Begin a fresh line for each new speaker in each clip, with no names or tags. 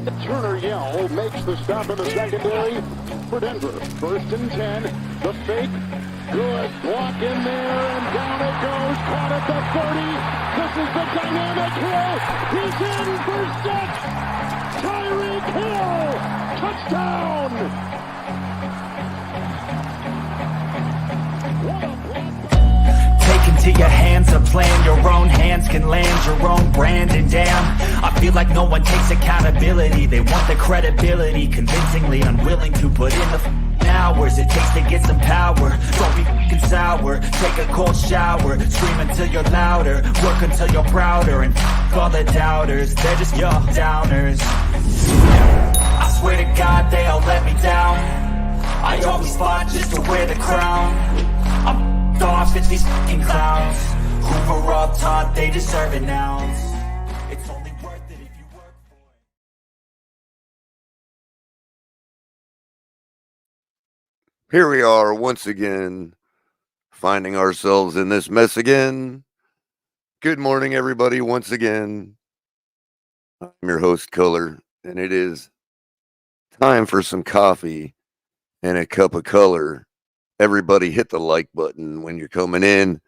Turner Yell makes the stop in the secondary for Denver. 1st and 10. The fake. Good block in there, and down it goes. Caught at the 30. This is the dynamic Hill. He's in for 6. Tyreek Hill. Touchdown.
Into your hands, a plan your own hands can land your own brand. And damn, I feel like no one takes accountability. They want the credibility, convincingly unwilling to put in the hours it takes to get some power. Don't be f***ing sour, take a cold shower, scream until you're louder, work until you're prouder, and f*** all the doubters, they're just your downers. I swear to God they all let me down. I always fought just to wear the crown. I'm off, it's these fucking clowns who were all taught they deserve it now. It's only worth it if you work for it.
Here we are once again, finding ourselves in this mess again. Good morning, everybody, once again. I'm your host, Culler, and it is time for some coffee and a cup of color. Everybody hit the like button when you're coming in.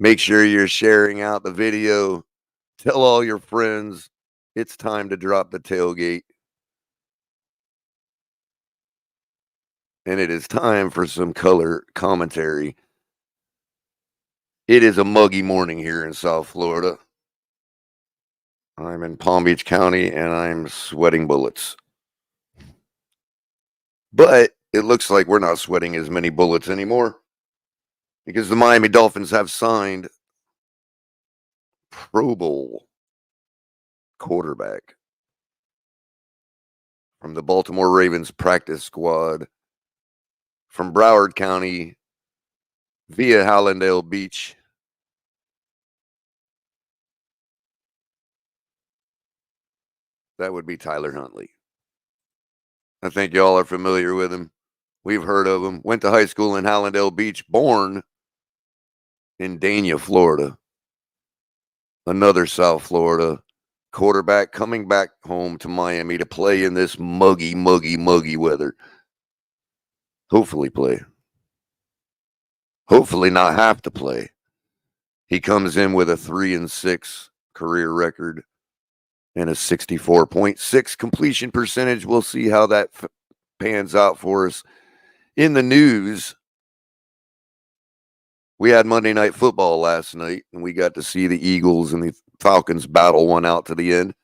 Make sure you're sharing out the video. Tell all your friends it's time to drop the tailgate. And it is time for some color commentary. It is a muggy morning here in South Florida. I'm in Palm Beach County and I'm sweating bullets. But it looks like we're not sweating as many bullets anymore because the Miami Dolphins have signed Pro Bowl quarterback from the Baltimore Ravens practice squad from Broward County via Hallandale Beach. That would be Tyler Huntley. I think y'all are familiar with him. We've heard of him. Went to high school in Hallandale Beach, born in Dania, Florida. Another South Florida quarterback coming back home to Miami to play in this muggy weather. Hopefully play. Hopefully not have to play. He comes in with a 3-6 career record and a 64.6 completion percentage. We'll see how that pans out for us. In the news, we had Monday Night Football last night, and we got to see the Eagles and the Falcons battle one out to the end.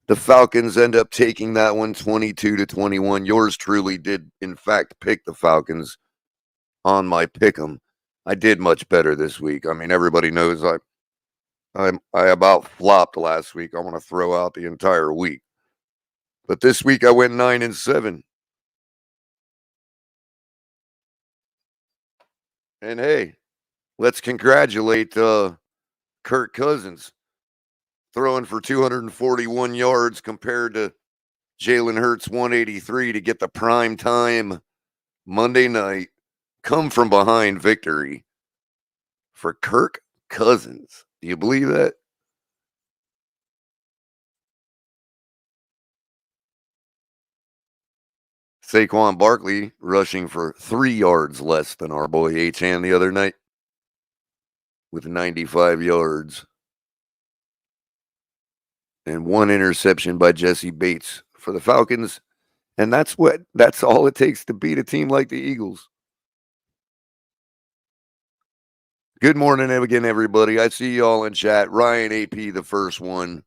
The Falcons end up taking that one 22-21. Yours truly did, in fact, pick the Falcons on my pick'em. I did much better this week. I mean, everybody knows I about flopped last week. I want to throw out the entire week. But this week I went 9-7. And hey, let's congratulate Kirk Cousins throwing for 241 yards compared to Jalen Hurts 183 to get the prime time Monday night come from behind victory for Kirk Cousins. Do you believe that? Saquon Barkley rushing for 3 yards less than our boy H-Han the other night with 95 yards. And 1 interception by Jesse Bates for the Falcons. And that's all it takes to beat a team like the Eagles. Good morning again, everybody. I see y'all in chat. Ryan AP, the first one.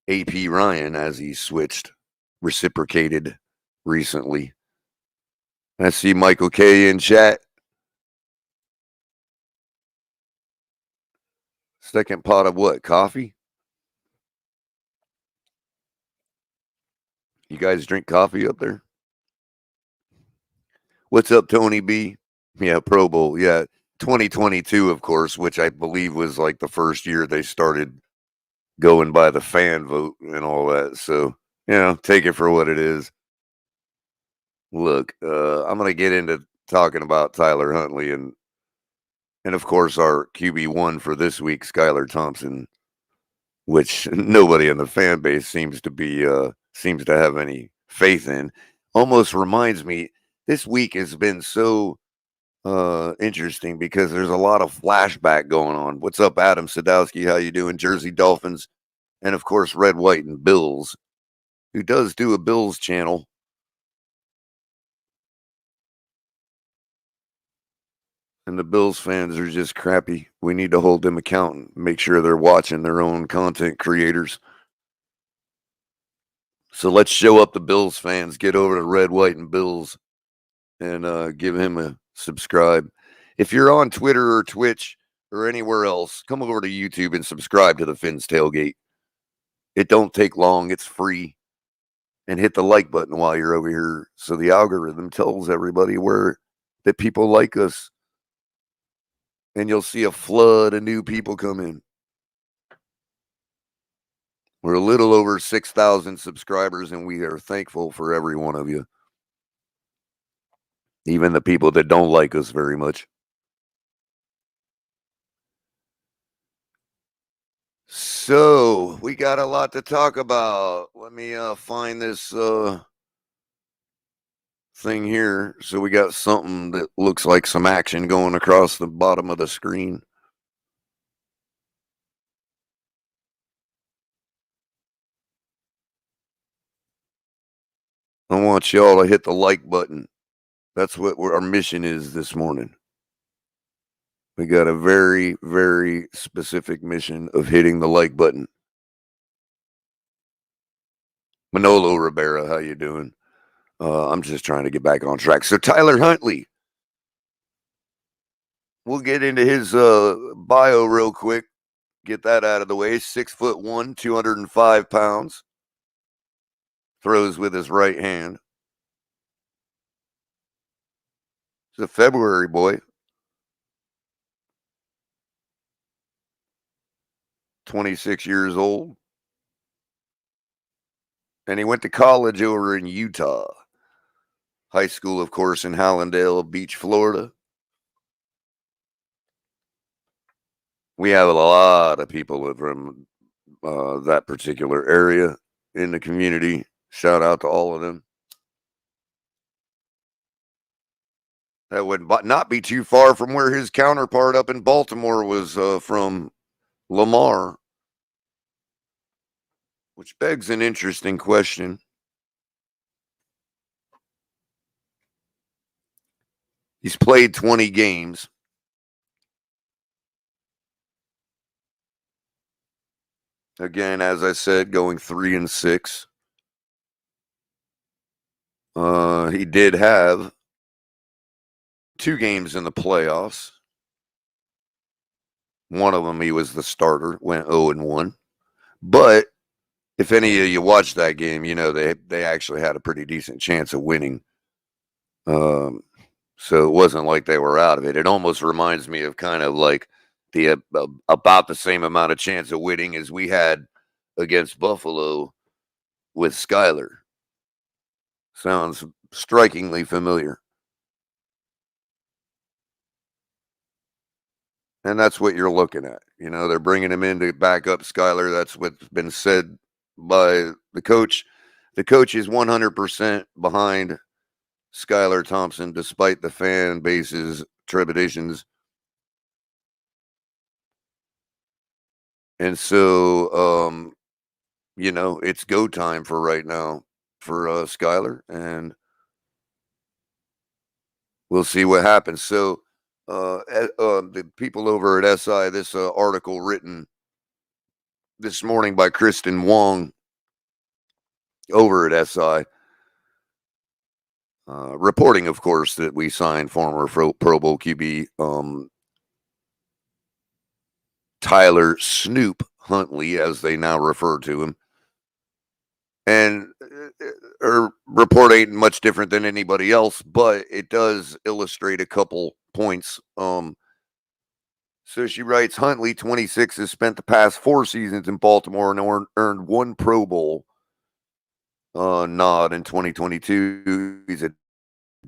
AP Ryan, as he switched, reciprocated recently. I see Michael K in chat. Second pot of what? Coffee? You guys drink coffee up there? What's up, Tony B? Yeah, Pro Bowl. Yeah, 2022, of course, which I believe was like the first year they started going by the fan vote and all that. So, take it for what it is. Look, I'm going to get into talking about Tyler Huntley and of course our QB1 for this week, Skylar Thompson, which nobody in the fan base seems to be seems to have any faith in. Almost reminds me, this week has been so interesting because there's a lot of flashback going on. What's up, Adam Sadowski? How you doing? Jersey Dolphins, and of course Red, White, and Bills, who does do a Bills channel. And the Bills fans are just crappy. We need to hold them accountable, make sure they're watching their own content creators. So let's show up the Bills fans. Get over to Red, White, and Bills and give him a subscribe. If you're on Twitter or Twitch or anywhere else, come over to YouTube and subscribe to the Finn's Tailgate. It don't take long. It's free. And hit the like button while you're over here so the algorithm tells everybody that people like us. And you'll see a flood of new people come in. We're a little over 6,000 subscribers, and we are thankful for every one of you. Even the people that don't like us very much. So, we got a lot to talk about. Let me find this thing here. So we got something that looks like some action going across the bottom of the screen. I want y'all to hit the like button. That's what our mission is this morning. We got a very, very specific mission of hitting the like button. Manolo Rivera, how you doing? I'm just trying to get back on track. So Tyler Huntley. We'll get into his bio real quick. Get that out of the way. 6'1", 205 pounds. Throws with his right hand. He's a February boy. 26 years old. And he went to college over in Utah. High school, of course, in Hallandale Beach, Florida. We have a lot of people from that particular area in the community. Shout out to all of them. That would not be too far from where his counterpart up in Baltimore was from, Lamar. Which begs an interesting question. He's played 20 games. Again, as I said, going 3-6. He did have 2 games in the playoffs. One of them, he was the starter, went 0-1. But if any of you watched that game, you know they actually had a pretty decent chance of winning. So it wasn't like they were out of it. It almost reminds me of kind of like the about the same amount of chance of winning as we had against Buffalo with Skyler. Sounds strikingly familiar. And that's what you're looking at. You know, they're bringing him in to back up Skyler. That's what's been said by the coach. The coach is 100% behind Skyler Thompson, despite the fan base's trepidations. And so, you know, it's go time for right now for Skyler, and we'll see what happens. So, the people over at SI, this article written this morning by Kristen Wong over at SI, reporting, of course, that we signed former Pro Bowl QB Tyler Snoop Huntley, as they now refer to him. And her report ain't much different than anybody else, but it does illustrate a couple points. So she writes, Huntley, 26, has spent the past 4 seasons in Baltimore and earned 1 Pro Bowl nod in 2022. He's a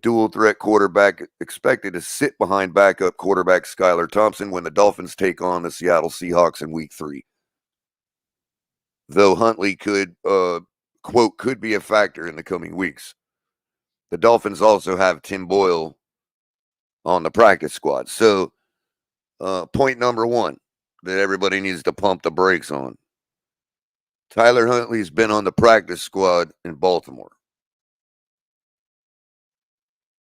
dual threat quarterback expected to sit behind backup quarterback Skyler Thompson when the Dolphins take on the Seattle Seahawks in Week 3. Though Huntley could quote, could be a factor in the coming weeks. The Dolphins also have Tim Boyle on the practice squad. So, point number one that everybody needs to pump the brakes on. Tyler Huntley's been on the practice squad in Baltimore.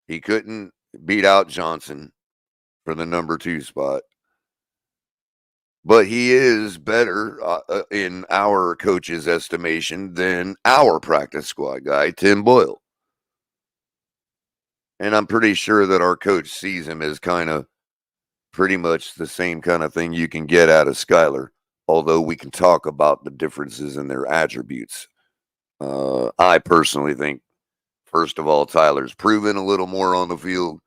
He couldn't beat out Johnson for the number 2 spot. But he is better in our coach's estimation than our practice squad guy, Tim Boyle. And I'm pretty sure that our coach sees him as kind of pretty much the same kind of thing you can get out of Skyler, although we can talk about the differences in their attributes. I personally think, first of all, Tyler's proven a little more on the field,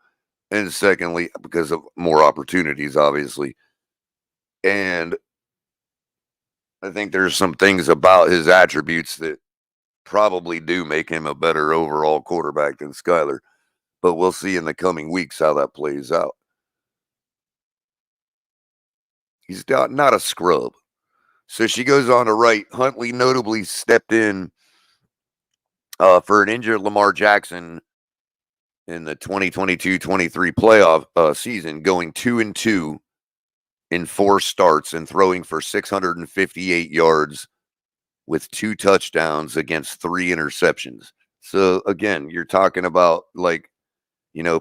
and secondly, because of more opportunities, obviously. And I think there's some things about his attributes that probably do make him a better overall quarterback than Skyler. But we'll see in the coming weeks how that plays out. He's not a scrub. So she goes on to write, Huntley notably stepped in for an injured Lamar Jackson in the 2022-23 playoff season, going 2-2 in 4 starts and throwing for 658 yards with 2 touchdowns against 3 interceptions. So again, you're talking about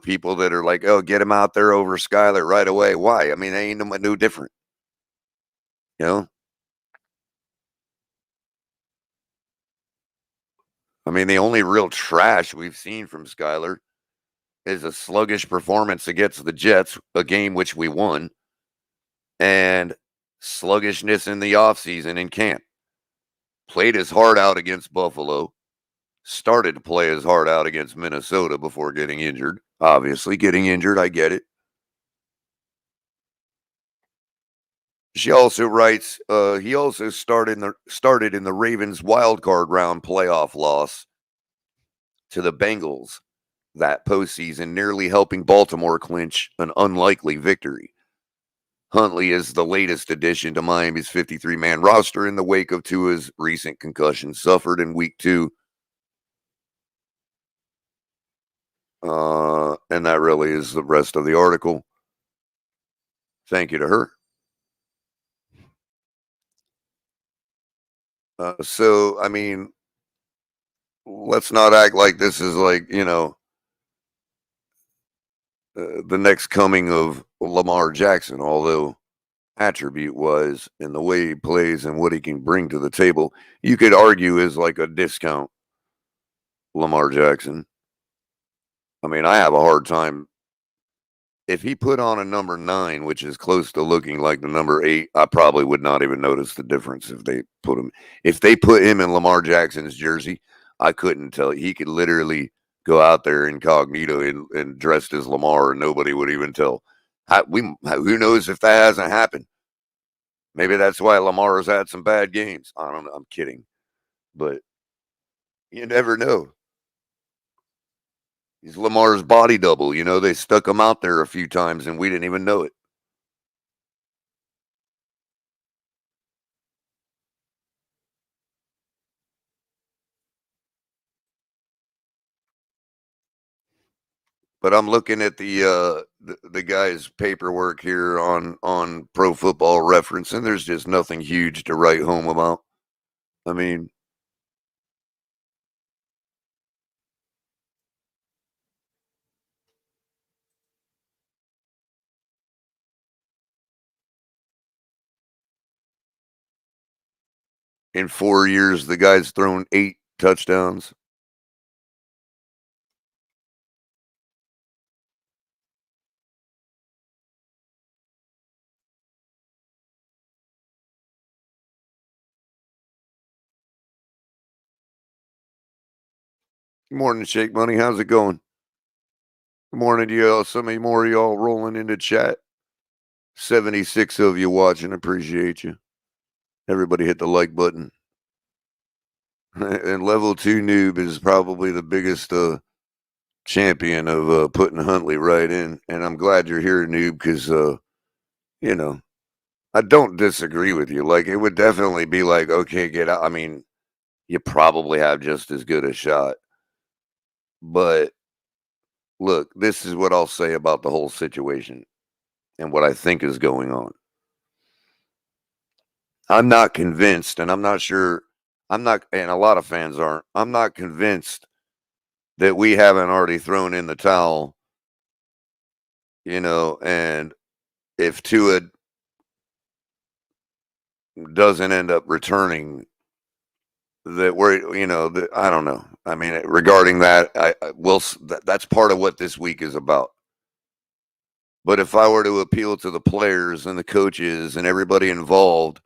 people that are like, oh, get him out there over Skyler right away. Why? I mean, they ain't no different. I mean, the only real trash we've seen from Skyler is a sluggish performance against the Jets, a game which we won, and sluggishness in the offseason in camp. Played his heart out against Buffalo, started to play his heart out against Minnesota before getting injured. Obviously, getting injured, I get it. She also writes, he also started in the Ravens wildcard round playoff loss to the Bengals that postseason, nearly helping Baltimore clinch an unlikely victory. Huntley is the latest addition to Miami's 53-man roster in the wake of Tua's recent concussion suffered in week 2. And that really is the rest of the article. Thank you to her. So, I mean, let's not act like this is like, the next coming of Lamar Jackson, although attribute-wise and the way he plays and what he can bring to the table, you could argue is like a discount Lamar Jackson. I mean, I have a hard time. If he put on a number 9, which is close to looking like the number 8, I probably would not even notice the difference if they put him in Lamar Jackson's jersey. I couldn't tell. He could literally go out there incognito and dressed as Lamar, and nobody would even tell. Who knows if that hasn't happened? Maybe that's why Lamar has had some bad games. I don't know. I'm kidding, but you never know. He's Lamar's body double. They stuck him out there a few times and we didn't even know it. But I'm looking at the guy's paperwork here on Pro Football Reference, and there's just nothing huge to write home about. I mean, in 4 years, the guy's thrown 8 touchdowns. Good morning, Shake Money. How's it going? Good morning to y'all. Some more of y'all rolling into chat. 76 of you watching. Appreciate you. Everybody hit the like button. And level 2 noob is probably the biggest champion of putting Huntley right in. And I'm glad you're here, noob, because, I don't disagree with you. Like, it would definitely be like, okay, get out. I mean, you probably have just as good a shot. But look, this is what I'll say about the whole situation and what I think is going on. I'm not convinced, and I'm not sure, and a lot of fans aren't, I'm not convinced that we haven't already thrown in the towel, and if Tua doesn't end up returning, that we're, I don't know. I mean, regarding that, that's part of what this week is about. But if I were to appeal to the players and the coaches and everybody involved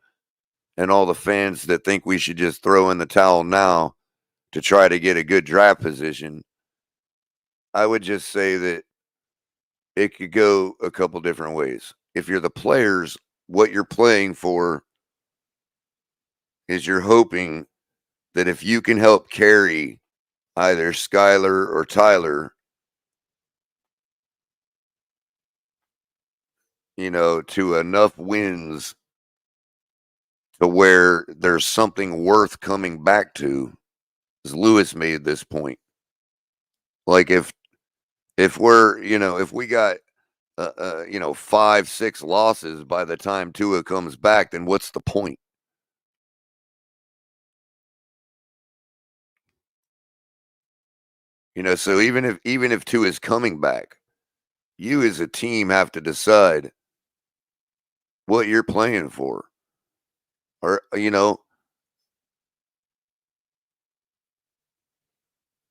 and all the fans that think we should just throw in the towel now to try to get a good draft position, I would just say that it could go a couple different ways. If you're the players, what you're playing for is you're hoping that if you can help carry either Skyler or Tyler, to enough wins to where there's something worth coming back to, as Lewis made this point. Like if we're, if we got, 5-6 losses by the time Tua comes back, then what's the point? So even if Tua is coming back, you as a team have to decide what you're playing for. Or,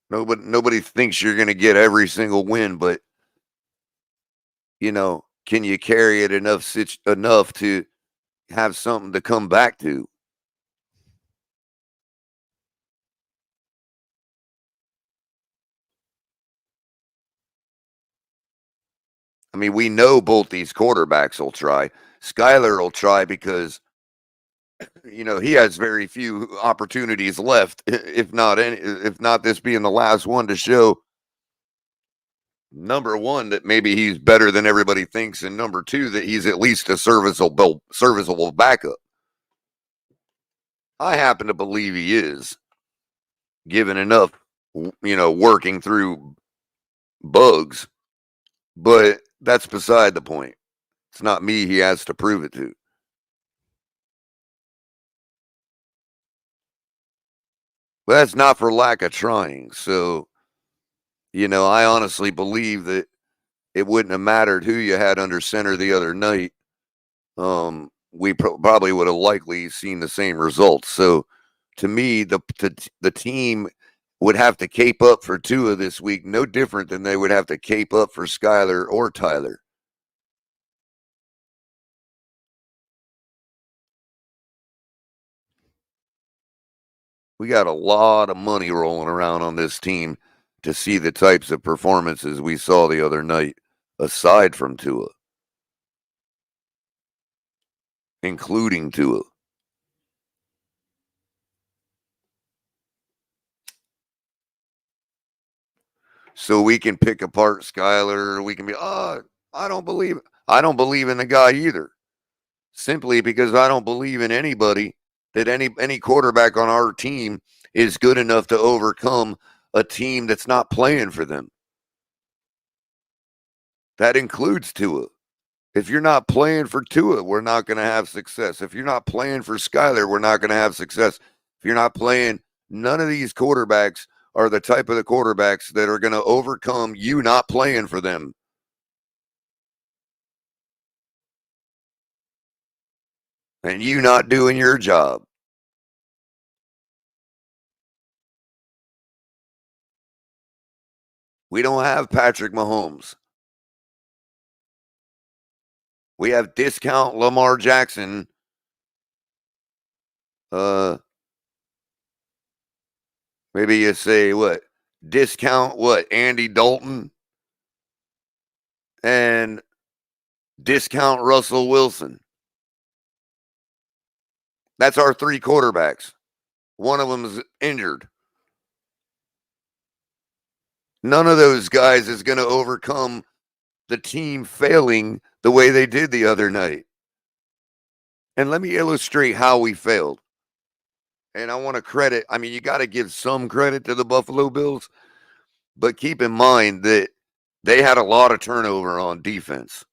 nobody thinks you're going to get every single win, but can you carry it enough to have something to come back to? I mean, we know both these quarterbacks will try. Skyler will try because he has very few opportunities left, if not this being the last one, to show, number one, that maybe he's better than everybody thinks, and number two, that he's at least a serviceable backup. I happen to believe he is, given enough, working through bugs, but that's beside the point. It's not me he has to prove it to. But that's not for lack of trying. So, I honestly believe that it wouldn't have mattered who you had under center the other night. We probably would have likely seen the same results. So, to me, the team would have to cape up for Tua this week, no different than they would have to cape up for Skyler or Tyler. We got a lot of money rolling around on this team to see the types of performances we saw the other night, aside from Tua, including Tua. So we can pick apart Skyler. We can be, I don't believe in the guy either. Simply because I don't believe in anybody, that any quarterback on our team is good enough to overcome a team that's not playing for them. That includes Tua. If you're not playing for Tua, we're not going to have success. If you're not playing for Skyler, we're not going to have success. If you're not playing, none of these quarterbacks are the type of the quarterbacks that are going to overcome you not playing for them. And you not doing your job. We don't have Patrick Mahomes. We have discount Lamar Jackson. Maybe you say what? Discount what? Andy Dalton. And discount Russell Wilson. That's our three quarterbacks. One of them is injured. None of those guys is going to overcome the team failing the way they did the other night. And let me illustrate how we failed. And I want to credit, I mean, you got to give some credit to the Buffalo Bills, but keep in mind that they had a lot of turnover on defense.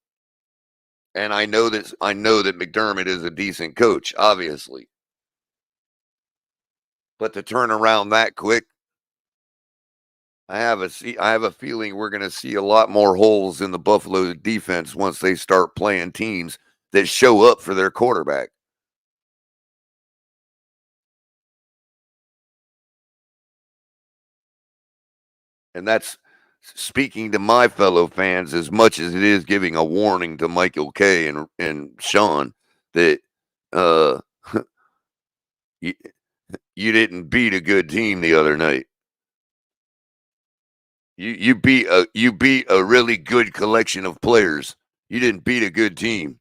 And I know that McDermott is a decent coach, obviously. But to turn around that quick, I have a feeling we're going to see a lot more holes in the Buffalo defense once they start playing teams that show up for their quarterback. And that's speaking to my fellow fans as much as it is giving a warning to Michael K and Sean that you didn't beat a good team the other night. You beat a really good collection of players. You didn't beat a good team.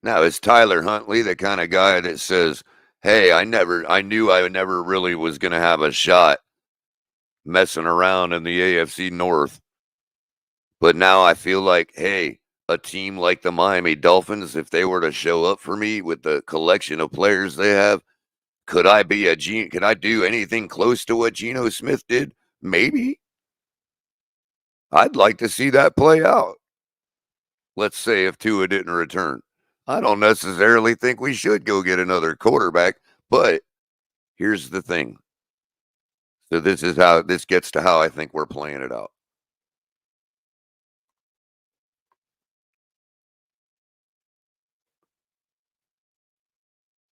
Now, is Tyler Huntley the kind of guy that says, "Hey, I knew I never really was going to have a shot messing around in the AFC North, but now I feel like, hey, a team like the Miami Dolphins, if they were to show up for me with the collection of players they have, could I do anything close to what Geno Smith did? Maybe. I'd like to see that play out. Let's say if Tua didn't return. I don't necessarily think we should go get another quarterback, but here's the thing. So this gets to how I think we're playing it out.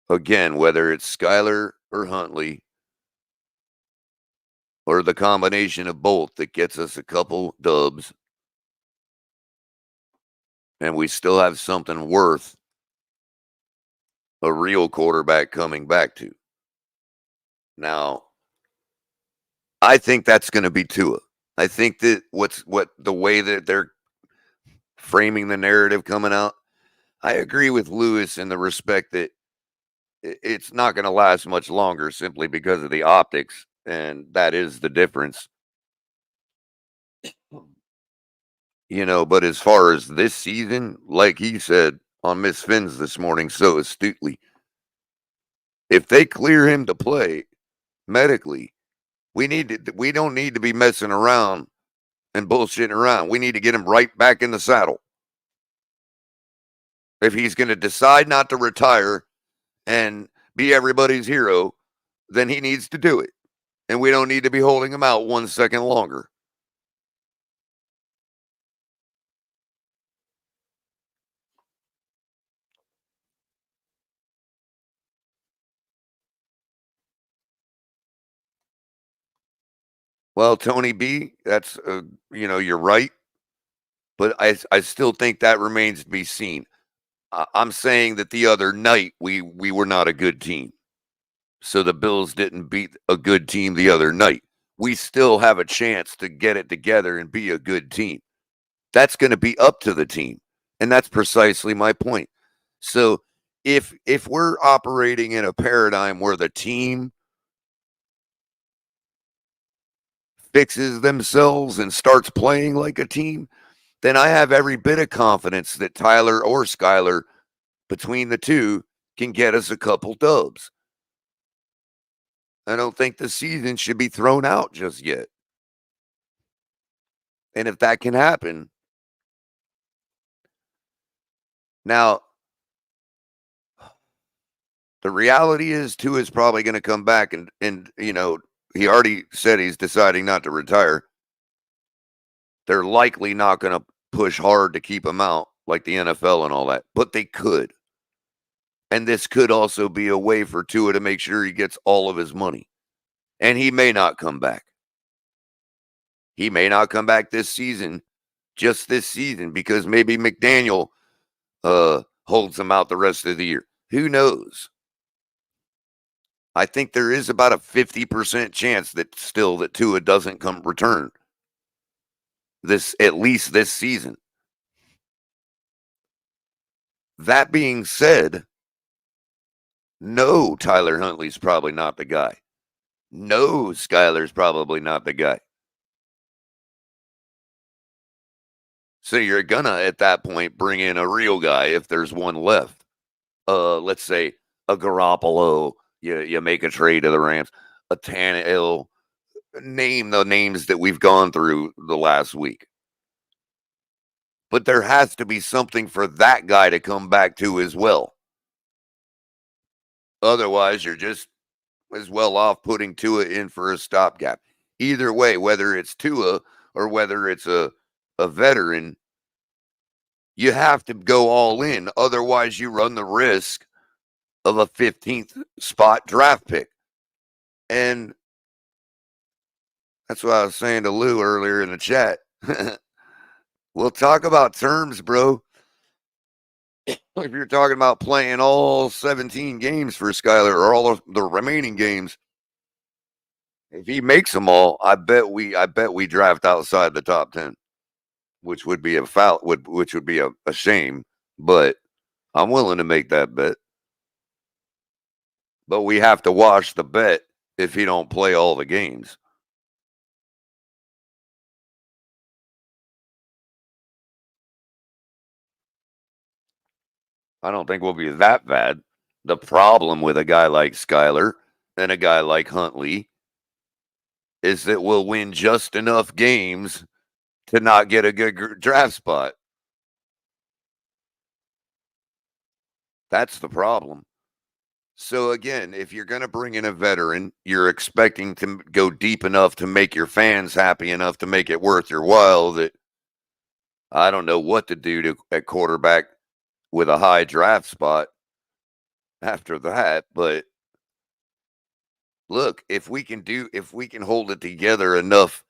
Again, whether it's Skyler or Huntley or the combination of both that gets us a couple dubs, and we still have something worth a real quarterback coming back to. Now, I think that's going to be Tua. I think that the way that they're framing the narrative coming out, I agree with Lewis in the respect that it's not going to last much longer simply because of the optics, and that is the difference. But as far as this season, like he said on Miss Finn's this morning so astutely, if they clear him to play medically, we don't need to be messing around and bullshitting around. We need to get him right back in the saddle. If he's going to decide not to retire and be everybody's hero, then he needs to do it. And we don't need to be holding him out 1 second longer. Well, Tony B, that's, you're right. But I still think that remains to be seen. I'm saying that the other night we were not a good team. So the Bills didn't beat a good team the other night. We still have a chance to get it together and be a good team. That's going to be up to the team. And that's precisely my point. So if we're operating in a paradigm where the team fixes themselves and starts playing like a team, then I have every bit of confidence that Tyler or Skyler, between the two, can get us a couple dubs. I don't think the season should be thrown out just yet. And if that can happen, now, the reality is Tua is probably going to come back and he already said he's deciding not to retire. They're likely not going to push hard to keep him out like the NFL and all that, but they could. And this could also be a way for Tua to make sure he gets all of his money. And he may not come back. He may not come back this season, just this season, because maybe McDaniel holds him out the rest of the year. Who knows? I think there is about a 50% chance that Tua doesn't return at least this season. That being said, no, Tyler Huntley's probably not the guy. No, Skyler's probably not the guy. So you're gonna at that point bring in a real guy if there's one left. Let's say a Garoppolo. You make a trade to the Rams. A Tannehill. Name the names that we've gone through the last week. But there has to be something for that guy to come back to as well. Otherwise, you're just as well off putting Tua in for a stopgap. Either way, whether it's Tua or whether it's a veteran, you have to go all in. Otherwise, you run the risk of a 15th spot draft pick. And that's what I was saying to Lou earlier in the chat. We'll talk about terms, bro. If you're talking about playing all 17 games for Skyler or all of the remaining games, if he makes them all, I bet we draft outside the top 10, which would be a foul, which would be a shame. But I'm willing to make that bet. But we have to wash the bet if he don't play all the games. I don't think we'll be that bad. The problem with a guy like Skyler and a guy like Huntley is that we'll win just enough games to not get a good draft spot. That's the problem. So again, if you're going to bring in a veteran, you're expecting to go deep enough to make your fans happy enough to make it worth your while. That I don't know what to do at quarterback with a high draft spot after that. But look, if we can hold it together enough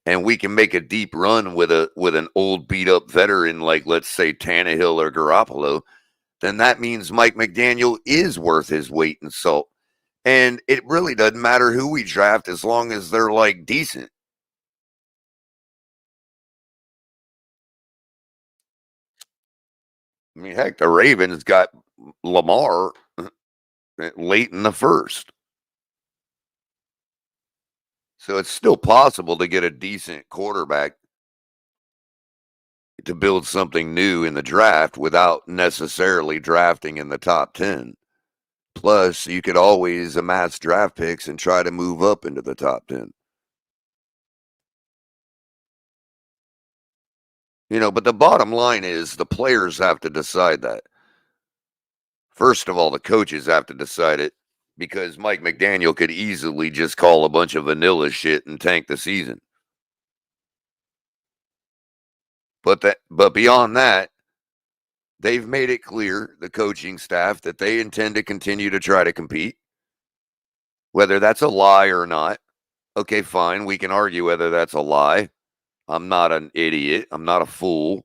and we can make a deep run with an old beat up veteran like, let's say, Tannehill or Garoppolo, then that means Mike McDaniel is worth his weight in salt. And it really doesn't matter who we draft as long as they're like decent. I mean, heck, the Ravens got Lamar late in the first. So it's still possible to get a decent quarterback to build something new in the draft without necessarily drafting in the top 10. Plus, you could always amass draft picks and try to move up into the top 10. But the bottom line is the players have to decide that. First of all, the coaches have to decide it because Mike McDaniel could easily just call a bunch of vanilla shit and tank the season. But beyond that, they've made it clear, the coaching staff, that they intend to continue to try to compete. Whether that's a lie or not, okay, fine. We can argue whether that's a lie. I'm not an idiot. I'm not a fool.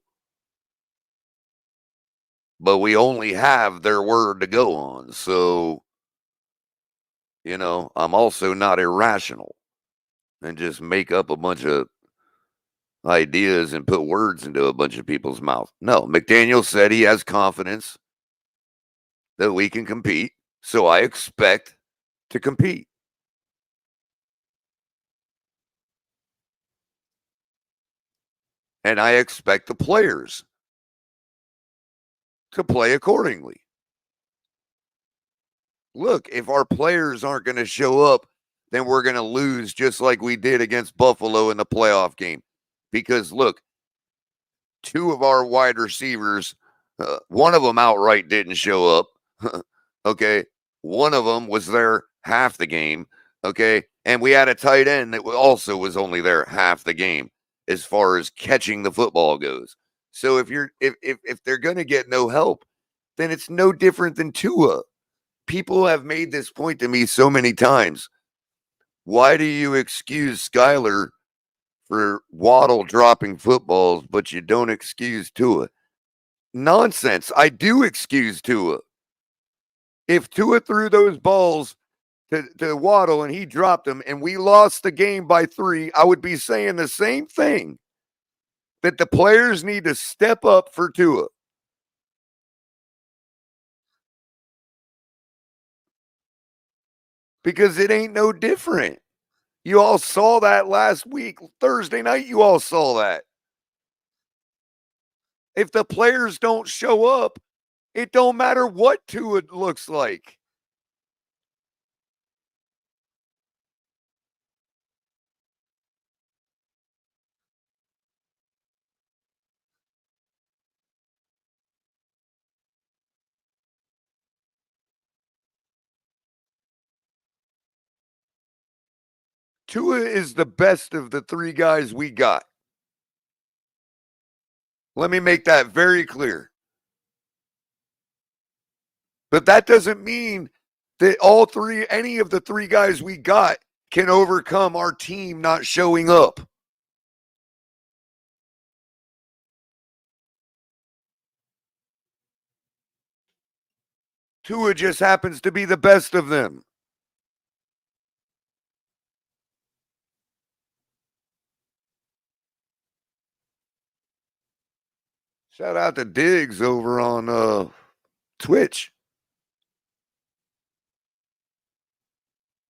But we only have their word to go on. So, I'm also not irrational and just make up a bunch of ideas and put words into a bunch of people's mouth. No, McDaniel said he has confidence that we can compete. So I expect to compete. And I expect the players to play accordingly. Look, if our players aren't going to show up, then we're going to lose just like we did against Buffalo in the playoff game. Because look, two of our wide receivers, one of them outright didn't show up. Okay. One of them was there half the game. Okay. And we had a tight end that also was only there half the game as far as catching the football goes. So if they're going to get no help, then it's no different than Tua. People have made this point to me so many times. Why do you excuse Skyler for Waddle dropping footballs, but you don't excuse Tua? Nonsense. I do excuse Tua. If Tua threw those balls to Waddle and he dropped them and we lost the game by 3, I would be saying the same thing. That the players need to step up for Tua. Because it ain't no different. You all saw that last week. Thursday night, you all saw that. If the players don't show up, it don't matter what Tua looks like. Tua is the best of the three guys we got. Let me make that very clear. But that doesn't mean that any of the three guys we got can overcome our team not showing up. Tua just happens to be the best of them. Shout out to Diggs over on Twitch.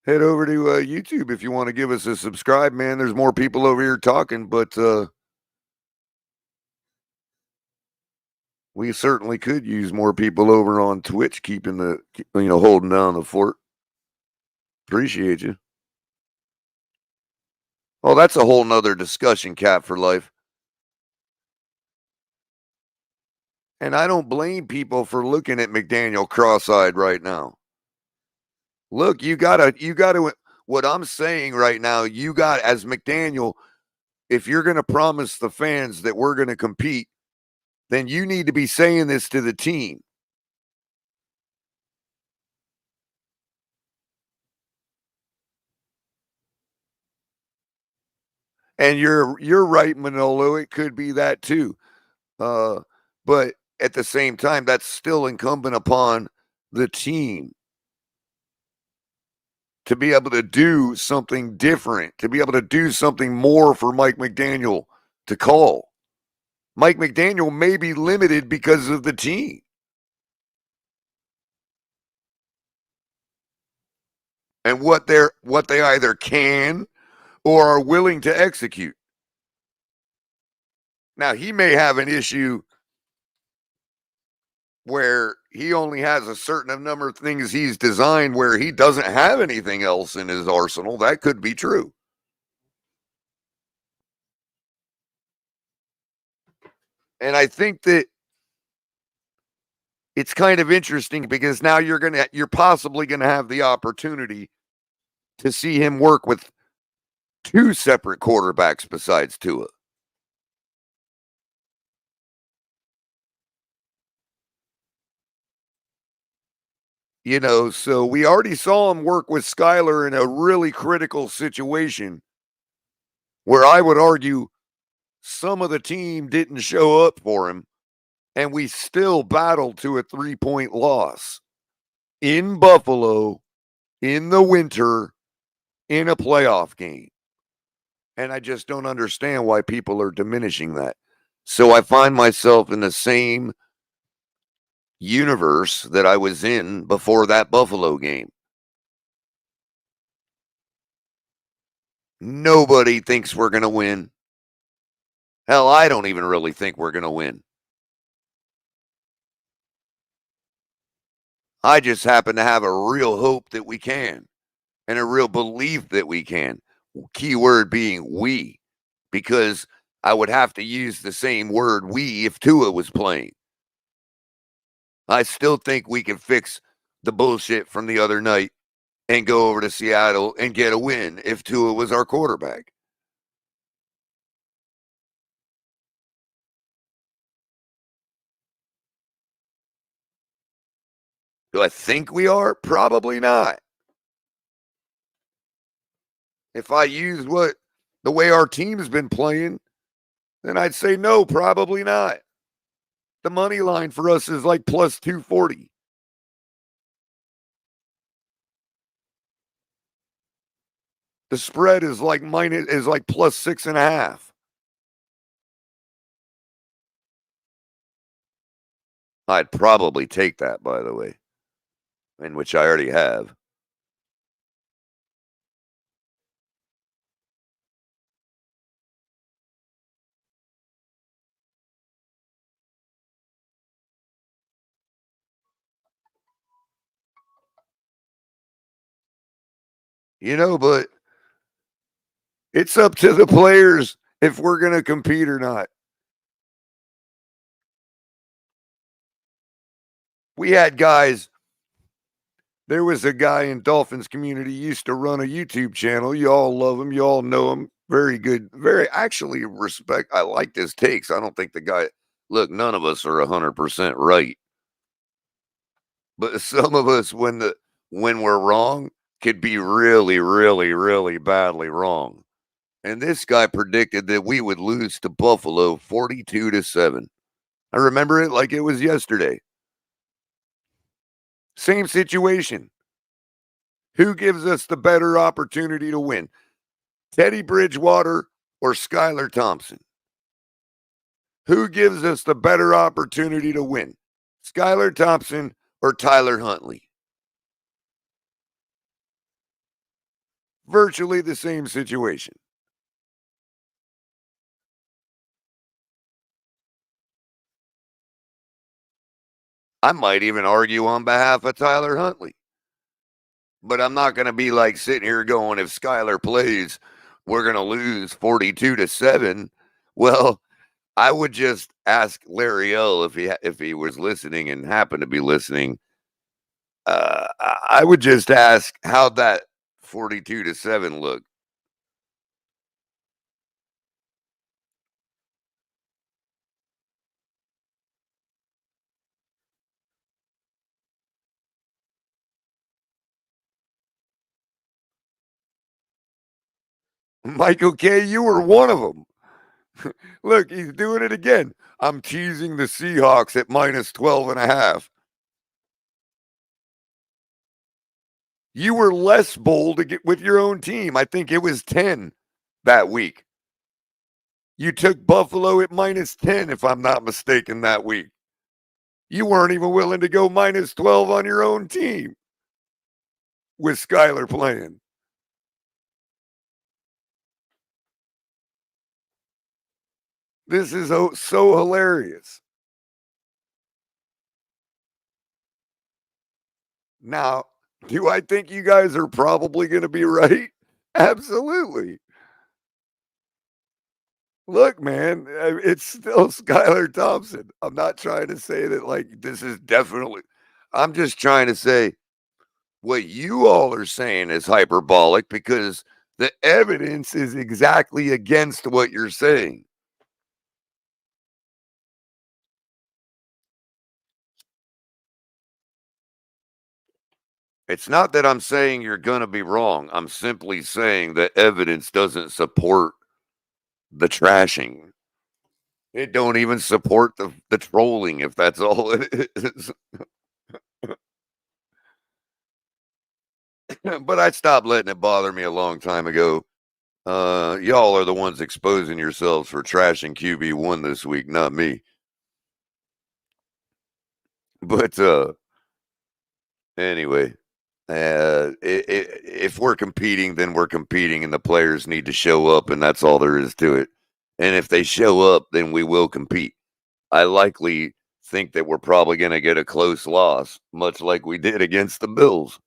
Head over to YouTube if you want to give us a subscribe, man. There's more people over here talking, but we certainly could use more people over on Twitch keeping holding down the fort. Appreciate you. Oh, that's a whole nother discussion, Cap for Life. And I don't blame people for looking at McDaniel cross-eyed right now. Look, you gotta, what I'm saying right now, you got, as McDaniel, if you're going to promise the fans that we're going to compete, then you need to be saying this to the team. And you're right, Manolo. It could be that too. But at the same time, that's still incumbent upon the team to be able to do something different, to be able to do something more for Mike McDaniel to call. Mike McDaniel may be limited because of the team. And what they either can or are willing to execute. Now, he may have an issue where he only has a certain number of things he's designed where he doesn't have anything else in his arsenal. That could be true. And I think that it's kind of interesting because now you're possibly going to have the opportunity to see him work with two separate quarterbacks besides Tua. So we already saw him work with Skyler in a really critical situation where I would argue some of the team didn't show up for him, and we still battled to a 3-point loss in Buffalo in the winter in a playoff game. And I just don't understand why people are diminishing that. So I find myself in the same universe that I was in before that Buffalo game. Nobody thinks we're going to win. Hell, I don't even really think we're going to win. I just happen to have a real hope that we can and a real belief that we can. Keyword being we, because I would have to use the same word we if Tua was playing. I still think we can fix the bullshit from the other night and go over to Seattle and get a win if Tua was our quarterback. Do I think we are? Probably not. If I use the way our team's been playing, then I'd say no, probably not. The money line for us is like plus 240. The spread is like plus 6.5. I'd probably take that, by the way, in which I already have. But it's up to the players if we're going to compete or not. We had guys. There was a guy in Dolphins community used to run a YouTube channel. You all love him. You all know him. Very good. Very actually respect. I like his takes. I don't think the guy. Look, none of us are 100% right. But some of us, when we're wrong, could be really, really, really badly wrong. And this guy predicted that we would lose to Buffalo 42-7. I remember it like it was yesterday. Same situation. Who gives us the better opportunity to win? Teddy Bridgewater or Skylar Thompson? Who gives us the better opportunity to win? Skylar Thompson or Tyler Huntley? Virtually the same situation. I might even argue on behalf of Tyler Huntley. But I'm not going to be like sitting here going, if Skylar plays, we're going to lose 42-7. Well, I would just ask Larry L if he was listening and happened to be listening. I would just ask how that 42-7 look. Michael K., you were one of them. Look, he's doing it again. I'm teasing the Seahawks at minus 12.5. You were less bold to get with your own team. I think it was 10 that week. You took Buffalo at minus 10, if I'm not mistaken, that week. You weren't even willing to go minus 12 on your own team with Skylar playing. This is so hilarious. Now, do I think you guys are probably going to be right? Absolutely. Look, man, it's still Skylar Thompson. I'm not trying to say that, like, this is definitely. I'm just trying to say what you all are saying is hyperbolic because the evidence is exactly against what you're saying. It's not that I'm saying you're going to be wrong. I'm simply saying that evidence doesn't support the trashing. It don't even support the trolling, if that's all it is. But I stopped letting it bother me a long time ago. Y'all are the ones exposing yourselves for trashing QB1 this week, not me. But anyway, if we're competing, then we're competing, and the players need to show up, and that's all there is to it. And if they show up, then we will compete. I likely think that we're probably going to get a close loss, much like we did against the Bills.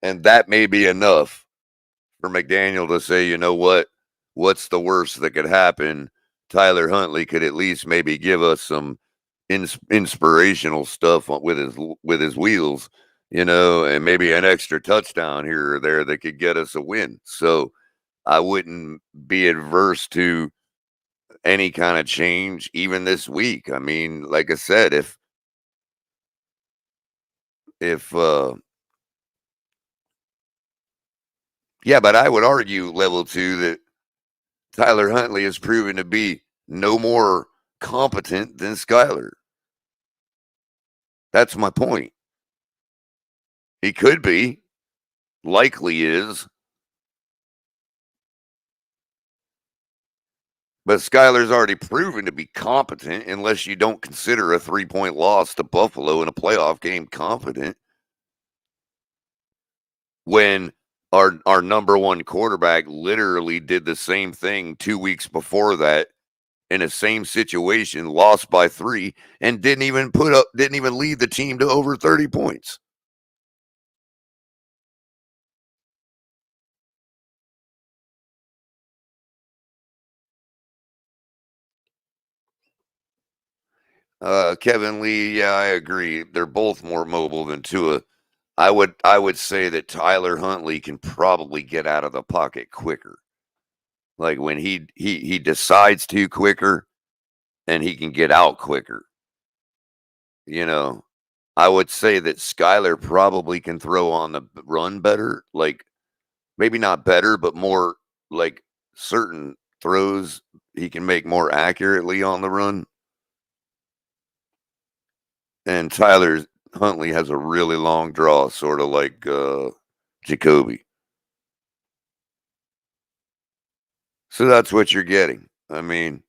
And that may be enough for McDaniel to say, you know what? What's the worst that could happen? Tyler Huntley could at least maybe give us some inspirational stuff with his wheels, and maybe an extra touchdown here or there that could get us a win. So I wouldn't be adverse to any kind of change even this week. I mean, like I said, if yeah, but I would argue level 2 that Tyler Huntley has proven to be no more competent than Skylar. That's my point. He could be, likely is. But Skylar's already proven to be competent, unless you don't consider a 3-point loss to Buffalo in a playoff game competent. When our number one quarterback literally did the same thing 2 weeks before that in the same situation, lost by 3, and didn't even lead the team to over 30 points. Kevin Lee, yeah, I agree. They're both more mobile than Tua. I would say that Tyler Huntley can probably get out of the pocket quicker. Like when he decides to quicker, and he can get out quicker. You know, I would say that Skyler probably can throw on the run better. Like maybe not better, but more like certain throws he can make more accurately on the run. And Tyler Huntley has a really long draw, sort of like Jacoby. So that's what you're getting. I mean,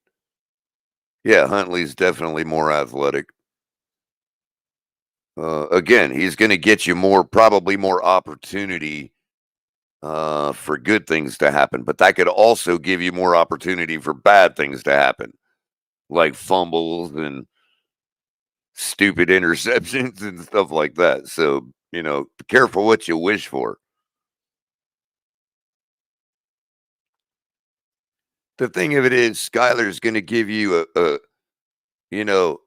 yeah, Huntley's definitely more athletic. Again, he's going to get you probably more opportunity for good things to happen, but that could also give you more opportunity for bad things to happen, like fumbles and stupid interceptions and stuff like that. So, be careful what you wish for. The thing of it is, Skyler's going to give you you know,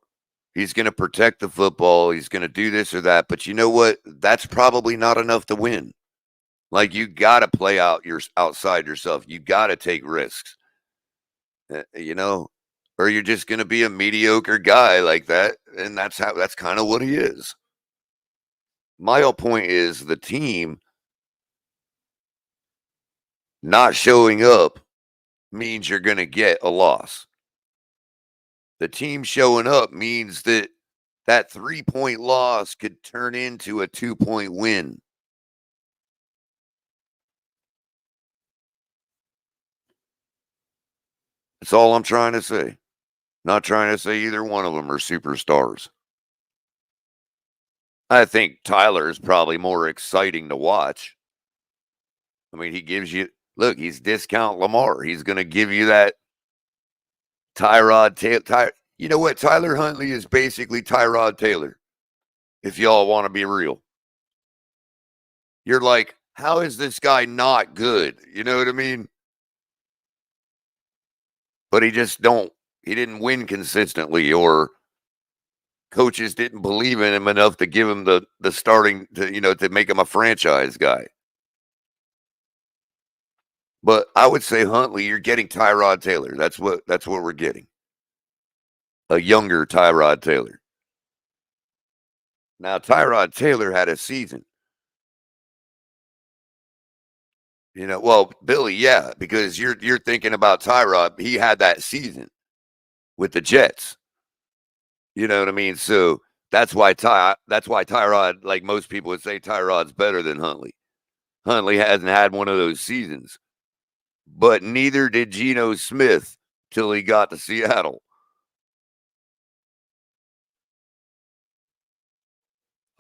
he's going to protect the football. He's going to do this or that. But you know what? That's probably not enough to win. Like you got to play outside yourself. You got to take risks. Or you're just going to be a mediocre guy like that, and that's kind of what he is. My whole point is the team not showing up means you're going to get a loss. The team showing up means that 3-point loss could turn into a 2-point win. That's all I'm trying to say. Not trying to say either one of them are superstars. I think Tyler is probably more exciting to watch. I mean, he gives you, look, he's discount Lamar. He's going to give you that Tyrod Taylor. You know what? Tyler Huntley is basically Tyrod Taylor, if y'all want to be real. You're like, how is this guy not good? You know what I mean? But he didn't win consistently, or coaches didn't believe in him enough to give him the starting to make him a franchise guy. But I would say Huntley, you're getting Tyrod Taylor. That's what we're getting. A younger Tyrod Taylor. Now Tyrod Taylor had a season. Well, Billy, yeah, because you're thinking about Tyrod. He had that season with the Jets. You know what I mean? So that's why Tyrod, like most people would say, Tyrod's better than Huntley. Huntley hasn't had one of those seasons, but neither did Geno Smith till he got to Seattle.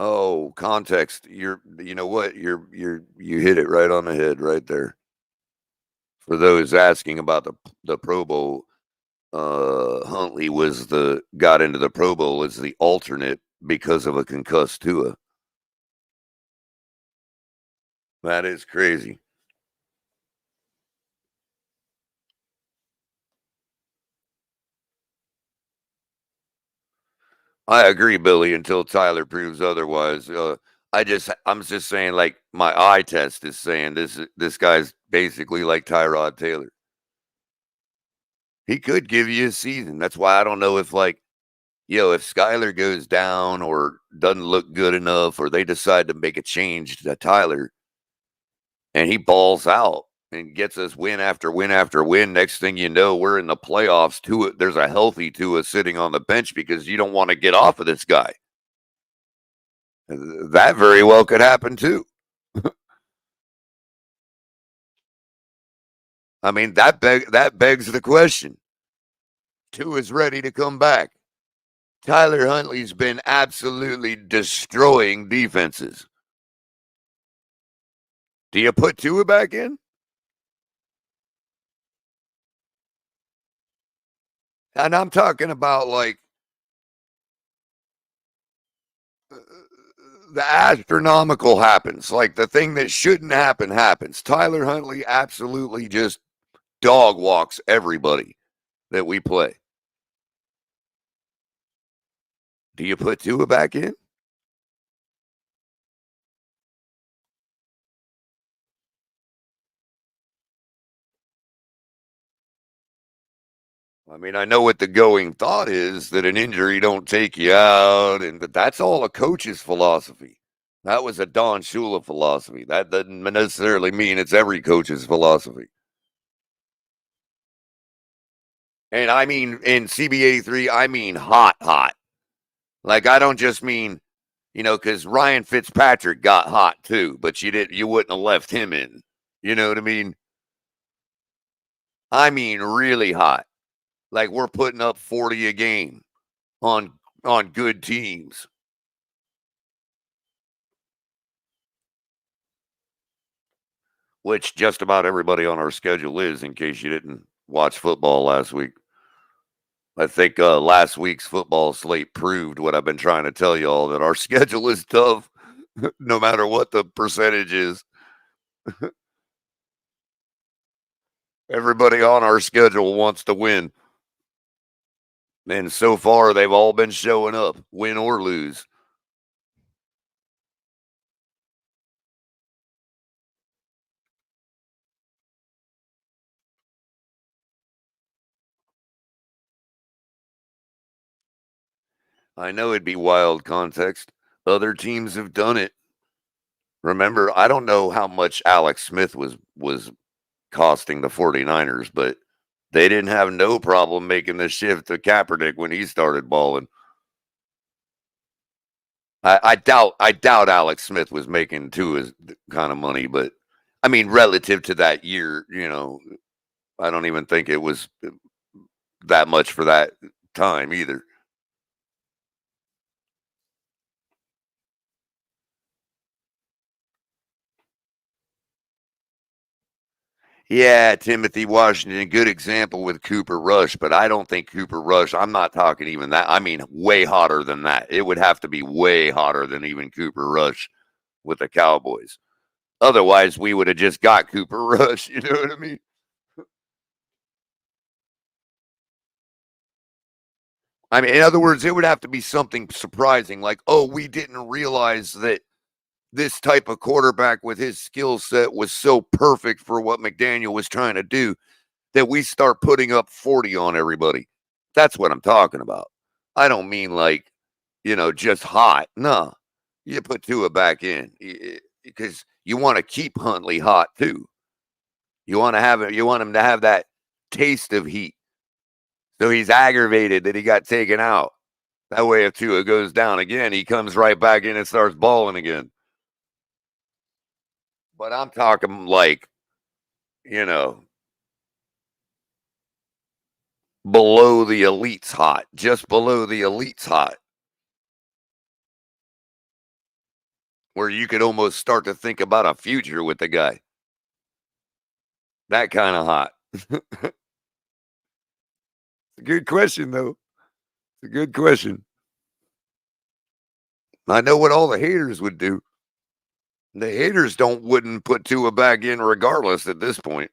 Oh, context. You know what? You hit it right on the head right there. For those asking about the Pro Bowl, Huntley got into the Pro Bowl as the alternate because of a concussed Tua. That is crazy. I agree, Billy, until Tyler proves otherwise. I'm just saying, like, my eye test is saying this guy's basically like Tyrod Taylor. He could give you a season. That's why I don't know if if Skyler goes down or doesn't look good enough, or they decide to make a change to Tyler and he balls out and gets us win after win after win. Next thing you know, we're in the playoffs. There's a healthy Tua sitting on the bench because you don't want to get off of this guy. That very well could happen too. I mean, that begs the question. Tua is ready to come back. Tyler Huntley's been absolutely destroying defenses. Do you put Tua back in? And I'm talking about like the astronomical happens. Like the thing that shouldn't happen happens. Tyler Huntley absolutely just dog walks everybody that we play. Do you put Tua back in? I mean, I know what the going thought is, that an injury don't take you out, but that's all a coach's philosophy. That was a Don Shula philosophy. That doesn't necessarily mean it's every coach's philosophy. And I mean, in CB83, I mean hot. Like, I don't just mean, because Ryan Fitzpatrick got hot too, but you wouldn't have left him in. You know what I mean? I mean really hot. Like, we're putting up 40 a game on good teams. Which just about everybody on our schedule is, in case you didn't watch football last week. I think last week's football slate proved what I've been trying to tell you all, that our schedule is tough, no matter what the percentage is. Everybody on our schedule wants to win. And so far, they've all been showing up, win or lose. I know it'd be wild context. Other teams have done it. Remember, I don't know how much Alex Smith was costing the 49ers, but they didn't have no problem making the shift to Kaepernick when he started balling. I doubt Alex Smith was making Tua's kind of money, but I mean, relative to that year, I don't even think it was that much for that time either. Yeah, Timothy Washington, good example with Cooper Rush, but I don't think Cooper Rush, I'm not talking even that. I mean, way hotter than that. It would have to be way hotter than even Cooper Rush with the Cowboys. Otherwise, we would have just got Cooper Rush. You know what I mean? I mean, in other words, it would have to be something surprising, like, oh, we didn't realize that this type of quarterback with his skill set was so perfect for what McDaniel was trying to do, that we start putting up 40 on everybody. That's what I'm talking about. I don't mean like, just hot. No, you put Tua back in because you want to keep Huntley hot too. You want him to have that taste of heat. So he's aggravated that he got taken out. That way, if Tua goes down again, he comes right back in and starts balling again. But I'm talking like, below the elites hot, just below the elites hot, where you could almost start to think about a future with the guy. That kind of hot. It's a good question, though. It's a good question. I know what all the haters would do. The haters wouldn't put Tua back in regardless at this point.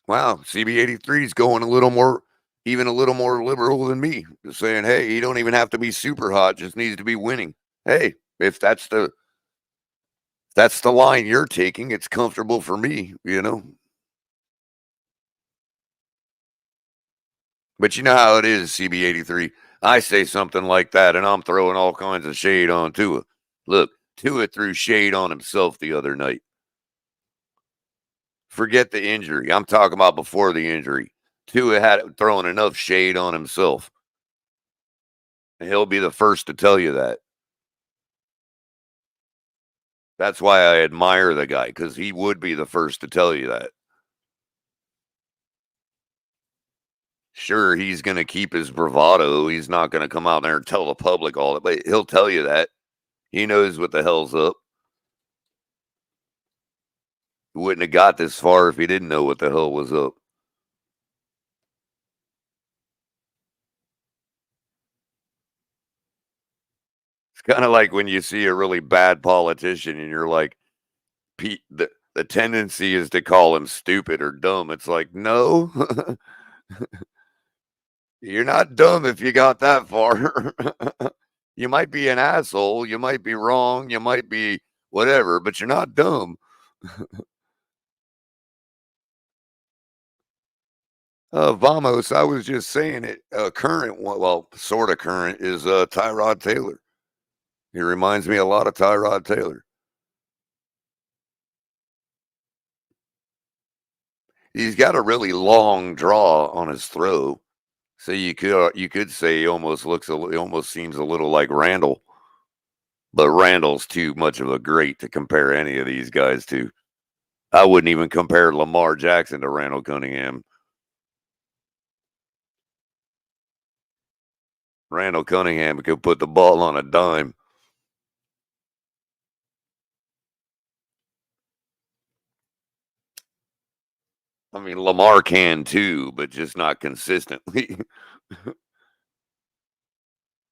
Wow, CB83 is going even a little more liberal than me. Just saying, hey, you don't even have to be super hot, just needs to be winning. Hey, if that's the line you're taking, it's comfortable for me, But you know how it is, CB83. I say something like that, and I'm throwing all kinds of shade on Tua. Look, Tua threw shade on himself the other night. Forget the injury. I'm talking about before the injury. Tua had thrown enough shade on himself. And he'll be the first to tell you that. That's why I admire the guy, because he would be the first to tell you that. Sure, he's going to keep his bravado. He's not going to come out there and tell the public all that, but he'll tell you that. He knows what the hell's up. He wouldn't have got this far if he didn't know what the hell was up. It's kind of like when you see a really bad politician and you're like, the tendency is to call him stupid or dumb. It's like, no. You're not dumb if you got that far. You might be an asshole, you might be wrong, you might be whatever, but you're not dumb. Vamos, I was just saying it. Current one, well, sort of current, is Tyrod Taylor. He reminds me a lot of Tyrod Taylor. He's got a really long draw on his throw, so you could say he almost seems a little like Randall, but Randall's too much of a great to compare any of these guys to. I wouldn't even compare Lamar Jackson to Randall Cunningham. Randall Cunningham could put the ball on a dime. I mean, Lamar can too, but just not consistently.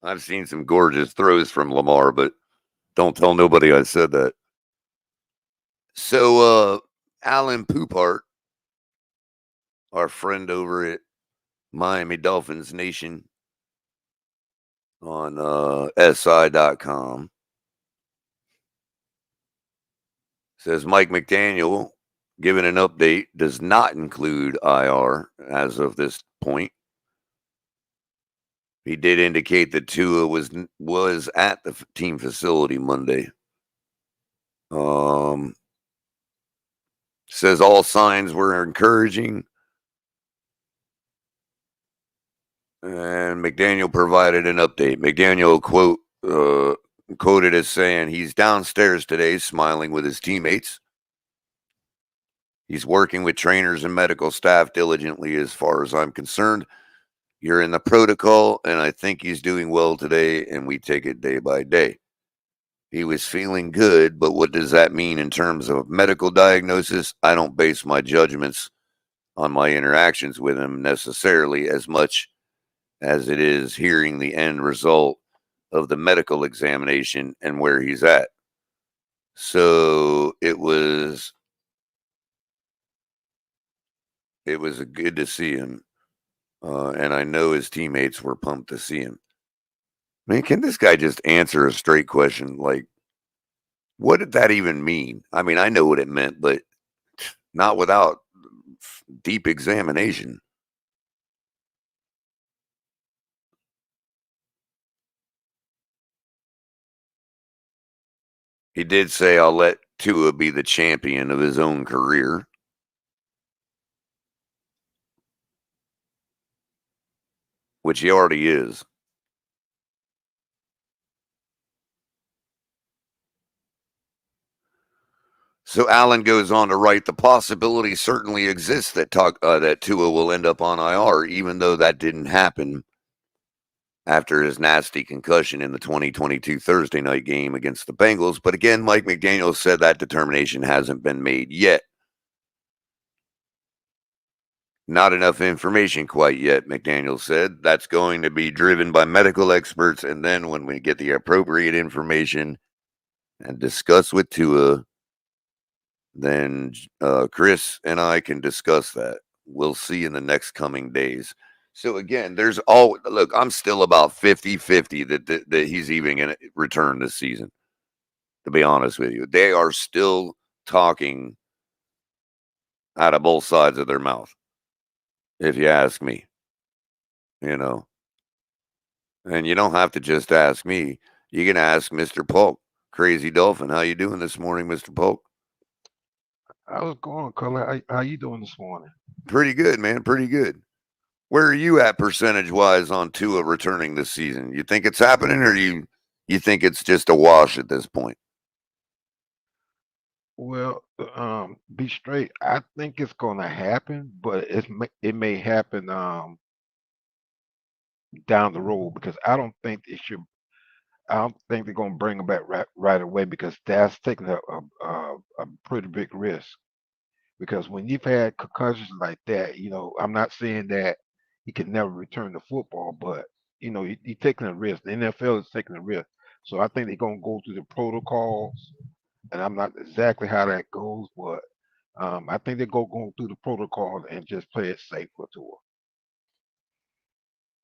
I've seen some gorgeous throws from Lamar, but don't tell nobody I said that. So, Alan Poupart, our friend over at Miami Dolphins Nation on SI.com, says Mike McDaniel, given an update, does not include IR as of this point. He did indicate that Tua was at the team facility Monday. Says all signs were encouraging. And McDaniel provided an update. McDaniel quoted as saying he's downstairs today smiling with his teammates. He's working with trainers and medical staff diligently as far as I'm concerned. You're in the protocol, and I think he's doing well today, and we take it day by day. He was feeling good, but what does that mean in terms of medical diagnosis? I don't base my judgments on my interactions with him necessarily as much as it is hearing the end result of the medical examination and where he's at. So it was good to see him. And I know his teammates were pumped to see him. Man, can this guy just answer a straight question? Like, what did that even mean? I mean, I know what it meant, but not without deep examination. He did say, I'll let Tua be the champion of his own career. Which he already is. So Allen goes on to write, the possibility certainly exists that Tua will end up on IR, even though that didn't happen after his nasty concussion in the 2022 Thursday night game against the Bengals. But again, Mike McDaniel said that determination hasn't been made yet. Not enough information quite yet, McDaniel said. That's going to be driven by medical experts, and then when we get the appropriate information and discuss with Tua, then Chris and I can discuss that. We'll see in the next coming days. So again, look, I'm still about 50-50 that he's even going to return this season, to be honest with you. They are still talking out of both sides of their mouth, if you ask me. You know. And you don't have to just ask me. You can ask Mr. Polk, Crazy Dolphin. How you doing this morning, Mr. Polk?
How's it going, Culler? How you doing this morning?
Pretty good, man. Pretty good. Where are you at percentage-wise on Tua returning this season? You think it's happening, or you think it's just a wash at this point?
Well, be straight. I think it's gonna happen, but it may happen down the road because I don't think it should. I don't think they're gonna bring him back right away because that's taking a pretty big risk. Because when you've had concussions like that, I'm not saying that he can never return to football, but you're taking a risk. The NFL is taking a risk, so I think they're gonna go through the protocols, and I'm not exactly how that goes, but I think they go going through the protocols and just play it safe for Tua.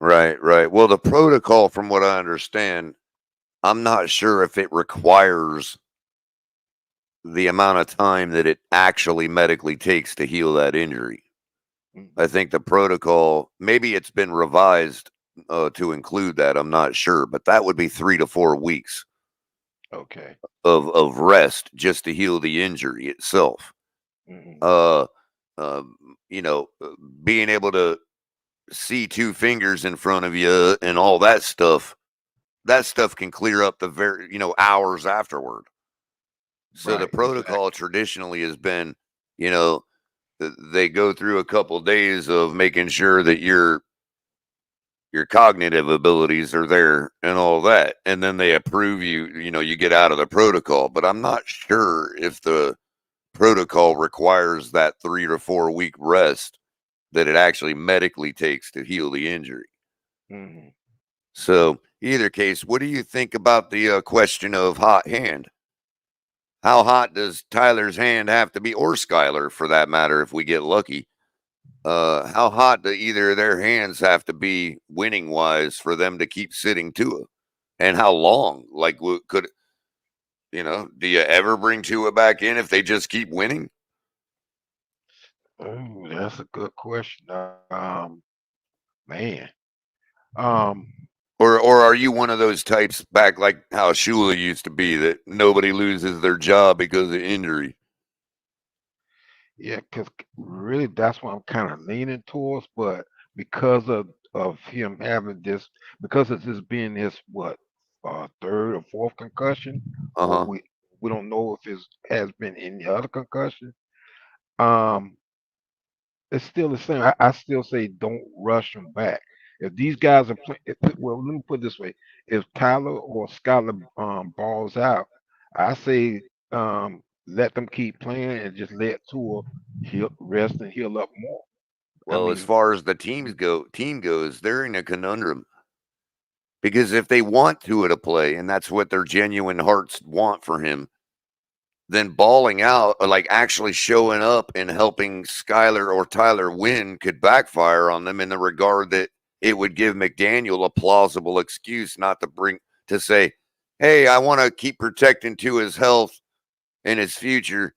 Right. Well, the protocol, from what I understand, I'm not sure if it requires the amount of time that it actually medically takes to heal that injury. I think the protocol, maybe it's been revised to include that. I'm not sure, but that would be 3 to 4 weeks
Okay.
of rest just to heal the injury itself.
Mhm.
Uh, you know, being able to see 2 fingers in front of you and all that stuff can clear up the hours afterward. So the
Right.
protocol
Exactly.
traditionally has been, you know, they go through a couple days of making sure that your cognitive abilities are there and all that, and then they approve you. You get out of the protocol. But I'm not sure if the protocol requires that 3 to 4 week rest that it actually medically takes to heal the injury.
Hmm.
So either case, what do you think about the question of hot hand? How hot does Tyler's hand have to be, or Skyler for that matter, if we get lucky? How hot do either of their hands have to be winning wise for them to keep sitting Tua? And how long? Like, could do you ever bring Tua back in if they just keep winning?
Oh, that's a good question. Man. Um,
Or are you one of those types back like how Shula used to be, that nobody loses their job because of injury?
yeah, because really that's what I'm kind of leaning towards, but because of him having this, because of this being his what, third or fourth concussion,
Uh
or
huh.
we don't know if it has been any other concussion. Um, it's still the same. I still say don't rush them back. If these guys are playing, well, let me put it this way: if Tyler or Skyler balls out, I say let them keep playing and just let Tua heal, rest and heal up more. I
Well, as
mean,
far as the team goes, they're in a conundrum because if they want Tua to play, and that's what their genuine hearts want for him, then balling out or like actually showing up and helping Skyler or Tyler win could backfire on them, in the regard that it would give McDaniel a plausible excuse not to say, hey, I want to keep protecting Tua's health and his future.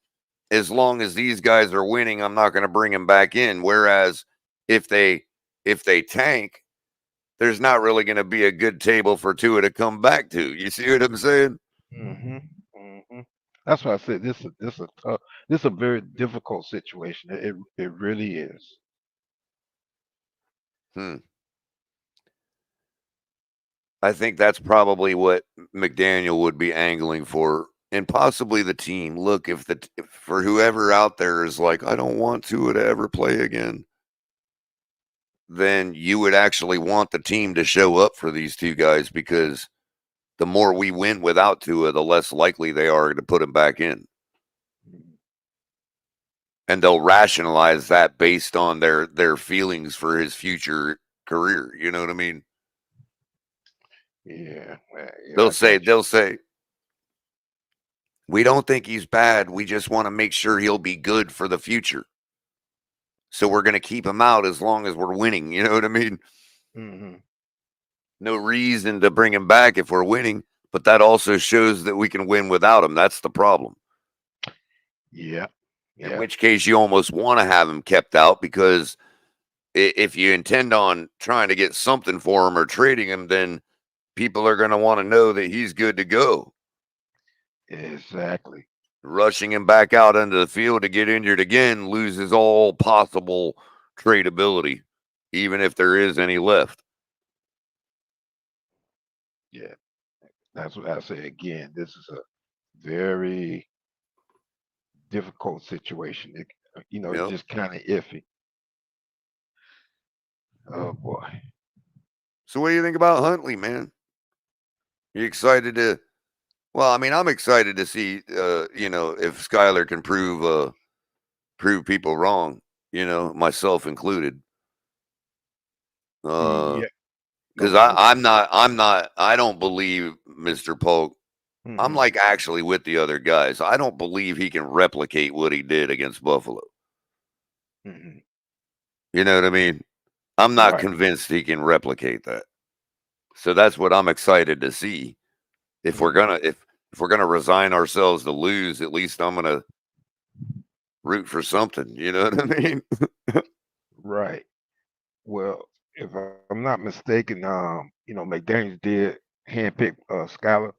As long as these guys are winning, I'm not going to bring him back in. Whereas if they tank, there's not really going to be a good table for Tua to come back to. You see what I'm saying?
hmm hmm that's why I said this a tough, this a very difficult situation. It really is.
Hmm. I think that's probably what McDaniel would be angling for, and possibly the team. Look, if for whoever out there is like, I don't want Tua to ever play again, then you would actually want the team to show up for these 2 guys, because the more we win without Tua, the less likely they are to put him back in. And they'll rationalize that based on their feelings for his future career. You know what I mean?
Yeah, yeah,
They'll
I
say,
got you.
we don't think he's bad. We just want to make sure he'll be good for the future. So we're going to keep him out as long as we're winning. You know what I mean?
Hmm.
No reason to bring him back if we're winning, but that also shows that we can win without him. That's the problem.
Yeah,
In
yeah,
which case, you almost want to have him kept out, because if you intend on trying to get something for him or trading him, then people are going to want to know that he's good to go.
exactly.
Rushing him back out into the field to get injured again loses all possible tradability, even if there is any left.
Yeah, that's what I say again. This is a very difficult situation. It's
Yep.
just kind of iffy. Oh boy.
So what do you think about Huntley, man? You excited to? Well, I mean, I'm excited to see, if Skyler can prove people wrong. Myself included.
Yeah.
Because
No. No.
I don't believe Mr. Polk. I'm
Hmm.
like actually with the other guys. I don't believe he can replicate what he did against Buffalo.
Hmm.
You know what I mean? I'm not
Right.
convinced he can replicate that. So that's what I'm excited to see. If we're gonna if we're gonna resign ourselves to lose, at least I'm gonna root for something. You know what I mean?
Right. Well, if I'm not mistaken, McDaniels did handpick Skyler,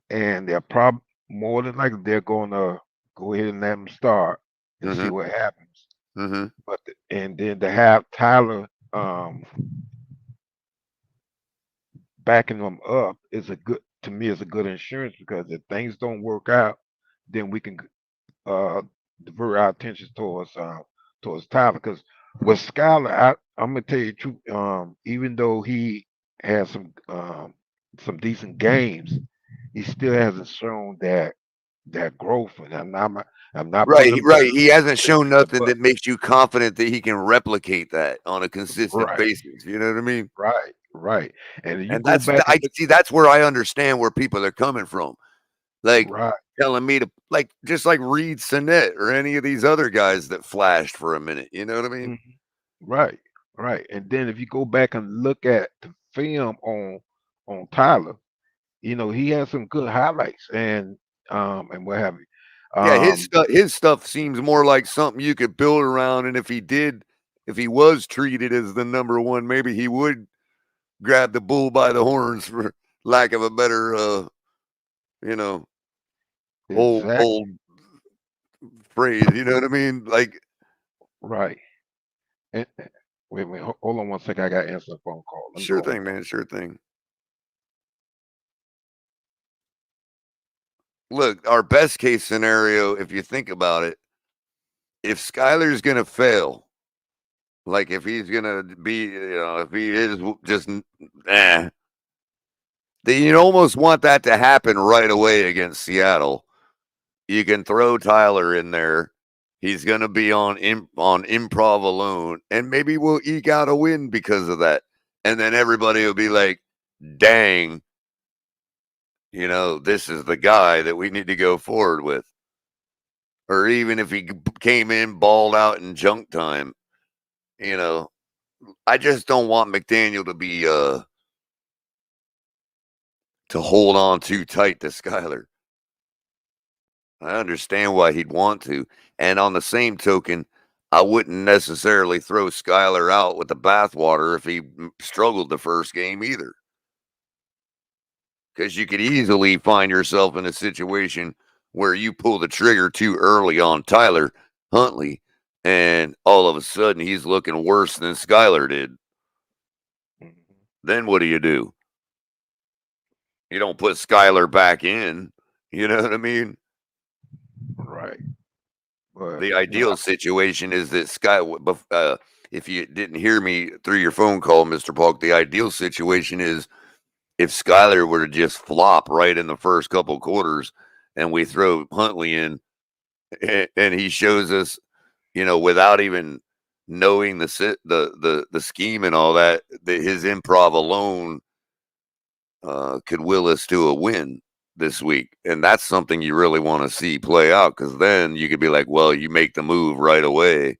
and they're probably more than likely they're going to go ahead and let him start and see
Mm-hmm.
what happens.
Mm-hmm.
But and then to have Tyler backing them up is a good to me is a good insurance because if things don't work out, then we can uh divert our attention towards Tyler. Because with Skyler, I'm gonna tell you the truth. Even though he has some decent games, he still hasn't shown that growth. And I'm not putting
Right,
him
right. He hasn't
down,
shown nothing
but
that makes you confident that he can replicate that on a consistent
right,
basis. You know what I mean?
right. And you
And
go back and
I
look,
see that's where I understand where people are coming from. Like
right.
telling me to just like Reed Sinet or any of these other guys that flashed for a minute. You know what I mean?
Mhm. Right, right. And then if you go back and look at the film on Tyler, he has some good highlights and what have you.
Yeah, his stuff seems more like something you could build around. And if he was treated as the number one, maybe he would grab the bull by the horns, for lack of a better you know,
Exactly.
old phrase. You know what I mean? Like,
Right. And wait, hold on one second. I got to answer a phone call. Let me
sure
go on.
thing, man, sure thing. Look, our best case scenario, if you think about it, if Skyler's gonna fail, like if he's gonna be, if he is just then you almost want that to happen right away against Seattle. You can throw Tyler in there. He's gonna be on improv alone, and maybe we'll eke out a win because of that. And then everybody will be like, "Dang, this is the guy that we need to go forward with." Or even if he came in balled out in junk time, I just don't want McDaniel to be to hold on too tight to Skyler. I understand why he'd want to. And on the same token, I wouldn't necessarily throw Skyler out with the bathwater if he struggled the first game either. Because you could easily find yourself in a situation where you pull the trigger too early on Tyler Huntley, and all of a sudden he's looking worse than Skyler did.
Mhm.
Then what do? You don't put Skyler back in. You know what I mean?
Right. But
The ideal situation is that if you didn't hear me through your phone call, Mr. Polk, the ideal situation is if Skyler were to just flop right in the first couple quarters and we throw Huntley in and he shows us, without even knowing the scheme and all that, his improv alone could will us to a win this week. And that's something you really want to see play out, because then you could be like, well, you make the move right away,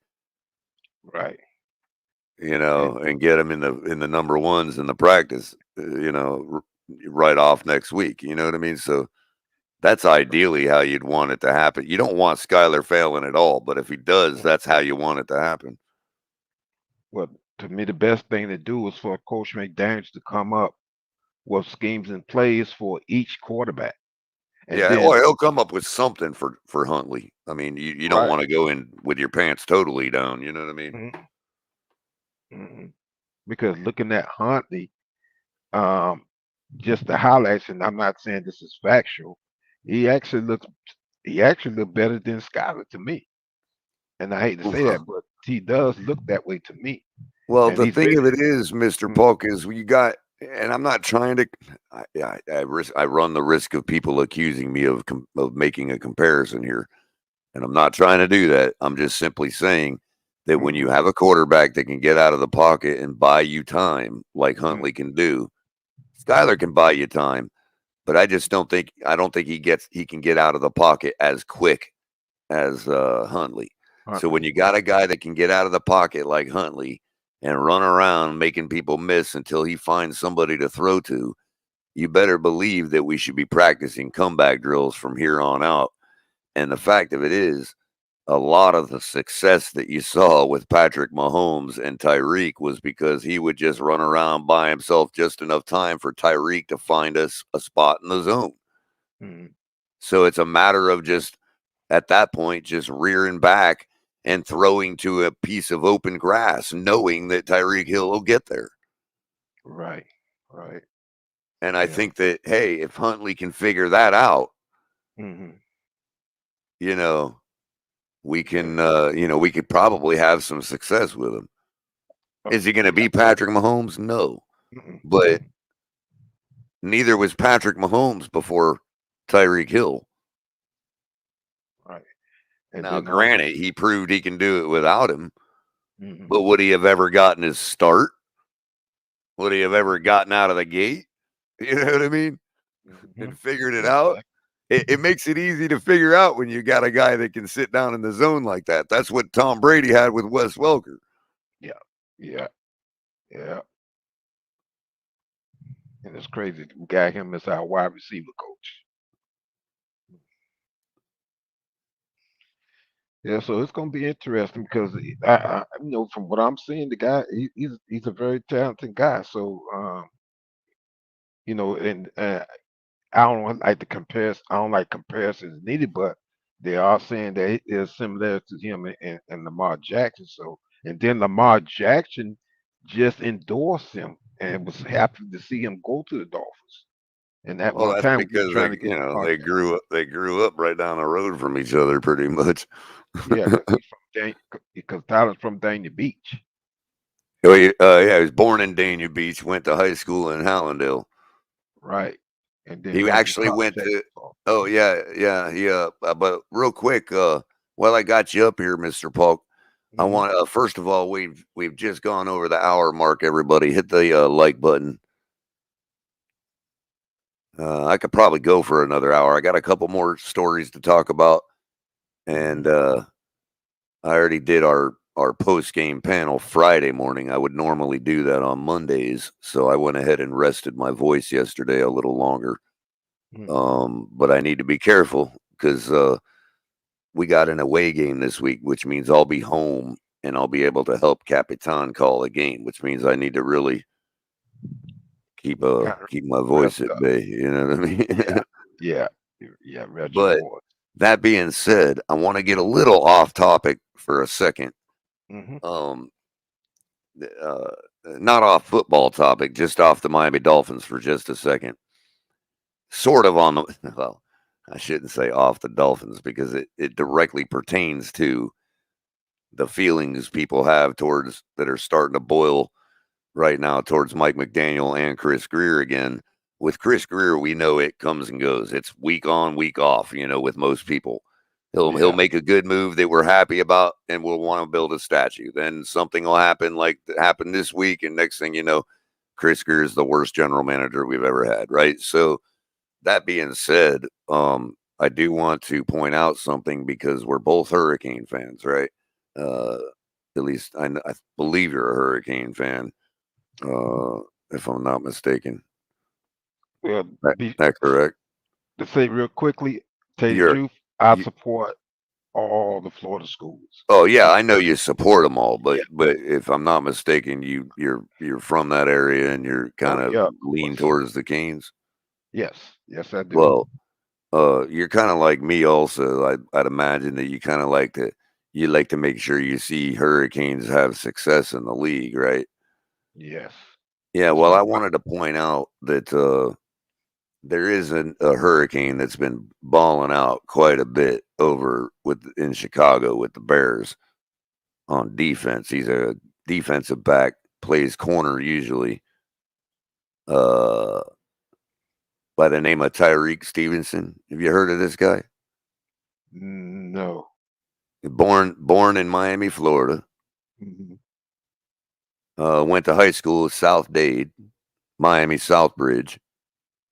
right.
and get them in the number ones in the practice, right off next week. You know what I mean? So that's ideally how you'd want it to happen. You don't want Skyler failing at all, but if he does, that's how you want it to happen.
Well, to me, the best thing to do is for Coach McDaniels to come up with schemes and plays for each quarterback, and
Yeah,
then
or he'll come up with something for Huntley. I mean, you don't
right.
want to go in with your pants totally down. You know what I mean?
Mhm, mhm. Because looking at Huntley, um, just the highlights, and I'm not saying this is factual. He actually looks he actually looked better than Skyler to me. And I hate to say that, but he does look that way to me.
Well,
And
the
he's
thing
been
of it is, Mr.
mm,
Polk, is you got, and I'm not trying to, I run the risk of people accusing me of making a comparison here, and I'm not trying to do that. I'm just simply saying that when you
mhm,
have a quarterback that can get out of the pocket and buy you time, like
mm,
Huntley can do, Skyler can buy you time, but I don't think he can get out of the pocket as quick as Huntley. So when
Huntley,
you got
right.
a guy that can get out of the pocket like Huntley, and run around making people miss until he finds somebody to throw to, you better believe that we should be practicing comeback drills from here on out. And the fact of it is, a lot of the success that you saw with Patrick Mahomes and Tyreek was because he would just run around by himself just enough time for Tyreek to find us a spot in the zone.
Mhm.
So it's a matter of just, at that point, just rearing back and throwing to a piece of open grass, knowing that Tyreek Hill will get there.
Right.
And I
Yeah.
think that, hey, if Huntley can figure that out,
hmm
you know, we can,
Yeah.
we could probably have some success with him. Is he going to
Yeah.
be Patrick Mahomes? No.
Mm-mm.
But neither was Patrick Mahomes before Tyreek Hill.
Right. And
Now,
then also,
granted, he proved he can do it without him,
mhm.
but would he have ever gotten his start? Would he have ever gotten out of the gate? You know what I mean?
Mhm.
And figured it out?
Exactly.
It makes it easy to figure out when you got a guy that can sit down in the zone like that. That's what Tom Brady had with Wes Welker.
Yeah. Yeah. Yeah. And it's crazy. We got him as our wide receiver coach. Yeah, so it's going to be interesting because from what I'm seeing, the guy he's a very talented guy. So and I don't like the comparison. I don't like comparisons needed, but they are saying that there's similar to him and Lamar Jackson. So and then Lamar Jackson just endorsed him and was happy to see him go to the Dolphins. And at
Well,
one
that's
time we were
because
trying to get Lamar Jackson.
they grew up right down the road from each other pretty much.
Yeah, because Tyler's from Dania Beach.
He was born in Dania Beach, went to high school in Hallandale.
Right. And then
He
went to
actually
college
went
at
to.
Utah.
Oh yeah. He but real quick, while I got you up here, Mr. Polk, I
Mhm.
want first of all, we've just gone over the hour mark. Everybody, hit the like button. I could probably go for another hour. I got a couple more stories to talk about, and
Mhm.
I already did our post game panel Friday morning. I would normally do that on Mondays, so I went ahead and rested my voice yesterday a little longer.
Mhm.
But I need to be careful because we got an away game this week, which means I'll be home and I'll be able to help Capitan call a game, which means I need to really
Kind of
keep my voice
rest
at
up.
bay. You know what I mean?
Yeah. Yeah. Yeah. Rest your
But
voice.
that being said, I want to get a little off topic for a second.
Mhm.
Um, uh, Not off football topic, just off the Miami Dolphins for just a second. Sort of on the, well, I shouldn't say off the Dolphins because it directly pertains to the feelings people have towards that are starting to boil right now towards Mike McDaniel and Chris Greer again. With Chris Greer, we know it comes and goes. It's week on, week off, with most people. He'll
Yeah.
make a good move that we're happy about and we'll want to build a statue. Then something will happen like that happened this week, and next thing you know, Chris Greer is the worst general manager we've ever had, right? So that being said, I do want to point out something because we're both Hurricane fans, right? Uh, at least I believe you're a Hurricane fan, if I'm not mistaken.
Well,
That correct?
to say real quickly, tell you the
You're
truth, I
you.
support all the Florida schools.
Oh yeah,
I'm
I know you support them all,
Yeah.
but if I'm not mistaken, you're from that area and you're kind
Oh
of
yeah. Of
lean
course.
towards the Canes.
Yes. Yes, I do.
Well, you're kind of like me also. I'd imagine that you like to make sure you see Hurricanes have success in the league, right?
Yes.
Yeah,
That's
well,
one
I
of my.
wanted to point out that there is a Hurricane that's been balling out quite a bit over in Chicago with the Bears on defense. He's a defensive back, plays corner usually. Uh, by the name of Tyreek Stevenson. Have you heard of this guy?
No.
Born in Miami, Florida.
Mhm.
Went to high school at South Dade, Miami Southbridge.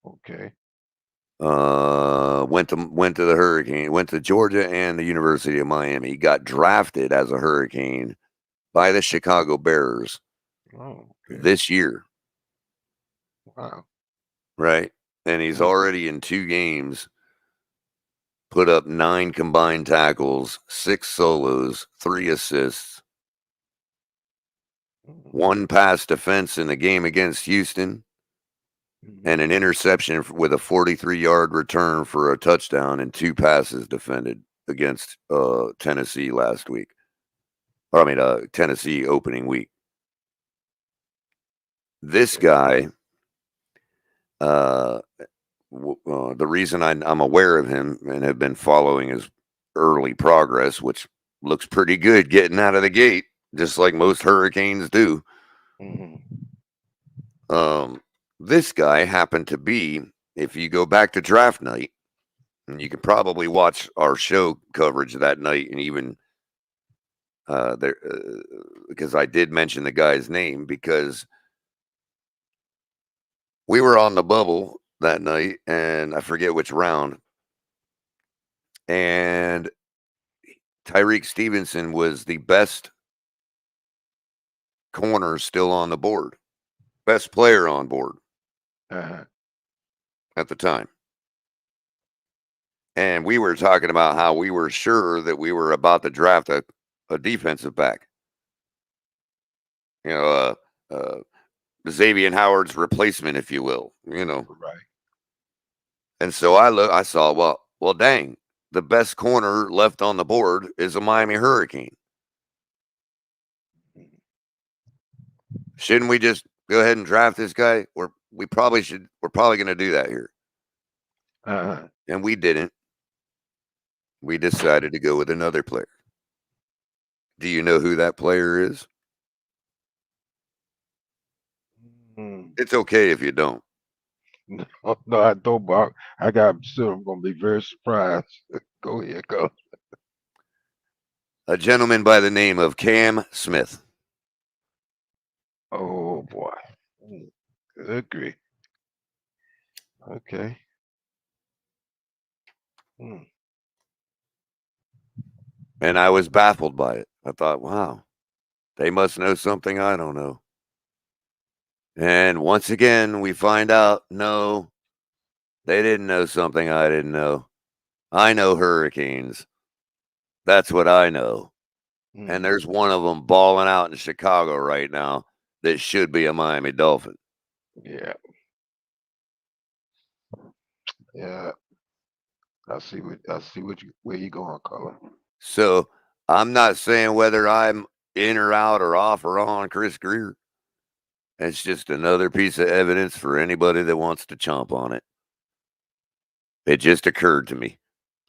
Okay.
Went to the Hurricane, went to Georgia and the University of Miami. He got drafted as a Hurricane by the Chicago Bears
Oh, okay.
this year,
Wow.
right? And he's
Mm,
already in 2 games put up 9 combined tackles, 6 solos, 3 assists,
mm,
1 pass defense in the game against Houston, and an interception with a 43-yard return for a touchdown and 2 passes defended against Tennessee last week. Or I mean, Tennessee opening week. This guy, the reason I'm aware of him and have been following his early progress, which looks pretty good getting out of the gate, just like most Hurricanes do.
mm-hmm.
This guy happened to be, if you go back to draft night, and you can probably watch our show coverage that night, and even there, because I did mention the guy's name because we were on the bubble that night, and I forget which round, and Tyreek Stevenson was the best corner still on the board, best player on board
Uh-huh.
at the time. And we were talking about how we were sure that we were about to draft a defensive back. You know, Xavier Howard's replacement, if you will.
Right.
And so I saw, well, dang, the best corner left on the board is a Miami Hurricane. Shouldn't we just go ahead and draft this guy? We probably should. We're probably going to do that here.
Uh-huh.
And we didn't. We decided to go with another player. Do you know who that player is?
Mm.
It's okay if you don't.
No, no, I don't. But I got. Still, I'm gonna be very surprised. Go ahead, go.
A gentleman by the name of Cam Smith.
Oh boy. Mm, agree. Okay. Mm.
And I was baffled by it. I thought, wow, they must know something I don't know. And once again, we find out, no, they didn't know something I didn't know. I know hurricanes. That's what I know. And
Mm.
there's one of them balling out in Chicago right now that should be a Miami Dolphin.
Yeah. Yeah. I see what you where you going, Color.
So I'm not saying whether I'm in or out or off or on Chris Greer. It's just another piece of evidence for anybody that wants to chomp on it. It just occurred to me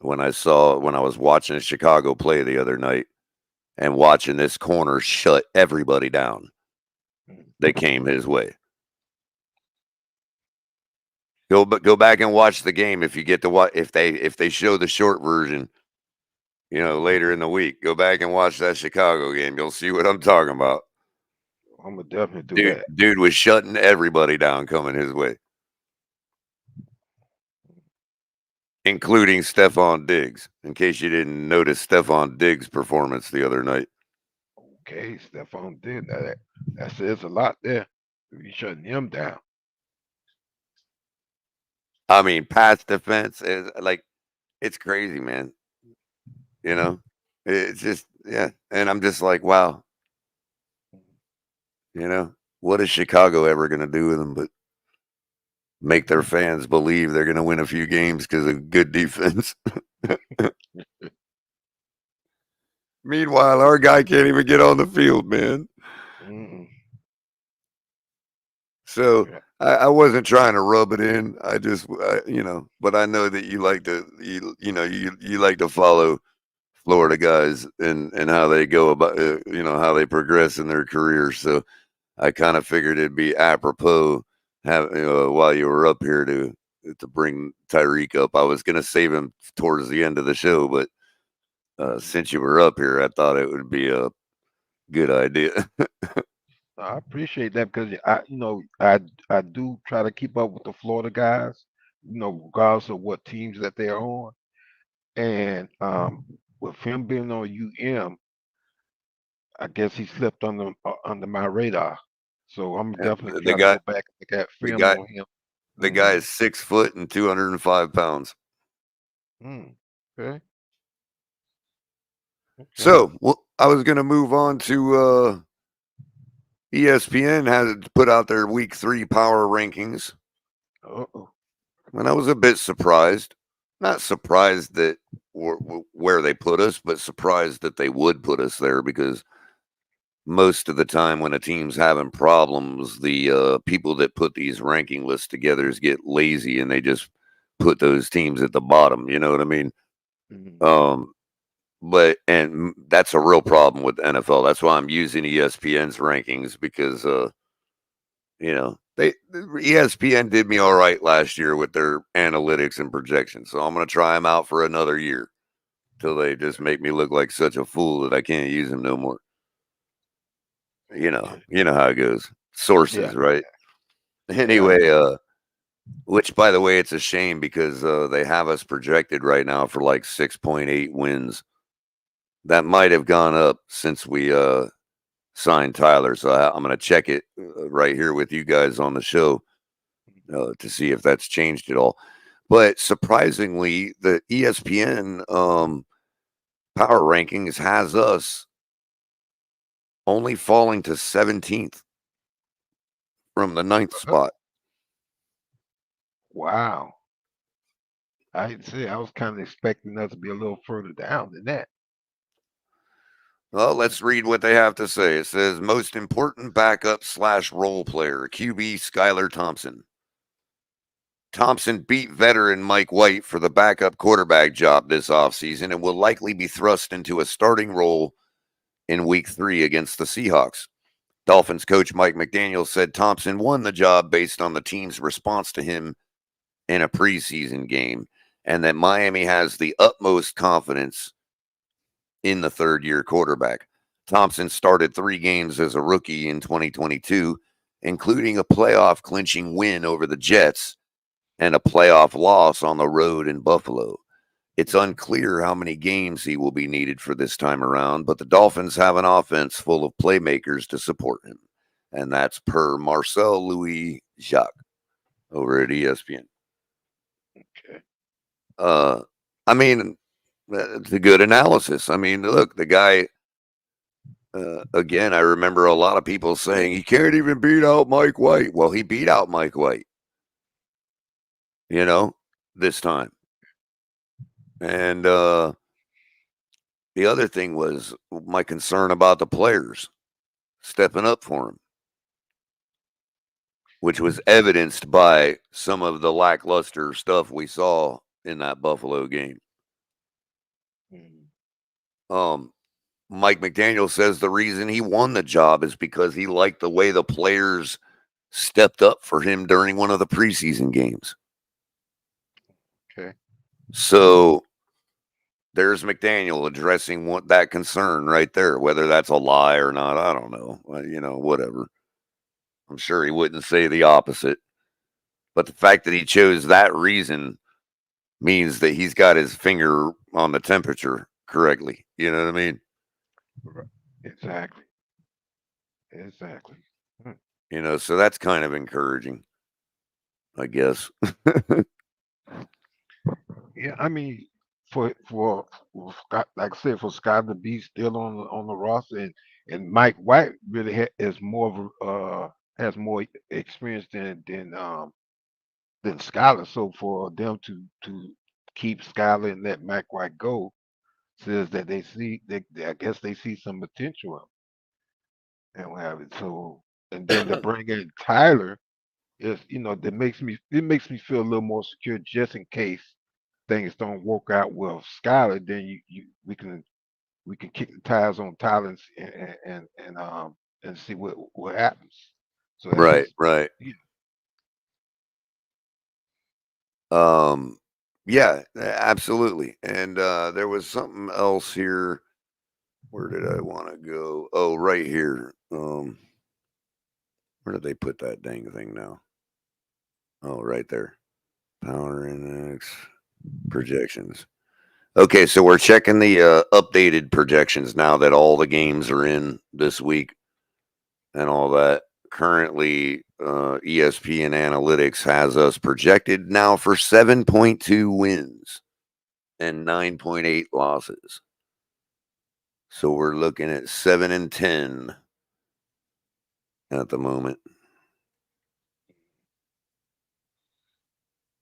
when I was watching Chicago play the other night and watching this corner shut everybody down that came his way. Go back and watch the game if you get to watch if they show the short version, later in the week. Go back and watch that Chicago game. You'll see what I'm talking about.
I'm gonna definitely do that.
Dude was shutting everybody down coming his way, including Stephon Diggs. In case you didn't notice Stephon Diggs' performance the other night.
Okay, Stephon did that says a lot there. You shutting him down.
I mean, pass defense is like it's crazy, man. It's just yeah, and I'm just like, wow. What is Chicago ever going to do with them but make their fans believe they're going to win a few games because of good defense? Meanwhile, our guy can't even get on the field, man.
Mm.
So
Yeah.
I wasn't trying to rub it in. I just, but I know that you like to, you like to follow Florida guys and how they go about, how they progress in their careers. So I kind of figured it'd be apropos while you were up here to bring Tyreek up. I was gonna save him towards the end of the show, but since you were up here, I thought it would be a good idea.
I appreciate that because I do try to keep up with the Florida guys, regardless of what teams that they're on. And with him being on UM, I guess he slipped under my radar. So I'm
And
definitely
the
try to
guy,
go back and look at
the
film
guy,
on him.
the guy is 6 foot and 205 pounds.
Okay. Okay.
So, well, I was going to move on to ESPN has put out their week 3 power rankings.
Uh-oh.
And I was a bit surprised. Not surprised that where they put us, but surprised that they would put us there, because most of the time when a team's having problems, the people that put these ranking lists together get lazy and they just put those teams at the bottom. You know what I mean?
Mhm.
But that's a real problem with the NFL. That's why I'm using ESPN's rankings, because ESPN did me all right last year with their analytics and projections. So I'm going to try them out for another year till they just make me look like such a fool that I can't use them no more. You know how it goes. Sources,
Yeah.
right?
Yeah.
Anyway, which, by the way, it's a shame, because they have us projected right now for like 6.8 wins. That might have gone up since we signed Tyler. So I'm going to check it right here with you guys on the show to see if that's changed at all. But surprisingly, the ESPN power rankings has us only falling to 17th from the 9th spot.
Wow. I see. I was kind of expecting us to be a little further down than that.
Well, let's read what they have to say. It says most important backup / role player, QB Skylar Thompson. Thompson beat veteran Mike White for the backup quarterback job this offseason and will likely be thrust into a starting role in week 3 against the Seahawks. Dolphins coach Mike McDaniel said Thompson won the job based on the team's response to him in a preseason game, and that Miami has the utmost confidence in the third-year quarterback. Thompson started 3 games as a rookie in 2022, including a playoff clinching win over the Jets and a playoff loss on the road in Buffalo. It's unclear how many games he will be needed for this time around, but the Dolphins have an offense full of playmakers to support him. And that's per Marcel Louis Jacques over at ESPN.
Okay.
I mean, it's a good analysis. I mean, look, the guy, again, I remember a lot of people saying he can't even beat out Mike White. Well, he beat out Mike White, this time. And the other thing was my concern about the players stepping up for him, which was evidenced by some of the lackluster stuff we saw in that Buffalo game. Mike McDaniel says the reason he won the job is because he liked the way the players stepped up for him during one of the preseason games.
Okay.
So there's McDaniel addressing that concern right there. Whether that's a lie or not, I don't know. Whatever. I'm sure he wouldn't say the opposite. But the fact that he chose that reason means that he's got his finger on the temperature correctly. You know what I mean?
Right. Exactly. Exactly.
So that's kind of encouraging, I guess.
Yeah, I mean, for Scott, like I said, for Scott to be still on the roster, and Mike White really is more of has more experience than Skyler. So for them to keep Skyler and let Mike White go says that I guess they see some potential in him and what have it. So and then to bring in Tyler is that makes me feel a little more secure just in case things don't work out with Skyler. Then we can kick the tires on Tyler and see what happens. So that's
Right,
just
right.
yeah.
Yeah, absolutely. And there was something else here. Where did I want to go? Oh, right here. Where did they put that dang thing now? Oh, right there. Power index projections. Okay, so we're checking the updated projections now that all the games are in this week and all that. currently ESPN Analytics has us projected now for 7.2 wins and 9.8 losses. So we're looking at 7-10 at the moment,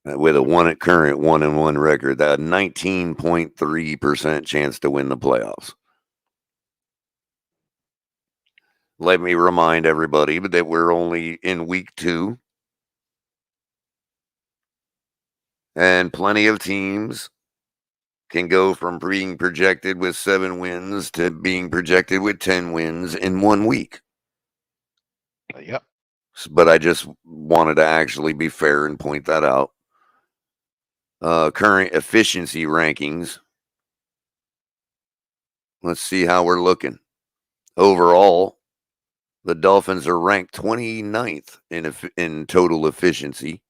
with a current 1-1 record, that 19.3% chance to win the playoffs. Let me remind everybody that we're only in week 2, and plenty of teams can go from being projected with 7 wins to being projected with 10 wins in 1 week.
Yep.
But I just wanted to actually be fair and point that out. Current efficiency rankings. Let's see how we're looking. Overall, the Dolphins are ranked 29th in total efficiency.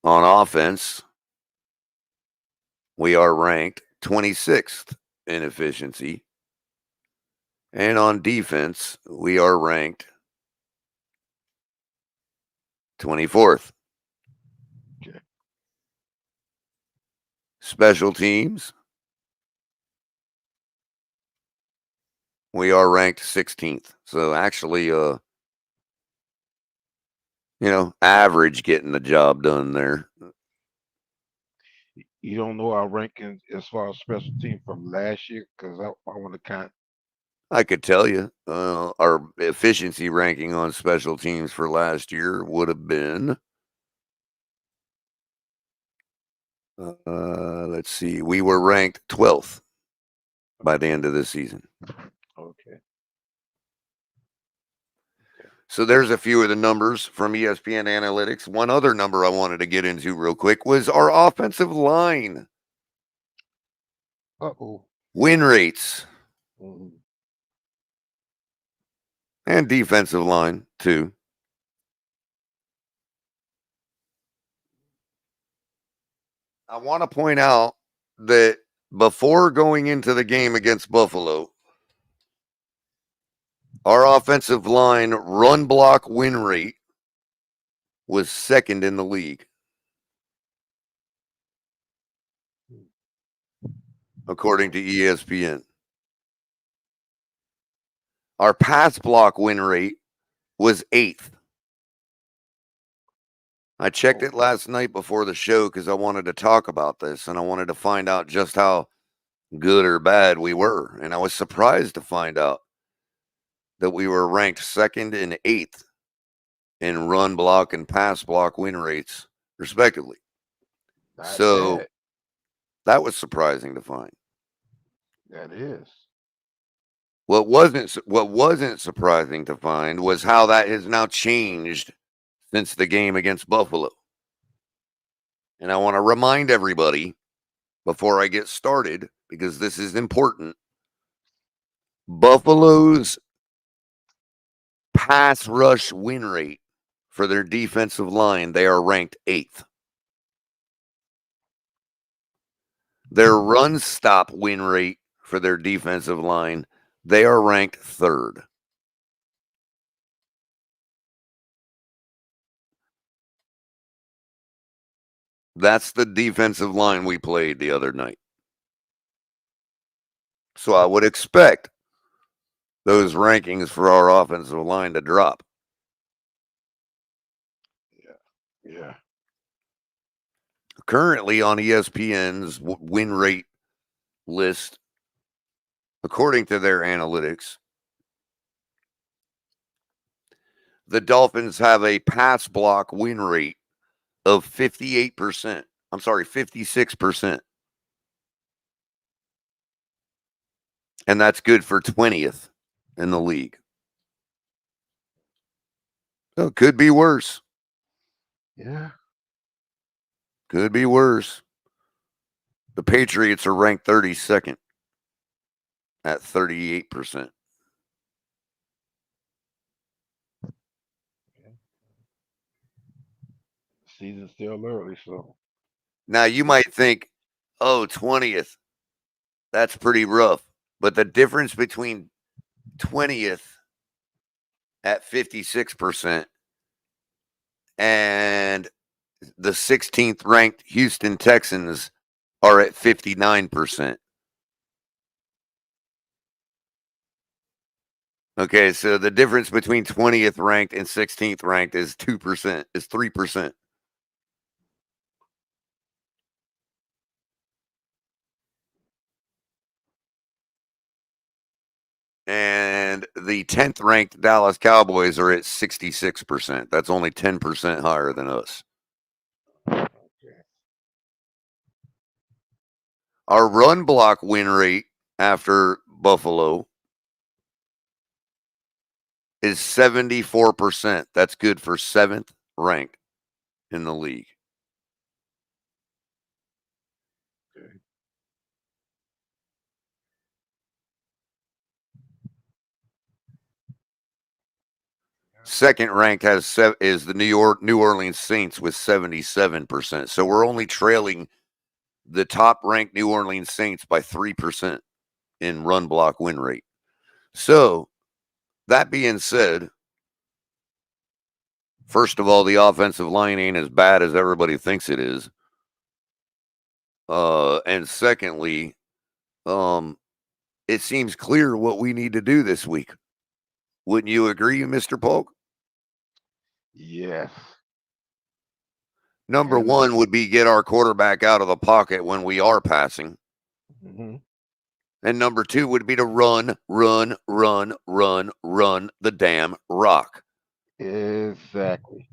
On offense, we are ranked 26th in efficiency. And on defense, we are ranked 24th.
Okay.
Special teams, we are ranked 16th. So actually, average getting the job done there.
You don't know our rankings as far as special team from last year, because I want to count.
I could tell you our efficiency ranking on special teams for last year would have been, let's see, we were ranked 12th by the end of the season.
Okay.
So there's a few of the numbers from ESPN Analytics. One other number I wanted to get into real quick was our offensive line win rates, and defensive line too. I want to point out that before going into the game against Buffalo, our offensive line run block win rate was 2nd in the league, according to ESPN. Our pass block win rate was 8th. I checked it last night before the show because I wanted to talk about this, and I wanted to find out just how good or bad we were. And I was surprised to find out that we were ranked 2nd and 8th in run block and pass block win rates, respectively. So that was surprising to find.
That is.
What wasn't surprising to find was how that has now changed since the game against Buffalo. And I want to remind everybody before I get started, because this is important, Buffalo's pass rush win rate for their defensive line, they are ranked 8th. Their run stop win rate for their defensive line, they are ranked 3rd. That's the defensive line we played the other night. So I would expect those rankings for our offensive line to drop.
Yeah.
Currently on ESPN's win rate list, according to their analytics, the Dolphins have a pass block win rate of 58%. I'm sorry, 56%. And that's good for 20th in the league. So it could be worse.
Yeah.
Could be worse. The Patriots are ranked 32nd at 38%.
Season's still early, so.
Now you might think, oh, 20th. That's pretty rough. But the difference between 20th at 56%. And the 16th ranked Houston Texans are at 59%. Okay, so the difference between 20th ranked and 16th ranked is 2%, is 3%. And the 10th ranked Dallas Cowboys are at 66%. That's only 10% higher than us. Our run block win rate after Buffalo is 74%. That's good for 7th rank in the league.
Okay.
Second ranked is the New Orleans Saints with 77%. So we're only trailing the top ranked New Orleans Saints by 3% in run block win rate. So that being said, first of all, the offensive line ain't as bad as everybody thinks it is. And secondly, it seems clear what we need to do this week. Wouldn't you agree, Mr. Polk?
Yes.
Number one would be get our quarterback out of the pocket when we are passing.
Mm-hmm.
And number two would be to run the damn rock.
Exactly.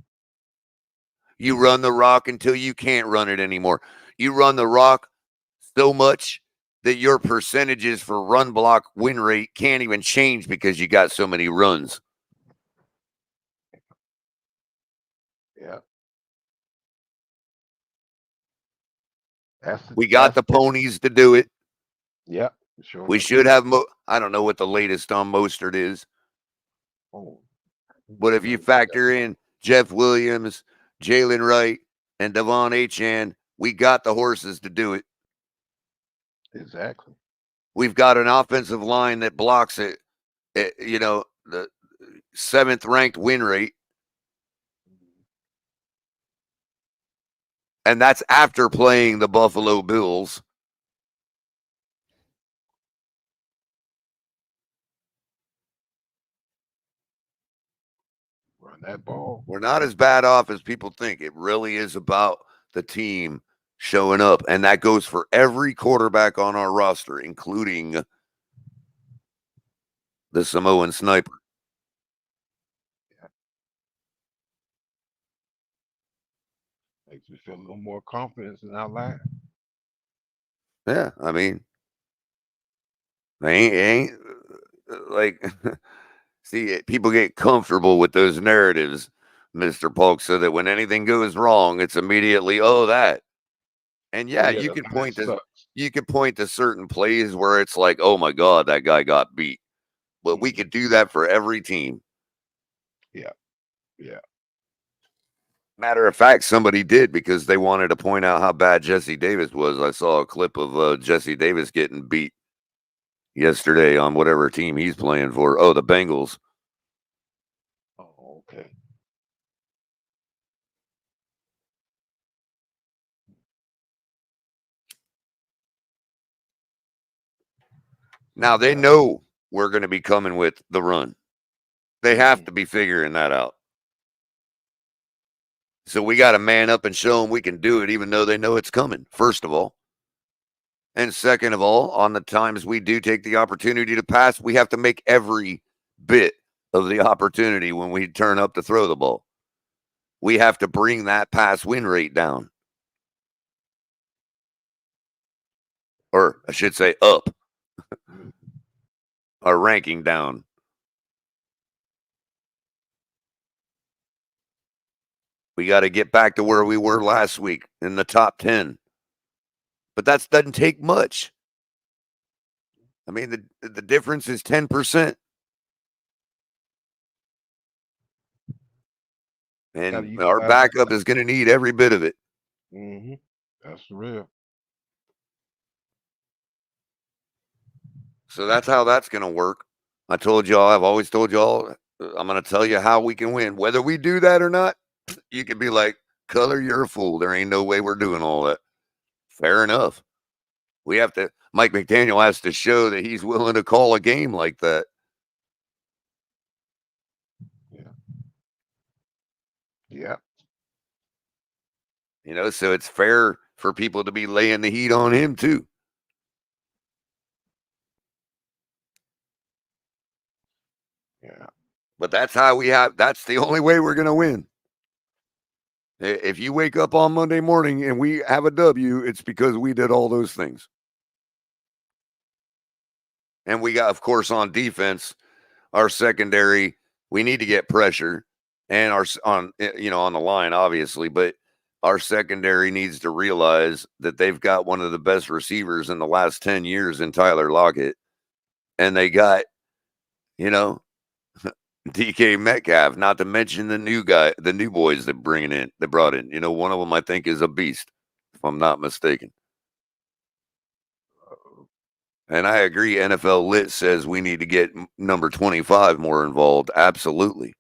You run the rock until you can't run it anymore. You run the rock so much that your percentages for run block win rate can't even change because you got so many runs.
Yeah.
We got the ponies to do it.
Yeah, sure.
We should have. I don't know what the latest on Mostert is.
Oh.
But if you factor in Jeff Williams, Jalen Wright, and Devon Achane, we got the horses to do it.
Exactly.
We've got an offensive line that blocks it. The 7th ranked win rate. And that's after playing the Buffalo Bills.
Run that ball.
We're not as bad off as people think. It really is about the team showing up. And that goes for every quarterback on our roster, including the Samoan sniper.
Yeah. Makes me feel a little more confidence in our line.
Yeah, I mean, they ain't like, see, people get comfortable with those narratives, Mr. Polk, so that when anything goes wrong, it's immediately, that. And yeah, you can point to certain plays where it's like, oh my God, that guy got beat. But we could do that for every team.
Yeah. Yeah.
Matter of fact, somebody did because they wanted to point out how bad Jesse Davis was. I saw a clip of Jesse Davis getting beat yesterday on whatever team he's playing for. Oh, the Bengals.
Oh, okay.
Now they know we're going to be coming with the run. They have to be figuring that out. So we got to man up and show them we can do it, even though they know it's coming, first of all. And second of all, on the times we do take the opportunity to pass, we have to make every bit of the opportunity when we turn up to throw the ball. We have to bring that pass win rate down. Or I should say up. Our ranking down. We got to get back to where we were last week in the top 10. But that doesn't take much. I mean, the difference is 10%. And our backup is going to need every bit of it.
Mm-hmm. That's real.
So that's how that's going to work. I've always told y'all, I'm going to tell you how we can win. Whether we do that or not, you could be like, Culler, you're a fool. There ain't no way we're doing all that. Fair enough. We have to, Mike McDaniel has to show that he's willing to call a game like that.
Yeah.
You know, so it's fair for people to be laying the heat on him too.
Yeah.
But that's the only way we're going to win. If you wake up on Monday morning and we have a W, it's because we did all those things. And we got, of course, on defense, our secondary, we need to get pressure and on the line, obviously, but our secondary needs to realize that they've got one of the best receivers in the last 10 years in Tyler Lockett. And they got, DK Metcalf, not to mention the new boys that brought in. One of them I think is a beast, if I'm not mistaken. And I agree. NFL Lit says we need to get number 25 more involved. Absolutely.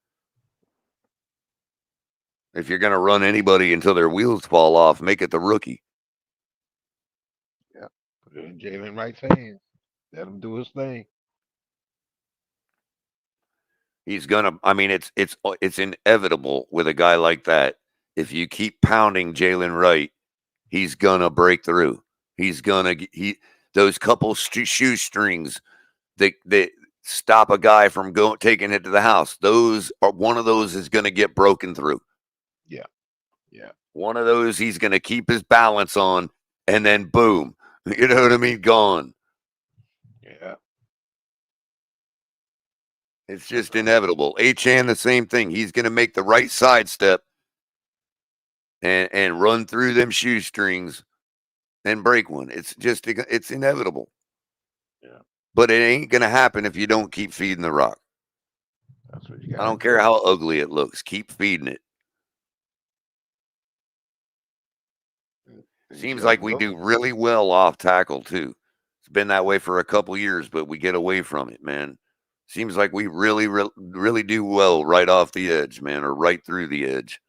If you're going to run anybody until their wheels fall off, make it the rookie.
Yeah. Put it in Jalen Wright's hands. Let him do his thing.
He's gonna. I mean, it's inevitable with a guy like that. If you keep pounding Jalen Wright, he's gonna break through. Those couple shoestrings that stop a guy from taking it to the house. One of those is gonna get broken through.
Yeah. Yeah.
One of those he's gonna keep his balance on, and then boom, you know what I mean? Gone.
Yeah.
It's just inevitable. Achan, the same thing. He's going to make the right sidestep and run through them shoestrings and break one. It's inevitable.
Yeah.
But it ain't going to happen if you don't keep feeding the rock.
That's what you got.
I don't care how ugly it looks. Keep feeding it. Seems like we do really well off tackle, too. It's been that way for a couple years, but we get away from it, man. Seems like we really, really do well right off the edge, man, or right through the edge.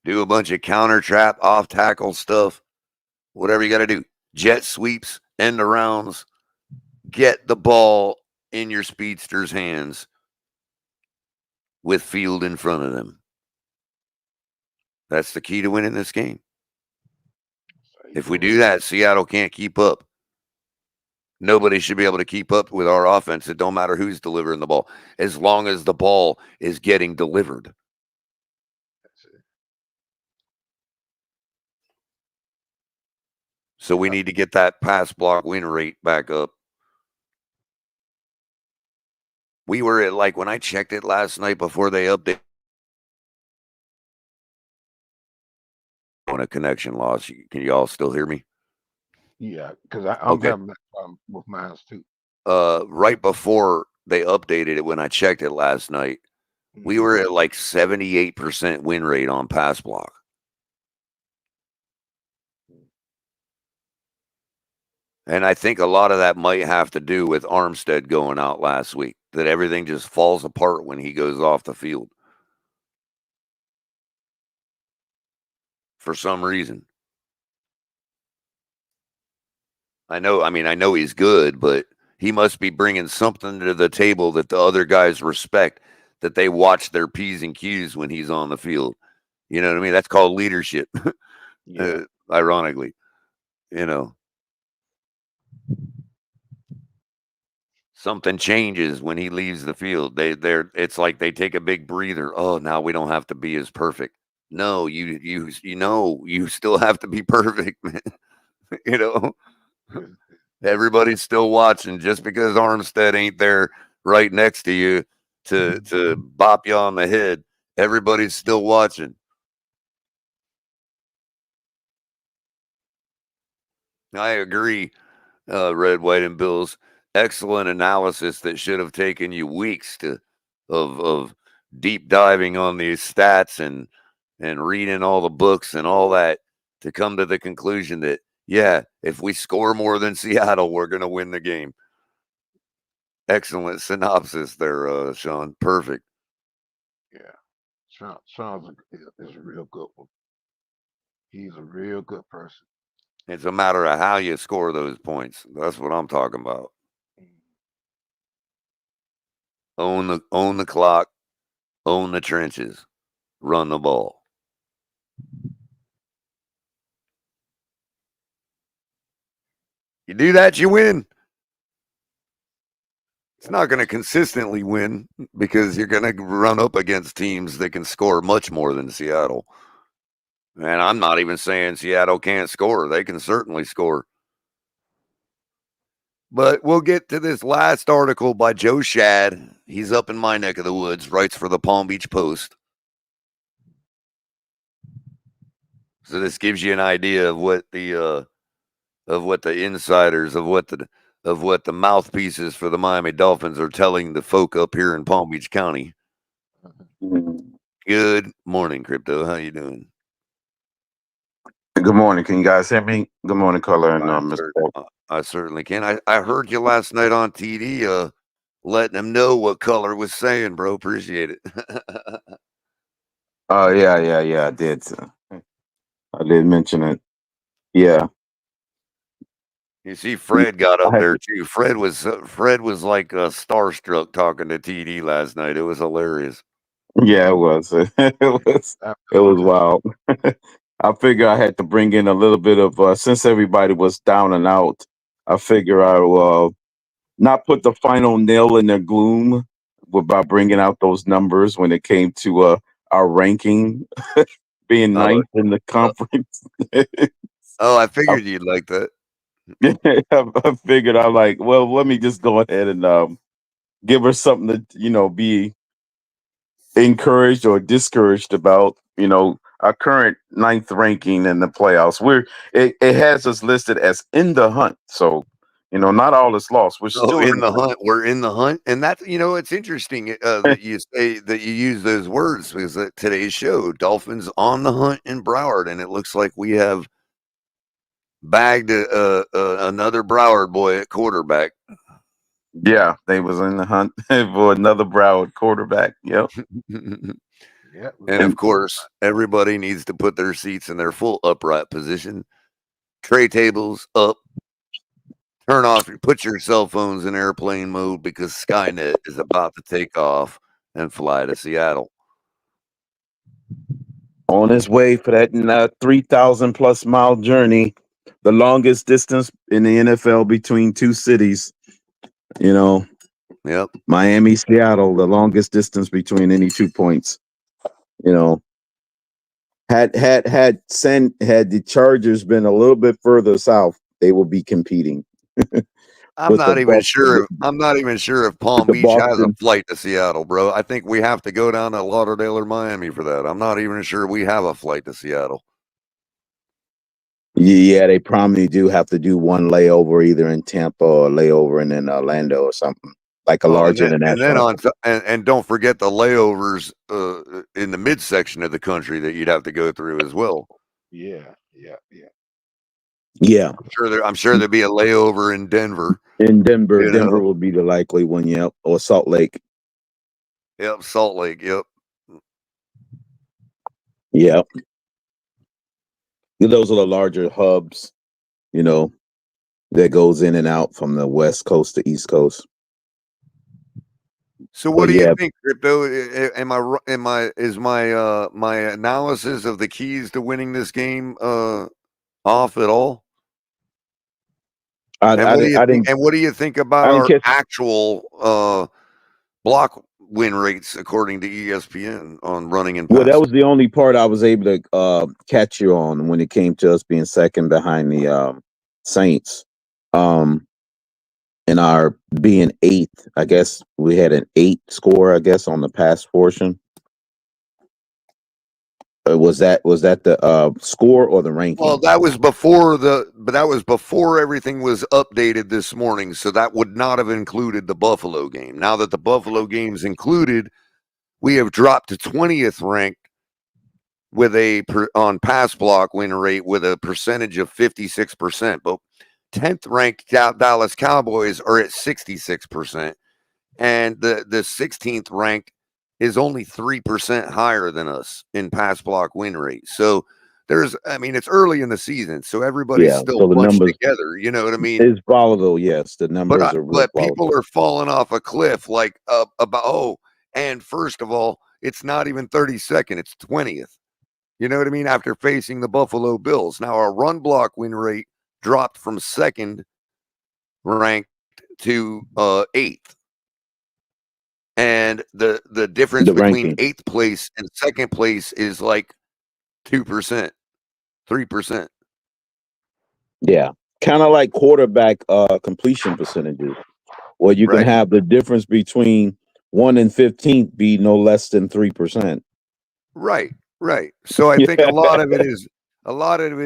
Do a bunch of counter trap, off tackle stuff, whatever you got to do. Jet sweeps, end arounds, get the ball in your speedster's hands with field in front of them. That's the key to winning this game. If we do that, Seattle can't keep up. Nobody should be able to keep up with our offense. It don't matter who's delivering the ball, as long as the ball is getting delivered. So we need to get that pass block win rate back up. We were at, when I checked it last night before they updated, on a connection loss. Can you all still hear me?
Yeah, because I'm having that problem with mine too.
Right before they updated it, when I checked it last night, we were at 78% win rate on pass block. And I think a lot of that might have to do with Armstead going out last week, that everything just falls apart when he goes off the field. For some reason. I know he's good, but he must be bringing something to the table that the other guys respect, that they watch their P's and Q's when he's on the field. You know what I mean? That's called leadership.
Yeah.
Ironically, something changes when he leaves the field. It's like they take a big breather. Oh, now we don't have to be as perfect. No, you still have to be perfect, man. Everybody's still watching. Just because Armstead ain't there right next to you to bop you on the head, everybody's still watching. I agree, Red, White, and Bills. Excellent analysis that should have taken you weeks of deep diving on these stats and reading all the books and all that to come to the conclusion that, yeah, if we score more than Seattle, we're going to win the game. Excellent synopsis there, Sean. Perfect.
Yeah, Sean's is a real good one. He's a real good person.
It's a matter of how you score those points. That's what I'm talking about. Own the clock, own the trenches, run the ball. You do that, you win. It's not going to consistently win because you're going to run up against teams that can score much more than Seattle. And I'm not even saying Seattle can't score. They can certainly score. But we'll get to this last article by Joe Shad. He's up in my neck of the woods, writes for the Palm Beach Post. So this gives you an idea of what the insiders, of what the mouthpieces for the Miami Dolphins are telling the folk up here in Palm Beach County. Good morning, Crypto. How you doing?
Good morning. Can you guys hear me? Good morning, Culler and Mr.
I certainly can. I heard you last night on TD letting them know what Culler was saying, bro. Appreciate it.
Oh, yeah, I did. I did mention it. Yeah.
You see, Fred got up there too. Fred was like starstruck talking to TD last night. It was hilarious.
Yeah, it was. It was wild. I figure I had to bring in a little bit of since everybody was down and out. I figure I will not put the final nail in their gloom by bringing out those numbers when it came to our ranking being ninth in the conference.
I figured you'd like that.
I figured I'm like, well, let me just go ahead and give her something to, be encouraged or discouraged about, our current ninth ranking in the playoffs. It has us listed as in the hunt. So, not all is lost. We're still
in the hunt. We're in the hunt. And that's, it's interesting that you say that you use those words because today's show, Dolphins on the hunt in Broward. And it looks like we have bagged another Broward boy at quarterback.
Yeah, they was in the hunt for another Broward quarterback. Yep.
And of course, everybody needs to put their seats in their full upright position. Tray tables up. Turn off, put your cell phones in airplane mode because Skynet is about to take off and fly to Seattle.
On his way for that 3,000 plus mile journey, the longest distance in the NFL between two cities.
Yep.
Miami, Seattle, the longest distance between any 2 points. Had the Chargers been a little bit further south, they will be competing.
I'm not even sure if Palm Beach has a flight to Seattle, bro. I think we have to go down to Lauderdale or Miami for that. I'm not even sure we have a flight to Seattle.
Yeah, they probably do have to do one layover either in Tampa or layover and in Orlando or something like a large international.
And don't forget the layovers in the midsection of the country that you'd have to go through as well.
Yeah.
I'm sure there'd be a layover in Denver.
Denver will be the likely one, yep, or Salt Lake.
Yep, Salt Lake, yep.
Yep. Those are the larger hubs, that goes in and out from the West Coast to East Coast.
So what do you think, Crypto? Is my analysis of the keys to winning this game off at all? What do you think about our actual block win rates according to ESPN on running and passing?
Well, that was the only part I was able to catch you on when it came to us being second behind the Saints. And our being eighth, I guess we had an 8 score, I guess, on the pass portion. Was that the score or the ranking?
Well, that was before everything was updated this morning, so that would not have included the Buffalo game. Now that the Buffalo game's included, we have dropped to 20th ranked with on pass block win rate with a percentage of 56%. But 10th ranked Dallas Cowboys are at 66%. and the 16th rank is only 3% higher than us in pass block win rate. So it's early in the season, so everybody's still
So the
bunched
numbers
together. You know what I mean?
is volatile. Yes, the numbers are real
But people
volatile.
are falling off a cliff like and first of all, it's not even 32nd, it's 20th. You know what I mean? After facing the Buffalo Bills. Now our run block win rate dropped from second ranked to 8th. And the difference
The
between
ranking.
8th place and second place is like 2%, 3%.
Yeah, kind of like quarterback completion percentages, where you can
Right.
have the difference between 1 and 15th be no less than 3%.
Right. So I think a lot of it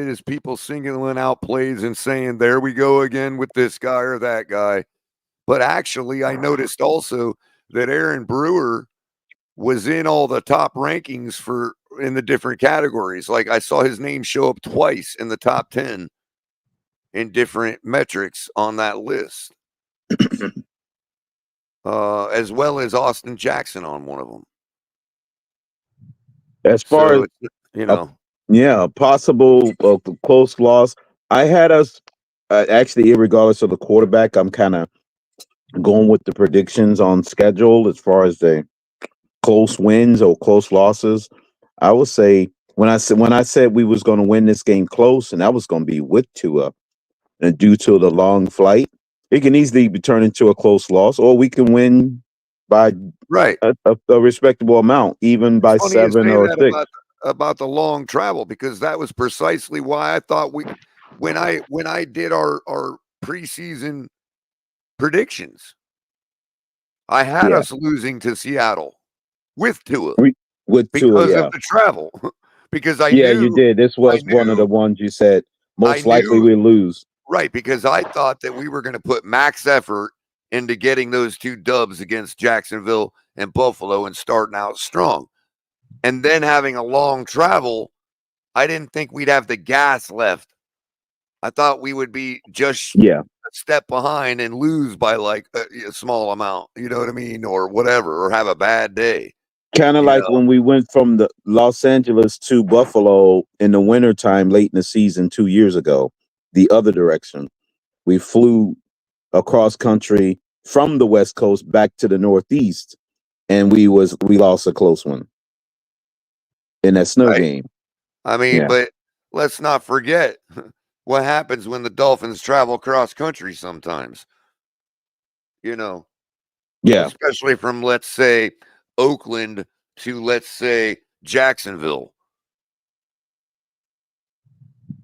is people singling out plays and saying, there we go again with this guy or that guy. But actually, I noticed also that Aaron Brewer was in all the top rankings in the different categories. Like I saw his name show up twice in the top 10 in different metrics on that list, as well as Austin Jackson on one of them.
As far
So,
as a possible close loss, I had us actually, irregardless of the quarterback, I'm kind of going with the predictions on schedule as far as the close wins or close losses. I would say when I said we was going to win this game close, and that was going to be with Tua, and due to the long flight, it can easily be turned into a close loss, or we can win by
right.
a respectable amount, even by
It's funny you
7
say
or
that
6.
about the long travel, because that was precisely why I thought when I did our preseason predictions, I had
Yeah,
us losing to Seattle with Tua
with Tua,
because of
yeah.
the travel. Because
Yeah, you did. This
I
was one of the
knew,
ones you said
I
most likely
knew,
we lose.
right? Because I thought that we were going to put max effort into getting those 2 dubs against Jacksonville and Buffalo and starting out strong, and then having a long travel. I didn't think we'd have the gas left. I thought we would be just
Yeah,
a step behind and lose by like a small amount, you know what I mean, or whatever, or have a bad day,
kind of
you
like
know.
when we went from the Los Angeles to Buffalo in the wintertime late in the season 2 years ago, the other direction. We flew across country from the West Coast back to the Northeast, and we lost a close one in that snow
Right.
game.
I mean,
Yeah,
but let's not forget what happens when the Dolphins travel cross country sometimes, you know,
yeah,
especially from, let's say, Oakland to, let's say, Jacksonville.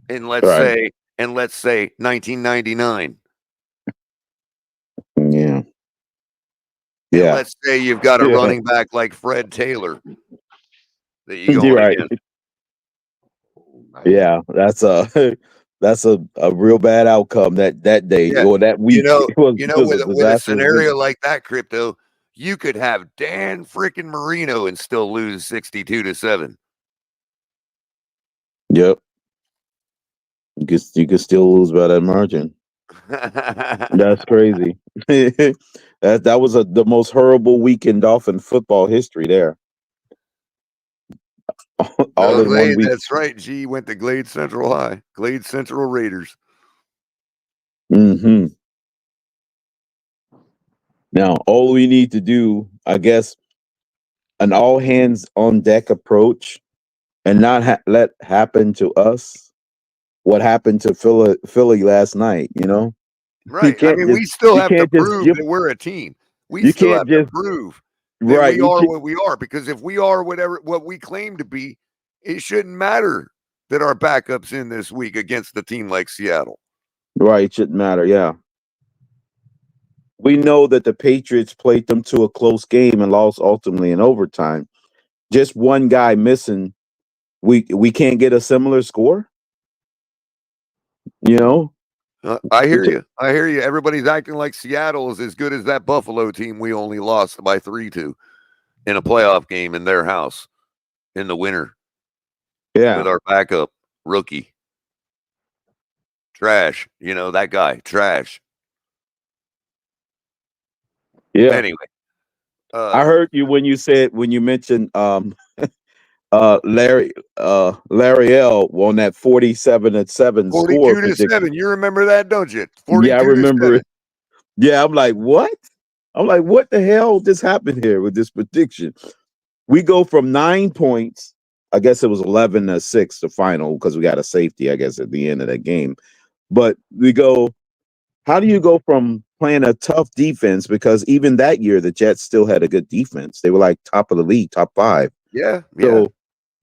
And
right,
let's say 1999.
yeah,
And
yeah,
let's say you've got a
yeah.
running back like Fred Taylor that you're
You're
going
right.
against.
Yeah, that's a that's a real bad outcome that day
Yeah.
or that week. It was
With
a
a
disastrous week.
scenario like that, Crypto, you could have Dan freaking Marino and still lose 62-7.
Yep, you could still lose by that margin. That's crazy. That was the most horrible week in Dolphin football history. There, all in one
Hey,
week.
that's right. G went to Glade Central High, Glade Central Raiders.
Hmm. Now, all we need to do, I guess, an all hands on deck approach, and not let happen to us what happened to Philly last night. You
Right. I
can't
mean,
just
we still
you
have to
can't just
prove
you,
that we're a team. We
you
still
can't
have to
just
prove that
right
we
you
are
can't
what we are. Because if we are what we claim to be, it shouldn't matter that our backup's in this week against a team like Seattle.
right, it shouldn't matter. Yeah, we know that the Patriots played them to a close game and lost ultimately in overtime. Just one guy missing, we can't get a similar score. You know,
I
We're
hear
t-
you. I hear you. Everybody's acting like Seattle is as good as that Buffalo team we only lost by 3 to in a playoff game in their house in the winter with
yeah,
our backup rookie. Trash. That guy. Trash.
yeah.
Anyway.
I heard you when you mentioned Larry L won that 47-7 score
42-7.
prediction.
You remember that, don't you?
Yeah, I
42-7.
remember it. Yeah, I'm like, what? I'm like, what the hell just happened here with this prediction? We go from 9 points. I guess it was 11-6 the final because we got a safety, I guess, at the end of that game. But we go, how do you go from playing a tough defense? Because even that year, the Jets still had a good defense. They were like top of the league, top 5.
Yeah.
So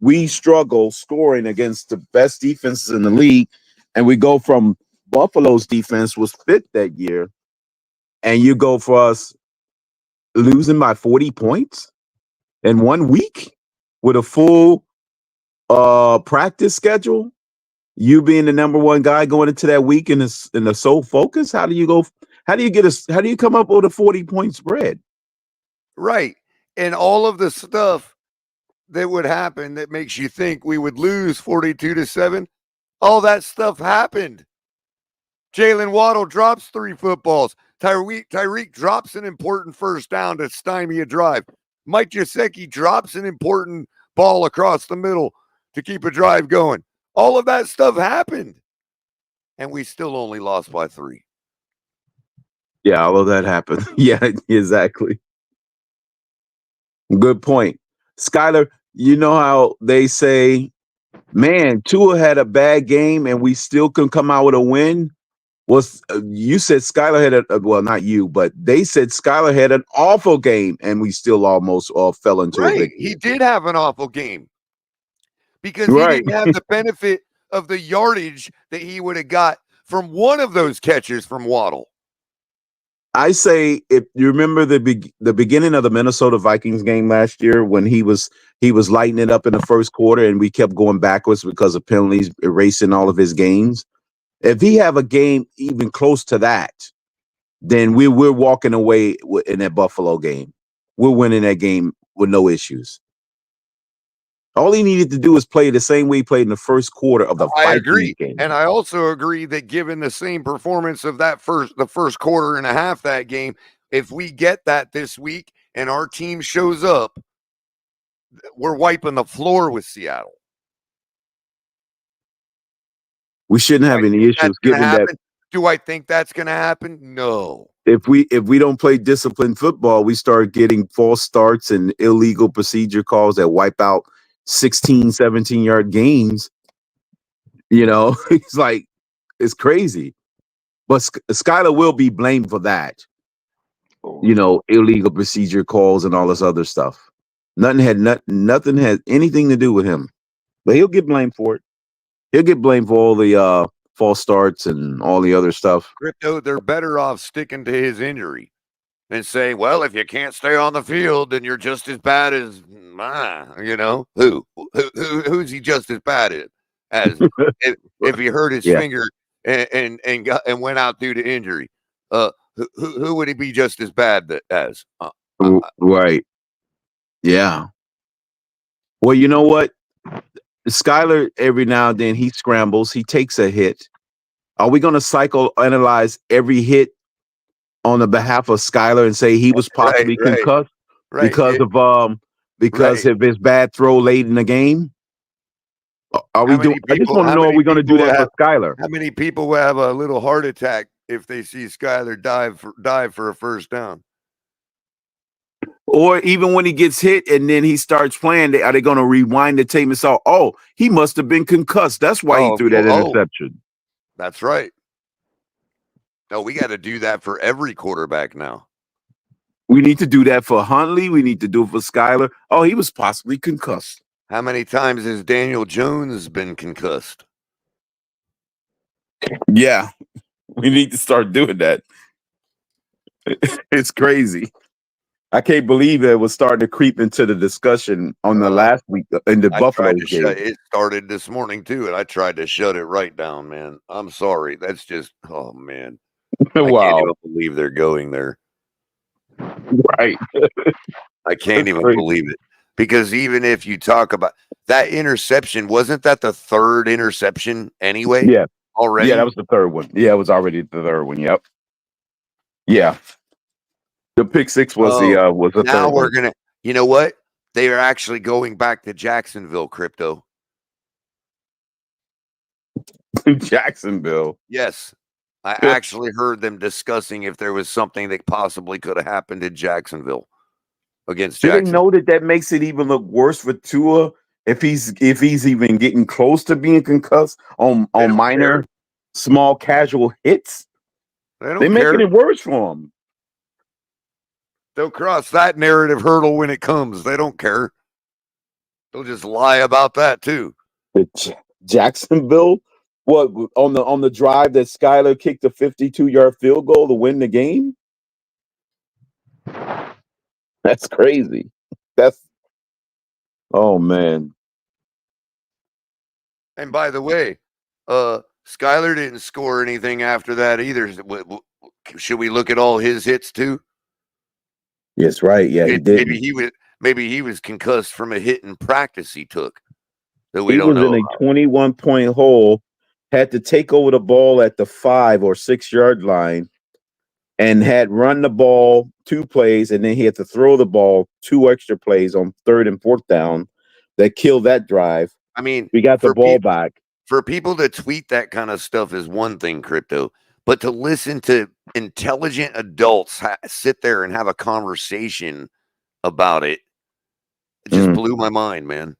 we struggle scoring against the best defenses in the league. And we go from Buffalo's defense was 5th that year. And you go for us losing by 40 points in 1 week with a full practice schedule. You being the number one guy going into that week in the sole focus. How do you come up with a 40-point spread?
Right. And all of the stuff that would happen that makes you think we would lose 42-7, all that stuff happened. Jalen Waddle drops 3 footballs. Tyreek drops an important first down to stymie a drive. Mike Gesicki drops an important ball across the middle to keep a drive going. All of that stuff happened. And we still only lost by 3.
Yeah, all of that happened. Yeah, exactly. Good point. Skyler, you know how they say, man, Tua had a bad game and we still can come out with a win? You said Skyler had well, not you, but they said Skyler had an awful game and we still almost fell into a victory.
He did have an awful game because he didn't have the benefit of the yardage that he would have got from one of those catches from Waddle.
I say, if you remember the beginning of the Minnesota Vikings game last year when he was lighting it up in the first quarter and we kept going backwards because of penalties erasing all of his games. If he have a game even close to that, then we're walking away in that Buffalo game. We're winning that game with no issues. All he needed to do is play the same way he played in the first quarter of the Vikings game.
And I also agree that given the same performance of the first quarter and a half that game, if we get that this week and our team shows up, we're wiping the floor with Seattle.
We shouldn't have any issues given that.
Do I think that's going to happen? No.
If we don't play disciplined football, we start getting false starts and illegal procedure calls that wipe out 16, 17-yard gains. You know, it's crazy. But Skyler will be blamed for that. You know, illegal procedure calls and all this other stuff. Nothing had anything to do with him. But he'll get blamed for it. He'll get blamed for all the false starts and all the other stuff.
Crypto, they're better off sticking to his injury and saying, well, if you can't stay on the field, then you're just as bad as, you know, who's he just as bad as if he hurt his finger and went out due to injury? Who would he be just as bad as?
Right. Yeah. Well, you know what? Skyler, every now and then he scrambles, he takes a hit. Are we going to psychoanalyze every hit on the behalf of Skyler and say he was possibly concussed because of his bad throw late in the game? Are we doing? I just want to know: are we going to do that for Skyler?
How many people will have a little heart attack if they see Skyler dive for a first down?
Or even when he gets hit and then he starts playing, are they going to rewind the tape and say, "Oh, he must have been concussed. That's why he threw that interception."
That's right. No, we got to do that for every quarterback now.
We need to do that for Huntley. We need to do it for Skyler. Oh, he was possibly concussed.
How many times has Daniel Jones been concussed?
Yeah, we need to start doing that. It's crazy. I can't believe it was starting to creep into the discussion on the last week in the Buffalo game.
It started this morning too, and I tried to shut it right down, man. I'm sorry. That's just, oh man.
Wow.
I can't even believe they're going there.
Right.
I can't even believe it. Because even if you talk about that interception, wasn't that the third interception anyway?
Yeah.
Already?
Yeah, that was the third one. Yeah, it was already the third one. Yep. Yeah. The pick six was the
now
third
we're
one.
gonna. You know what? They are actually going back to Jacksonville, Crypto.
Jacksonville.
Yes, I actually heard them discussing if there was something that possibly could have happened in Jacksonville against
Do they
Jacksonville.
know that makes it even look worse for Tua if he's even getting close to being concussed on
don't
minor,
care.
small, casual hits?
They
They're
don't care.
making it worse for him.
They'll cross that narrative hurdle when it comes. They don't care. They'll just lie about that too.
Jacksonville, what on the drive that Skyler kicked a 52-yard field goal to win the game? That's crazy. Oh man.
And by the way, Skyler didn't score anything after that either. Should we look at all his hits too?
Yes, right. Yeah, he did.
Maybe he was concussed from a hit in practice he took that
He was in a 21-point hole, had to take over the ball at the 5 or 6 yard line, and had run the ball 2 plays, and then he had to throw the ball 2 extra plays on 3rd and 4th down that killed that drive.
I mean,
we got the ball back.
For people to tweet that kind of stuff is one thing, Crypto, but to listen to intelligent adults sit there and have a conversation about it, just blew my mind, man.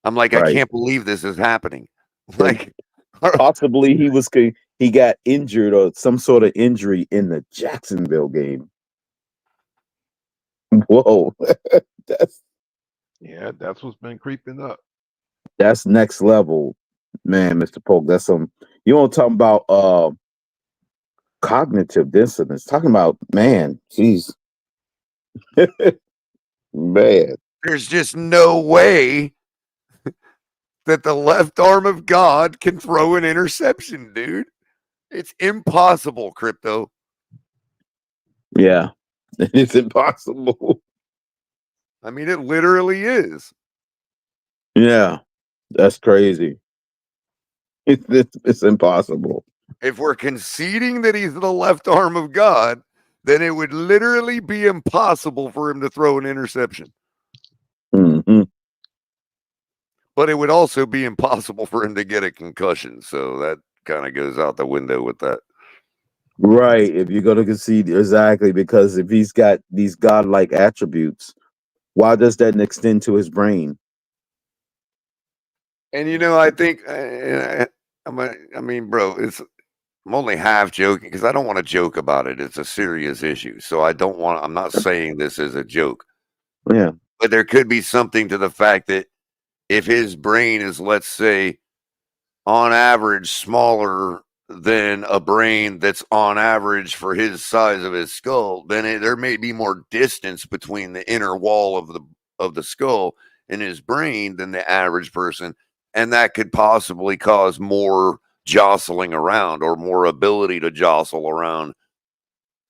I'm like, I can't believe this is happening. Like,
possibly he got injured or some sort of injury in the Jacksonville game. Whoa. That's
what's been creeping up.
That's next level, man, Mr. Polk. That's some, you want to talk about cognitive dissonance. Talking about, man, jeez. Man.
There's just no way that the left arm of God can throw an interception, dude. It's impossible, Crypto.
Yeah, it's impossible.
I mean, it literally is.
Yeah, that's crazy. It's impossible.
If we're conceding that he's the left arm of God, then it would literally be impossible for him to throw an interception.
Mm-hmm.
But it would also be impossible for him to get a concussion. So that kind of goes out the window with that.
Right. If you're going to concede, exactly, because if he's got these godlike attributes, why does that extend to his brain?
And, you know, I think, I mean, bro, I'm only half joking because I don't want to joke about it. It's a serious issue. So I'm not saying this as a joke.
Yeah.
But there could be something to the fact that if his brain is, let's say, on average smaller than a brain that's on average for his size of his skull, then there may be more distance between the inner wall of the skull and his brain than the average person. And that could possibly cause more jostling around or more ability to jostle around,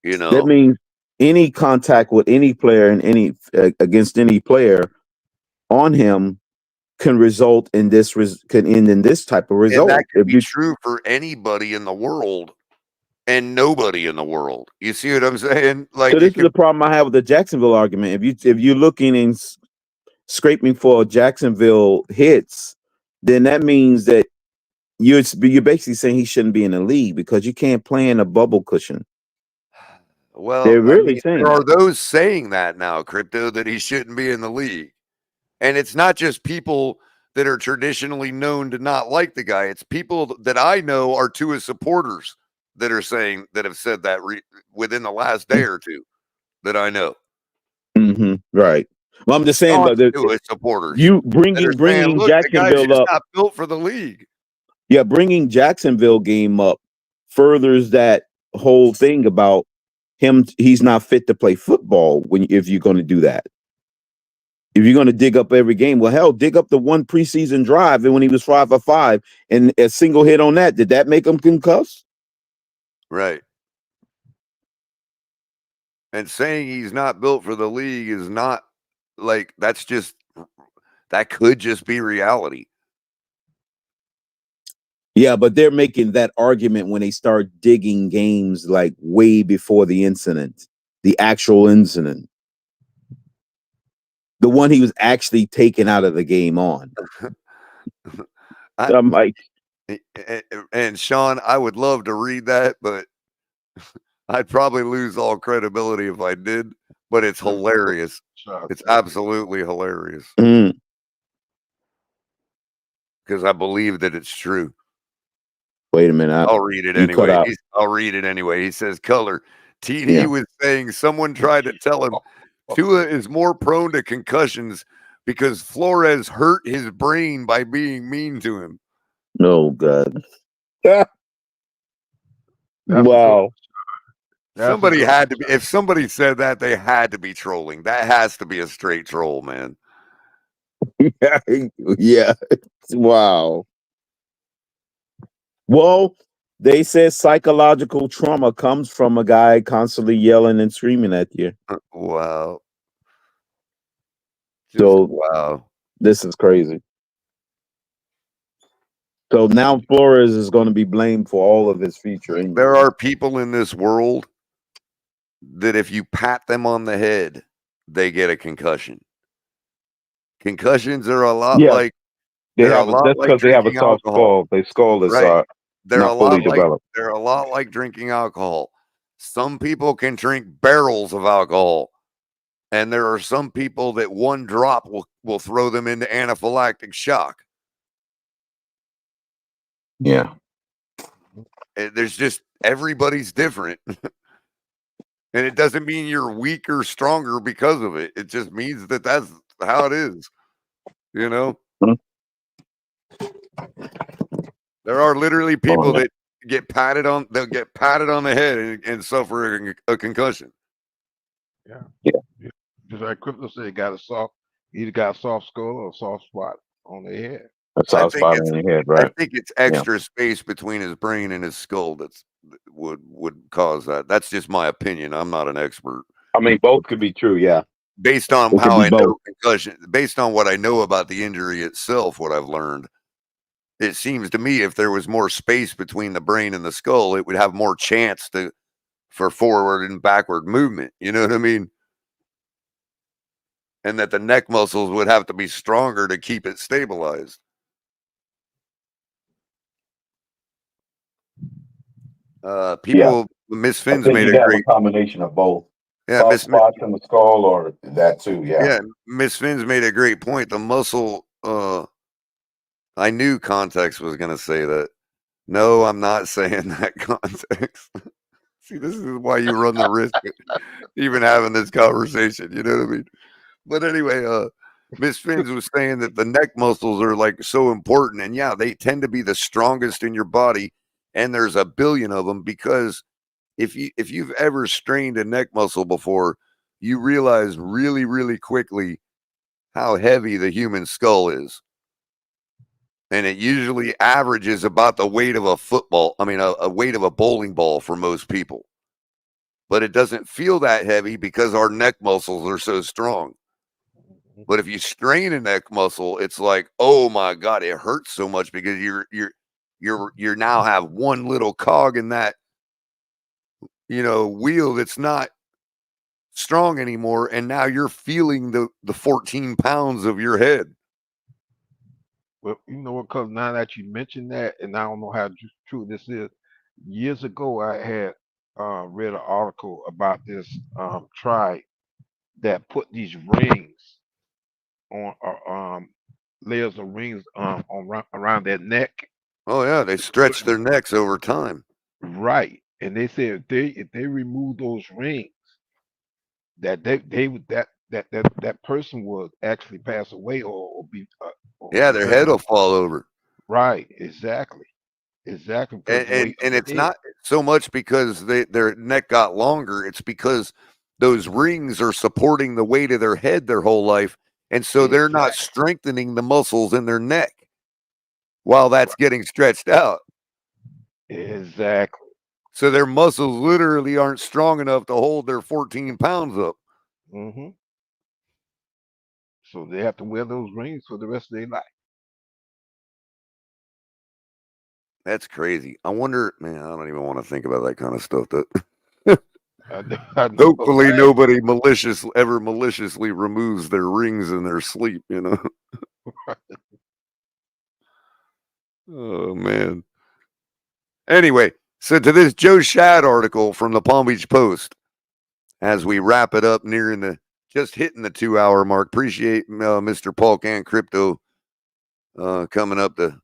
you know.
That means any contact with any player and against any player on him can result in this can end in this type of result.
And that could be true for anybody in the world and nobody in the world. You see what I'm saying? Like,
so this is the problem I have with the Jacksonville argument. If you're looking and scraping for Jacksonville hits, then that means that you're basically saying he shouldn't be in the league because you can't play in a bubble cushion.
Well,
they're really saying
there are those saying that now, Crypto, that he shouldn't be in the league. And it's not just people that are traditionally known to not like the guy. It's people that I know are to his supporters that have said that within the last day or two that I know.
Mm-hmm. Right. Well, I'm just saying, but
his supporters,
you bringing Jacksonville up,
not built for the league.
Yeah, bringing Jacksonville game up furthers that whole thing about him. He's not fit to play football if you're going to do that. If you're going to dig up every game, well, hell, dig up the one preseason drive and when he was 5 for 5 and a single hit on that. Did that make him concussed?
Right. And saying he's not built for the league is not like that could just be reality.
Yeah, but they're making that argument when they start digging games like way before the incident, the actual incident, the one he was actually taken out of the game on. I'm like,
and Sean, I would love to read that, but I'd probably lose all credibility if I did. But it's hilarious. It's absolutely hilarious because I believe that it's true.
Wait a minute.
I'll read it anyway. I'll read it anyway. He says, Culler, TD was saying someone tried to tell him Tua is more prone to concussions because Flores hurt his brain by being mean to him.
Oh, God. Wow.
Somebody had to be, if somebody said that, they had to be trolling. That has to be a straight troll, man.
Yeah. Wow. Well, they said psychological trauma comes from a guy constantly yelling and screaming at you.
Wow.
So,
wow.
This is crazy. So now Flores is going to be blamed for all of his future injuries.
There are people in this world that if you pat them on the head, they get a concussion. Concussions are a lot like
that's because they have a soft skull. Their skull is not fully developed.
They're a lot like drinking alcohol. Some people can drink barrels of alcohol, and there are some people that one drop will throw them into anaphylactic shock.
Yeah.
There's just everybody's different. And it doesn't mean you're weaker, stronger because of it. It just means that that's how it is. You know? There are literally people that get patted on the head and suffer a concussion.
Yeah. Just like Crypto said, either got a soft skull or a soft spot on their head.
A soft spot on the head, right?
I think it's extra space between his brain and his skull that would cause that. That's just my opinion. I'm not an expert.
I mean, both could be true, yeah.
Based on how I know concussion, based on what I know about the injury itself, what I've learned, it seems to me if there was more space between the brain and the skull, it would have more chance for forward and backward movement. You know what I mean? And that the neck muscles would have to be stronger to keep it stabilized. Miss Finn's made a great
combination of both.
Yeah,
Miss spots in the skull or that too. Yeah,
Miss Finn's made a great point. The muscle. I knew context was going to say that. No, I'm not saying that context. See, this is why you run the risk of even having this conversation. You know what I mean? But anyway, Miss Finn's was saying that the neck muscles are like so important, and yeah, they tend to be the strongest in your body, and there's a billion of them because if you've ever strained a neck muscle before, you realize really, really quickly how heavy the human skull is. And it usually averages about the weight of a weight of a bowling ball for most people. But it doesn't feel that heavy because our neck muscles are so strong. But if you strain a neck muscle, it's like, oh my God, it hurts so much because you're now have one little cog in that wheel that's not strong anymore, and now you're feeling the 14 pounds of your head.
Well, you know what? Because now that you mentioned that, and I don't know how true this is. Years ago, I had read an article about this tribe that put these rings on layers of rings around their neck.
Oh yeah, they stretch their necks over time.
Right, and they said if they remove those rings, that that person would actually pass away or be
their head will fall over.
Right, exactly.
And it's not so much because their neck got longer. It's because those rings are supporting the weight of their head their whole life, and so they're not strengthening the muscles in their neck while that's getting stretched out.
Exactly.
So their muscles literally aren't strong enough to hold their 14 pounds up.
Mm-hmm. So they have to wear those rings for the rest of their life.
That's crazy. I wonder, man, I don't even want to think about that kind of stuff. That
I know.
hopefully nobody ever maliciously removes their rings in their sleep, you know. Oh man. Anyway, so to this Joe Shad article from the Palm Beach Post, as we wrap it up nearing just hitting the 2-hour mark. Appreciate Mr. Paul Can Crypto coming up to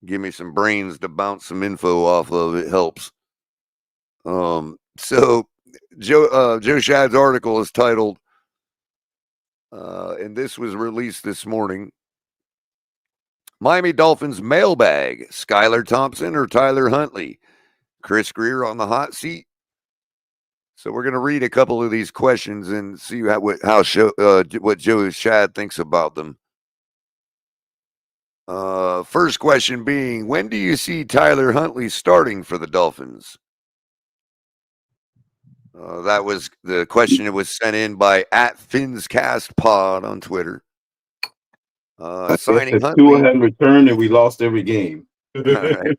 give me some brains to bounce some info off of. It helps. So Joe Shad's article is titled, and this was released this morning, Miami Dolphins mailbag, Skylar Thompson or Tyler Huntley? Chris Grier on the hot seat. So we're going to read a couple of these questions and see what Joe Shad thinks about them. First question being, when do you see Tyler Huntley starting for the Dolphins? That was the question. It was sent in by @FinsCastPod on Twitter. Signing Huntley.
Tua hadn't returned and we lost every game.
Right.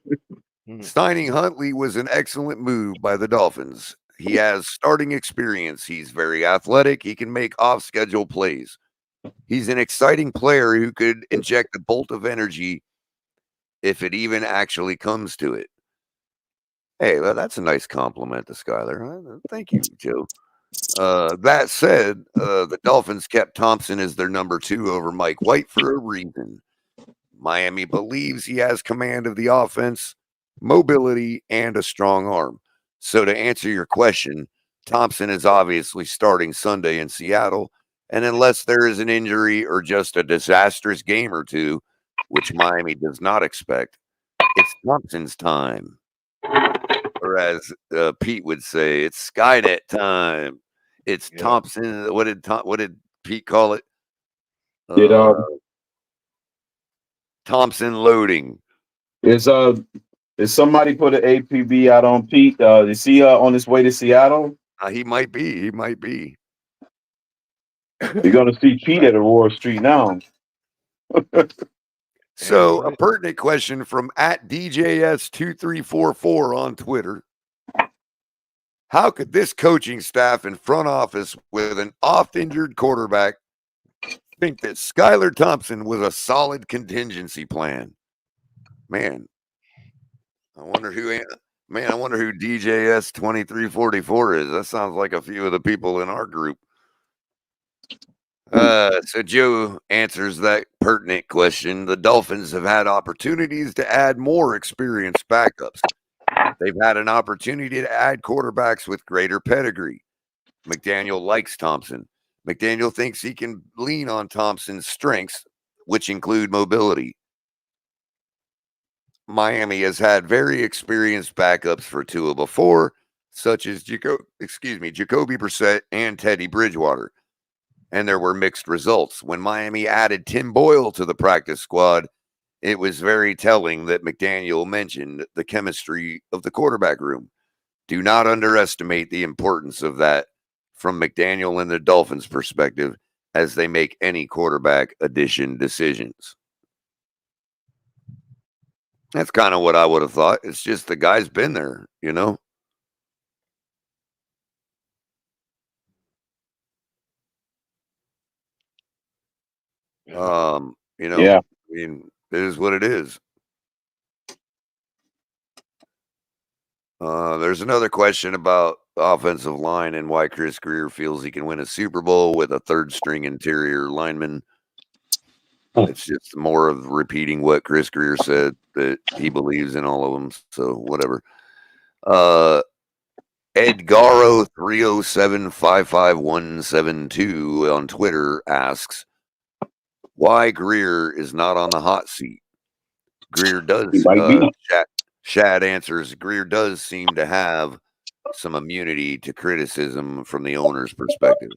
Signing Huntley was an excellent move by the Dolphins. He has starting experience. He's very athletic. He can make off-schedule plays. He's an exciting player who could inject a bolt of energy if it even actually comes to it. Hey, well, that's a nice compliment to Skylar. Thank you, Joe. That said, the Dolphins kept Thompson as their number 2 over Mike White for a reason. Miami believes he has command of the offense, mobility, and a strong arm. So to answer your question, Thompson is obviously starting Sunday in Seattle, and unless there is an injury or just a disastrous game or two, which Miami does not expect, it's Thompson's time. Or as Pete would say, it's Skynet time. It's Thompson. What did Pete call it? Thompson loading.
Is somebody put an APB out on Pete? Is he on his way to Seattle?
He might be. He might be.
You're going to see Pete at Aurora Street now.
So, a pertinent question from @DJS2344 on Twitter. How could this coaching staff and front office with an oft-injured quarterback think that Skylar Thompson was a solid contingency plan? Man, I wonder who DJS2344 is. That sounds like a few of the people in our group. So Joe answers that pertinent question. The Dolphins have had opportunities to add more experienced backups. They've had an opportunity to add quarterbacks with greater pedigree. McDaniel likes Thompson. McDaniel thinks he can lean on Thompson's strengths, which include mobility. Miami has had very experienced backups for Tua before, such as Jacoby Brissett and Teddy Bridgewater. And there were mixed results. When Miami added Tim Boyle to the practice squad, it was very telling that McDaniel mentioned the chemistry of the quarterback room. Do not underestimate the importance of that from McDaniel and the Dolphins' perspective as they make any quarterback addition decisions. That's kind of what I would have thought. It's just the guy's been there, you know?
Yeah.
I mean, it is what it is. There's another question about the offensive line and why Chris Grier feels he can win a Super Bowl with a third-string interior lineman. It's just more of repeating what Chris Grier said, that he believes in all of them. So whatever. Edgaro30755172 on Twitter asks, why Grier is not on the hot seat? Grier does. Shad answers, Grier does seem to have some immunity to criticism from the owner's perspective.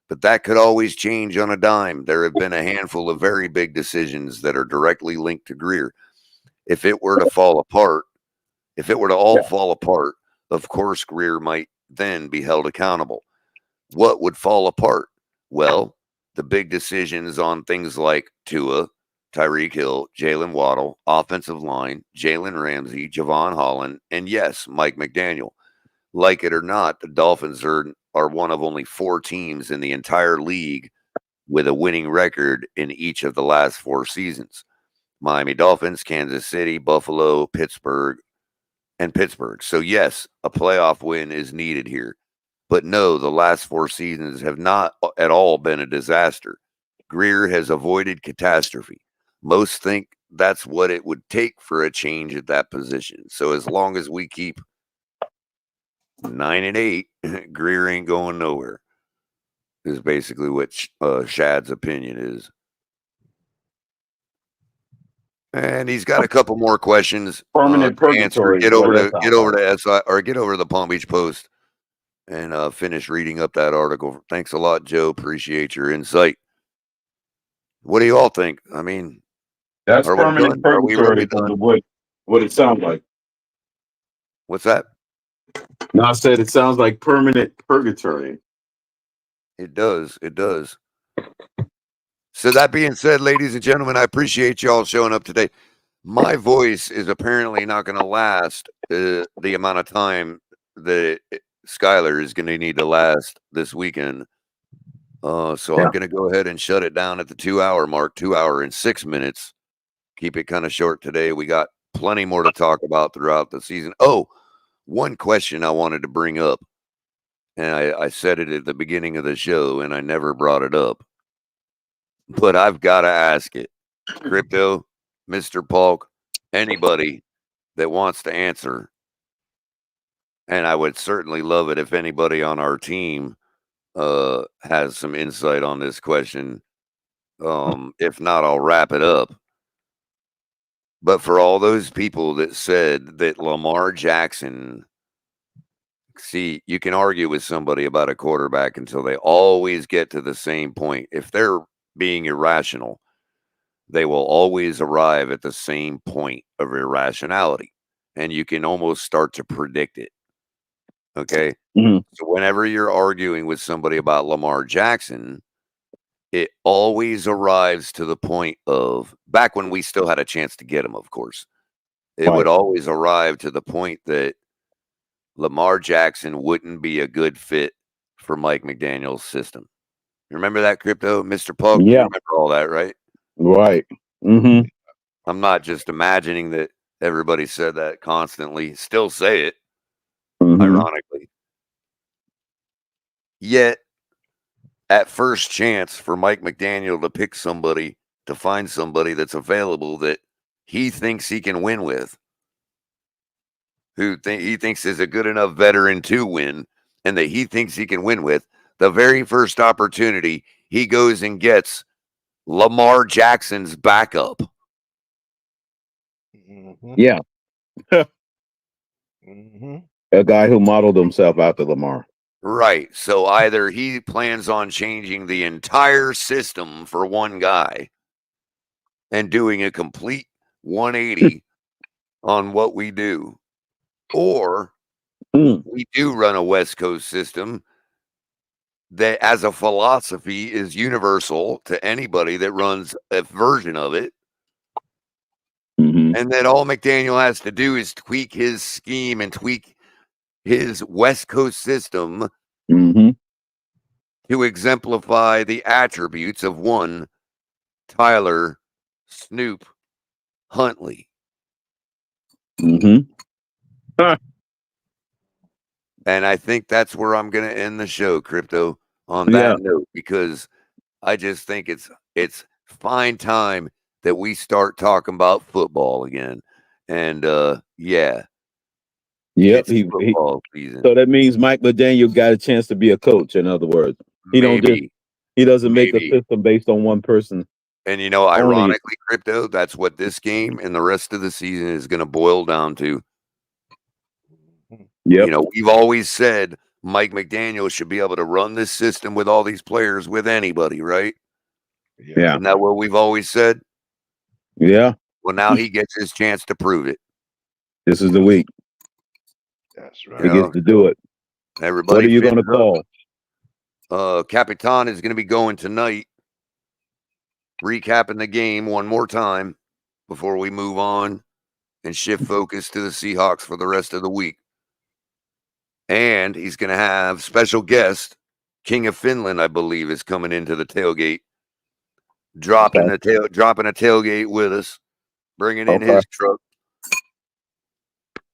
But that could always change on a dime. There have been a handful of very big decisions that are directly linked to Grier. If it were to fall apart, fall apart, of course, Grier might then be held accountable. What would fall apart? Well, the big decisions on things like Tua, Tyreek Hill, Jalen Waddle, offensive line, Jalen Ramsey, Javon Holland, and yes, Mike McDaniel. Like it or not, the Dolphins are one of only 4 teams in the entire league with a winning record in each of the last 4 seasons. Miami Dolphins, Kansas City, Buffalo, Pittsburgh, and Pittsburgh. So yes, a playoff win is needed here. But no, the last 4 seasons have not at all been a disaster. Greer has avoided catastrophe. Most think that's what it would take for a change at that position. So as long as we keep 9-8, Greer ain't going nowhere. Is basically what Shad's opinion is. And he's got a couple more questions.
Permanent purgatory.
Get over to SI or get over to the Palm Beach Post and finish reading up that article. Thanks a lot, Joe. Appreciate your insight. What do you all think? I mean,
that's permanent purgatory. What it sounds like?
What's that?
No, I said it sounds like permanent purgatory.
It does. It does. So that being said, ladies and gentlemen, I appreciate y'all showing up today. My voice is apparently not going to last the amount of time that Skyler is going to need to last this weekend. I'm going to go ahead and shut it down at the 2-hour mark, 2 hour and 6 minutes. Keep it kind of short today. We got plenty more to talk about throughout the season. Oh, one question I wanted to bring up, and I said it at the beginning of the show, and I never brought it up, but I've got to ask it. Crypto, Mr. Polk, anybody that wants to answer, and I would certainly love it if anybody on our team has some insight on this question. If not, I'll wrap it up. But for all those people that said that Lamar Jackson, see, you can argue with somebody about a quarterback until they always get to the same point. If they're being irrational, they will always arrive at the same point of irrationality. And you can almost start to predict it. Okay?
Mm-hmm.
So whenever you're arguing with somebody about Lamar Jackson, it always arrives to the point of, back when we still had a chance to get him, of course, it would always arrive to the point that Lamar Jackson wouldn't be a good fit for Mike McDaniel's system. You remember that, Crypto, Mr. Polk?
Yeah.
You remember all that, right?
Right. Mm-hmm.
I'm not just imagining that everybody said that constantly. Still say it, ironically. Yet, at first chance for Mike McDaniel to pick somebody, to find somebody that's available that he thinks he can win with, who he thinks is a good enough veteran to win, and that he thinks he can win with, the very first opportunity, he goes and gets Lamar Jackson's backup.
Mm-hmm.
Yeah.
Mm-hmm.
A guy who modeled himself after Lamar.
Right. So either he plans on changing the entire system for one guy and doing a complete 180 on what we do, or we do run a West Coast system that as a philosophy is universal to anybody that runs a version of it. And that all McDaniel has to do is tweak his scheme and tweak his West Coast system to exemplify the attributes of one Tyler Snoop Huntley. And I think that's where I'm going to end the show, Crypto, on that note, because I just think it's fine time that we start talking about football again. And
Yep.
it's football season.
So that means Mike McDaniel got a chance to be a coach. In other words, he doesn't make a system based on one person.
And ironically, Crypto, that's what this game and the rest of the season is going to boil down to.
Yep.
We've always said Mike McDaniel should be able to run this system with all these players, with anybody, right?
Yeah.
Isn't that what we've always said?
Yeah.
Well, now he gets his chance to prove it.
This is the week.
That's right.
He gets to do it.
Everybody,
what are you going to call?
Capitan is going to be going tonight. recapping the game one more time before we move on and shift focus to the Seahawks for the rest of the week. And he's going to have special guest, King of Finland, I believe, is coming into the tailgate, dropping a tailgate with us, bringing in his truck.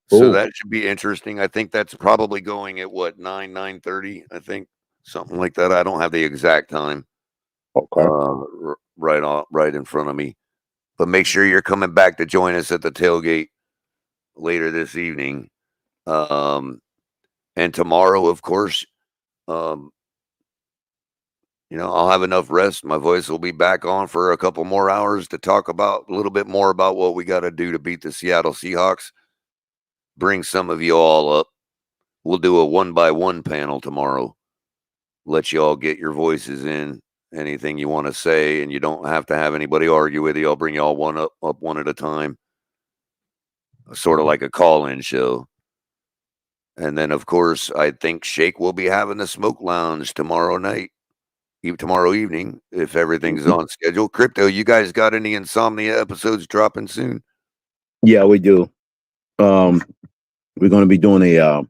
So that should be interesting. I think that's probably going at what, 9:30, I think, something like that. I don't have the exact time right in front of me. But make sure you're coming back to join us at the tailgate later this evening. And tomorrow, of course, I'll have enough rest. My voice will be back on for a couple more hours to talk about a little bit more about what we got to do to beat the Seattle Seahawks. Bring some of you all up. We'll do a 1-by-1 panel tomorrow. Let you all get your voices in. Anything you want to say, and you don't have to have anybody argue with you. I'll bring you all up one at a time. Sort of like a call-in show. And then, of course, I think Shake will be having the Smoke Lounge tomorrow evening, if everything's on schedule. Crypto, you guys got any Insomnia episodes dropping soon?
Yeah, we do. We're going to be doing a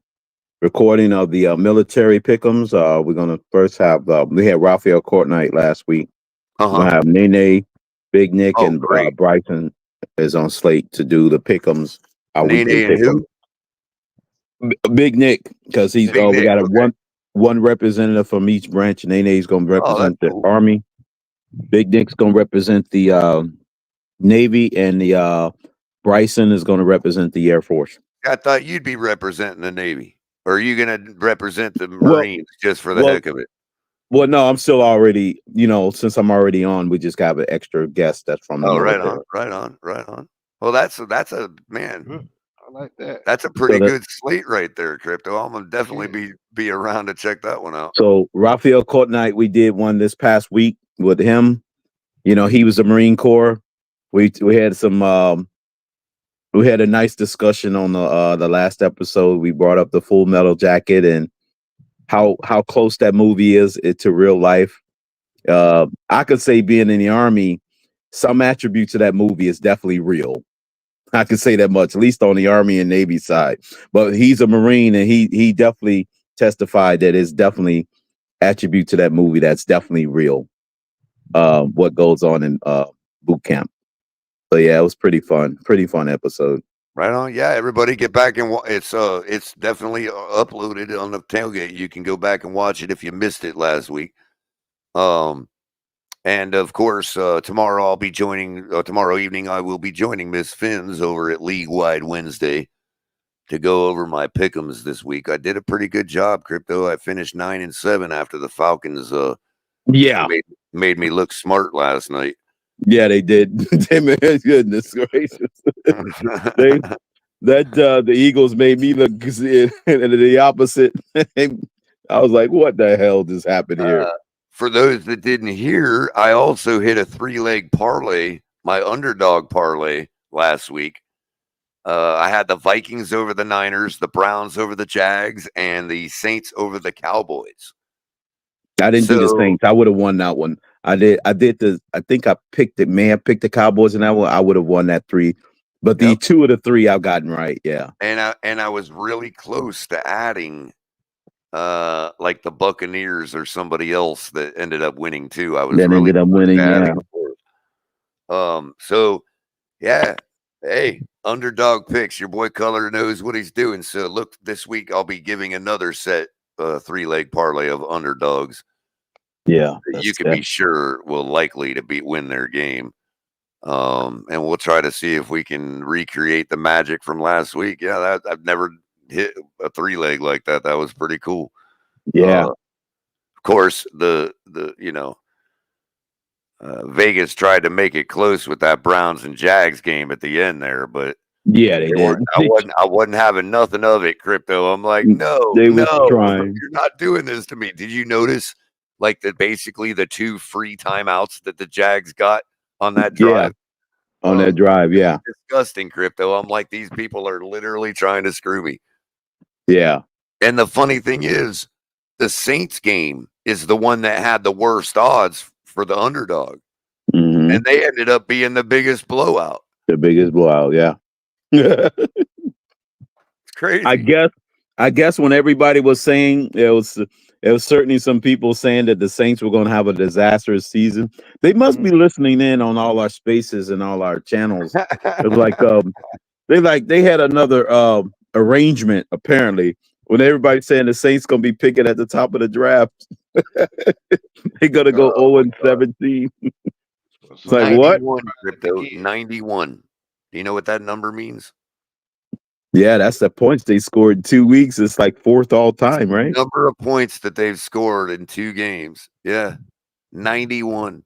recording of the military pick'ems. We're going to first have, we had Raphael Court night last week. We're going to have Nene, Big Nick, and Bryson is on slate to do the pick'ems.
Nene and who?
Big Nick, because we got one representative from each branch. Nene's going to represent the Army. Big Nick's going to represent the Navy, and the Bryson is going to represent the Air Force.
I thought you'd be representing the Navy. Or are you going to represent the Marines just for the heck of it?
Well, no, I'm still already, since I'm already on, we just got an extra guest that's from the military.
Right on. Well, that's a man.
I like that.
That's a pretty good slate right there, Crypto. I'm gonna definitely be around to check that one out.
So Raphael Court night, we did one this past week with him. He was a Marine Corps. We had some we had a nice discussion on the last episode. We brought up the Full Metal Jacket and how close that movie is to real life. I could say, being in the Army, some attributes of that movie is definitely real. I can say that much, at least on the Army and Navy side. But he's a Marine, and he definitely testified that it's definitely attribute to that movie that's definitely real. What goes on in boot camp. So yeah, it was pretty fun episode.
Right on. Yeah, everybody get back and it's definitely uploaded on the tailgate. You can go back and watch it if you missed it last week. And of course, tomorrow evening, I will be joining Miss Finns over at League Wide Wednesday to go over my pick'ems this week. I did a pretty good job, Crypto. I finished 9-7 after the Falcons. Made me look smart last night.
Yeah, they did. Goodness gracious. The Eagles made me look the opposite. I was like, what the hell just happened here?
For those that didn't hear, I also hit a 3-leg parlay, my underdog parlay last week. I had the Vikings over the Niners, the Browns over the Jags, and the Saints over the Cowboys.
I didn't do the Saints. I would have won that one. I think I picked it. May have picked the Cowboys in that one. I would have won that 3. But the 2 of the 3 I've gotten right. Yeah.
And I was really close to adding like the Buccaneers or somebody else that ended up winning too. I was
ended up winning. Yeah.
So yeah. Hey, underdog picks. Your boy Culler knows what he's doing. So look, this week I'll be giving another set 3-leg parlay of underdogs.
Yeah.
You can be sure will likely to win their game. And we'll try to see if we can recreate the magic from last week. Yeah, I've never hit a 3-leg like that. That was pretty cool.
Yeah.
Of course, the Vegas tried to make it close with that Browns and Jags game at the end there, but
yeah, they did.
I wasn't having nothing of it, Crypto. I'm like, no,
they were trying.
You're not doing this to me. Did you notice like basically the 2 free timeouts that the Jags got on that drive?
Yeah, on that drive, yeah.
Disgusting, Crypto. I'm like, these people are literally trying to screw me.
Yeah.
And the funny thing is, the Saints game is the one that had the worst odds for the underdog.
Mm-hmm.
And they ended up being the biggest blowout.
The biggest blowout, yeah.
It's crazy.
I guess when everybody was saying it was certainly some people saying that the Saints were going to have a disastrous season. They must be listening in on all our spaces and all our channels. It's like they had another arrangement apparently when everybody's saying the Saints going to be picking at the top of the draft. They're going to go 0-17. It's like
91,
what?
Crypto, 91. Do you know what that number means?
Yeah, that's the points they scored in 2 weeks. It's like fourth all time, right?
Number of points that they've scored in 2 games. Yeah, 91.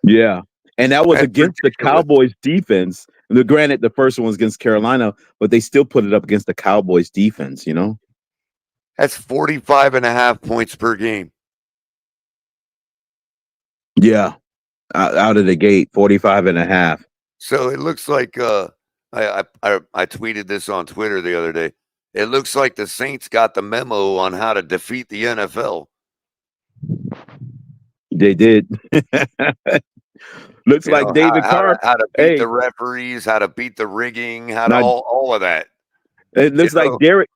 Yeah, and that was against the Cowboys defense. And granted, the first one was against Carolina, but they still put it up against the Cowboys defense, you know?
That's 45.5 points per game.
Yeah, out of the gate, 45.5.
So it looks like I tweeted this on Twitter the other day. It looks like the Saints got the memo on how to defeat the NFL.
They did. Looks like David Carr.
How to beat the referees, how to beat the rigging, how to all of that.
It looks like Derek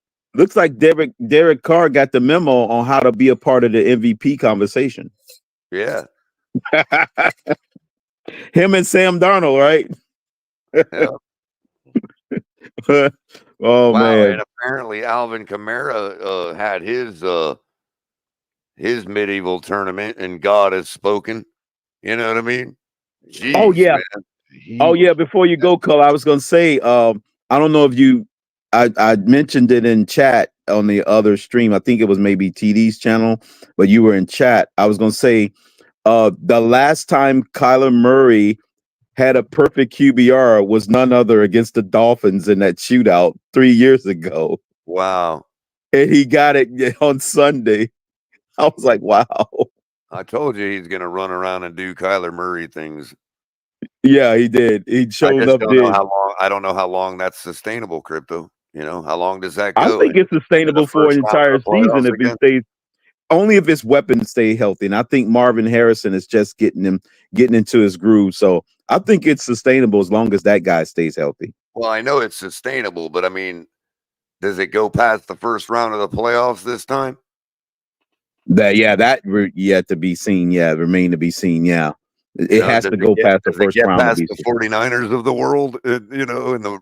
Carr got the memo on how to be a part of the MVP conversation.
Yeah.
Him and Sam Darnold, right?
Yeah.
Oh
wow,
man!
And apparently Alvin Kamara had his medieval tournament, and God has spoken. You know what I mean? Jeez,
oh yeah,
man.
Oh yeah. Before you go, Culler, I was gonna say, I don't know if I mentioned it in chat on the other stream. I think it was maybe TD's channel, but you were in chat. I was gonna say, the last time Kyler Murray had a perfect QBR was none other against the Dolphins in that shootout 3 years ago.
Wow.
And he got it on Sunday. I was like, wow.
I told you he's going to run around and do Kyler Murray things.
Yeah, he did. He showed up big.
I don't know how long that's sustainable, Crypto. You know, how long does that go?
I think it's sustainable for an entire season if he stays. Only if his weapons stay healthy. And I think Marvin Harrison is just getting into his groove. So I think it's sustainable as long as that guy stays healthy.
Well, I know it's sustainable, but I mean, does it go past the first round of the playoffs this time?
That yet to be seen. Yeah, remain to be seen. Yeah, it has to go past the first round.
Past the 49ers of the world, you know,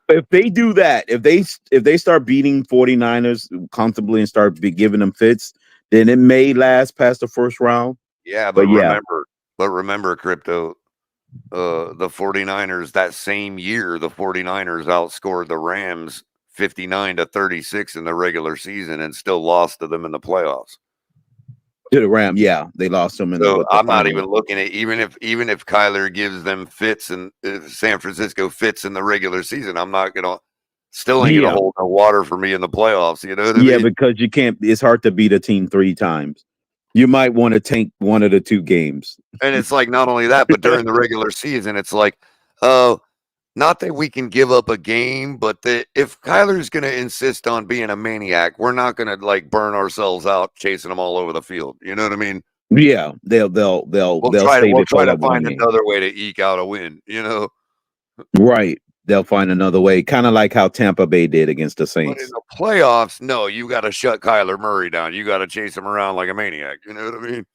if they do that, if they start beating 49ers comfortably and start giving them fits, then it may last past the first round.
Yeah, but remember, Crypto, the 49ers that same year, the 49ers outscored the Rams 59-36 in the regular season and still lost to them in the playoffs.
To the Rams, yeah, they lost them in the
I'm not even looking at even if Kyler gives them fits and San Francisco fits in the regular season, I'm not gonna ain't gonna hold no water for me in the playoffs. You know what I mean?
Yeah, because you can't. It's hard to beat a team 3 times. You might want to tank one of the 2 games.
And it's like not only that, but during the regular season, it's like, not that we can give up a game, but if Kyler's going to insist on being a maniac, we're not going to like burn ourselves out chasing him all over the field. You know what I mean?
Yeah, they'll try
to find another way to eke out a win. You know,
right? They'll find another way, kind of like how Tampa Bay did against the Saints.
But in the playoffs, no, you got to shut Kyler Murray down. You got to chase him around like a maniac. You know what I mean?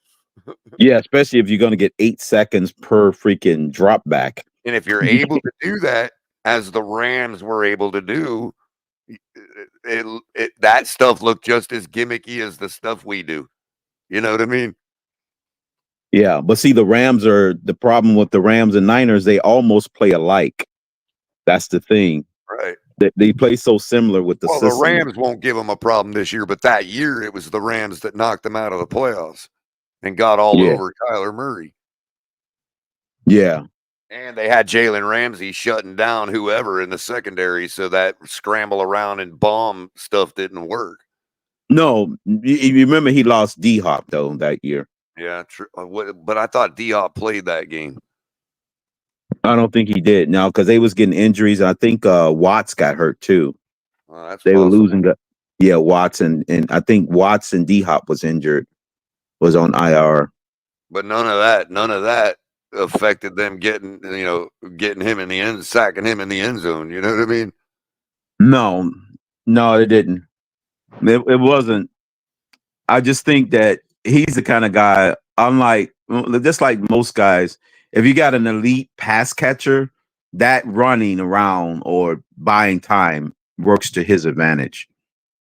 Yeah, especially if you're going to get 8 seconds per freaking drop back.
And if you're able to do that, as the Rams were able to do, that stuff looked just as gimmicky as the stuff we do. You know what I mean?
Yeah, but see, the problem with the Rams and Niners, they almost play alike. That's the thing.
Right.
They play so similar with the system.
The Rams won't give them a problem this year, but that year it was the Rams that knocked them out of the playoffs and got all over Kyler Murray.
Yeah.
And they had Jalen Ramsey shutting down whoever in the secondary, so that scramble around and bomb stuff didn't work.
No, you remember he lost D-Hop, though, that year.
Yeah, true. But I thought D-Hop played that game.
I don't think he did. No, because they was getting injuries. I think Watts got hurt, too.
Well,
they were losing Watts, and I think Watts and D-Hop was injured, was on IR.
But none of that affected them getting him in the end, sacking him in the end zone. You know what I mean?
No, it didn't. It wasn't. I just think that he's the kind of guy, unlike just like most guys, if you got an elite pass catcher, that running around or buying time works to his advantage.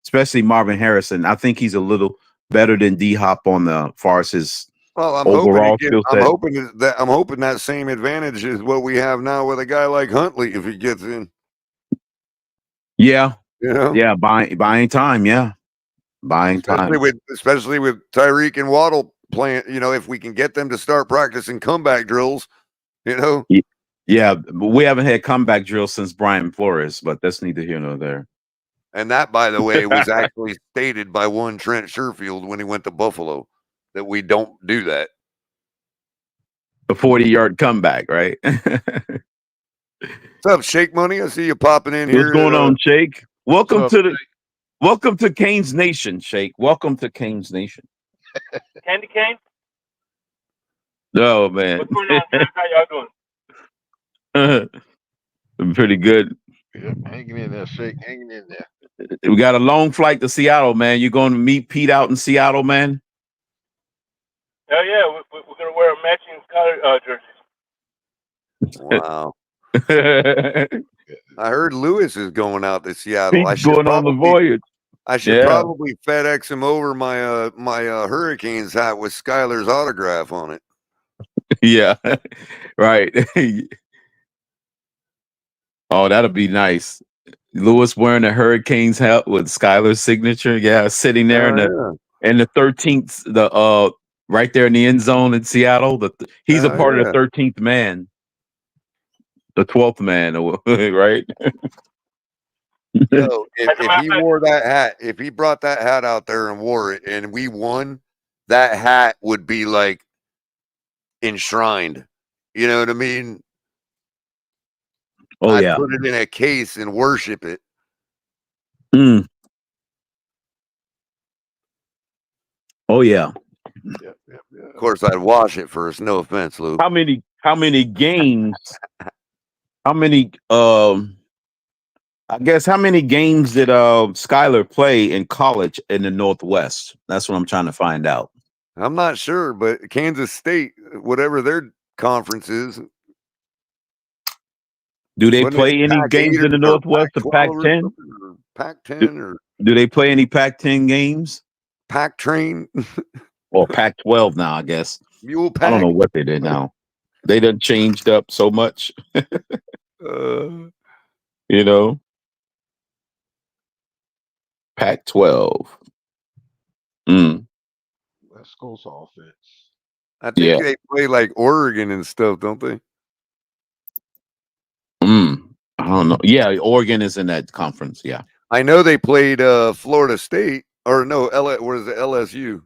Especially Marvin Harrison. I think he's a little better than D Hop on the far as his
Well,
overall skill set.
I'm hoping that same advantage is what we have now with a guy like Huntley if he gets in.
Yeah.
You know?
Yeah, buying time, yeah. Buying time.
Especially with Tyreek and Waddle playing, if we can get them to start practicing comeback drills,
Yeah, but we haven't had comeback drills since Brian Flores, but that's neither here nor there.
And that, by the way, was actually stated by one Trent Sherfield when he went to Buffalo that we don't do that.
A 40-yard comeback, right?
What's up, Shake Money? I see you popping in here.
What's going on, Shake? Welcome to Canes Nation, Shake. Welcome to Canes Nation.
Candy Cane?
Oh, man.
What's going on, Jack? How y'all doing?
Pretty good.
Yeah, hanging in there, Shake, hanging in there.
We got a long flight to Seattle, man. You going to meet Pete out in Seattle, man?
Hell yeah, we're going to wear matching Skyler jerseys.
Wow. I heard Lewis is going out to Seattle.
Pete's going on the voyage.
I should probably FedEx him over my my Hurricanes hat with Skyler's autograph on it.
Yeah, right. Oh, that'll be nice. Lewis wearing a Hurricanes hat with Skyler's signature. Yeah, sitting there in the 13th, right there in the end zone in Seattle. He's a part of the 13th man, the 12th man, right?
Yo, if he wore that hat, if he brought that hat out there and wore it, and we won, that hat would be like enshrined. You know what I mean?
Oh,
I'd put it in a case and worship it.
Mm. Oh yeah.
Of course, I'd wash it first. No offense, Lou.
How many games? How many? I guess how many games did Skyler play in college in the Northwest? That's what I'm trying to find out.
I'm not sure, but Kansas State, whatever their conference is.
Do they play any games in the Northwest? The Pac-10?
Pac-10 or
do they play any Pac-10 games?
Pac-Train?
Or Pac-12 now, I guess.
Mule Pack?
I don't know what they did now. They done changed up so much. You know? Pac-12.
West Coast offense.
I think they play like Oregon and stuff, don't they?
I don't know. Yeah, Oregon is in that conference. Yeah,
I know they played Florida State or no, what is it? LSU?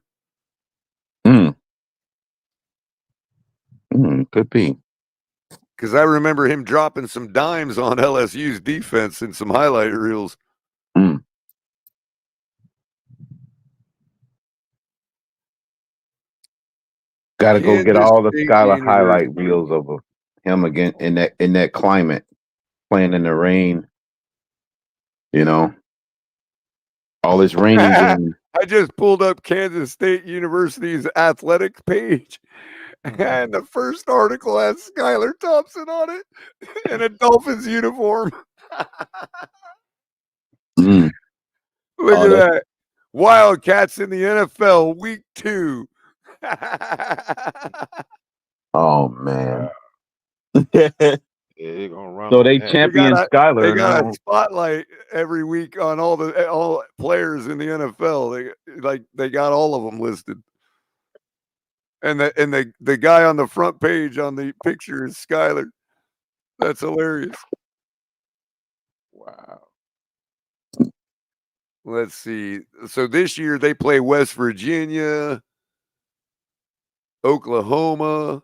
Could be.
Because I remember him dropping some dimes on LSU's defense in some highlight reels.
Got to go get all the Skyler highlight reels of him again in that climate, playing in the rain. You know, all this raining games.
I just pulled up Kansas State University's athletics page, and the first article has Skyler Thompson on it in a Dolphins uniform. Look at that. Wildcats in the NFL week 2.
Oh man.
They're gonna run.
So they champion Skyler.
They got a spotlight every week on all players in the NFL. They got all of them listed. And the guy on the front page on the picture is Skyler. That's hilarious.
Wow.
Let's see. So this year they play West Virginia, Oklahoma.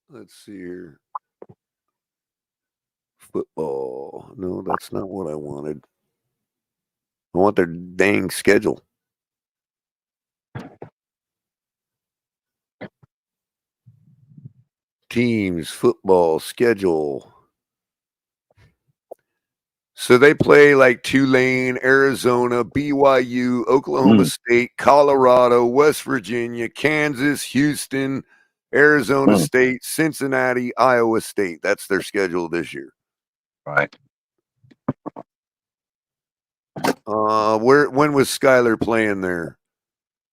Let's see here. Football. No, that's not what I wanted. I want their dang schedule. Teams, football, schedule. So they play like Tulane, Arizona, BYU, Oklahoma State, Colorado, West Virginia, Kansas, Houston, Arizona State, Cincinnati, Iowa State. That's their schedule this year.
Right.
When was Skyler playing there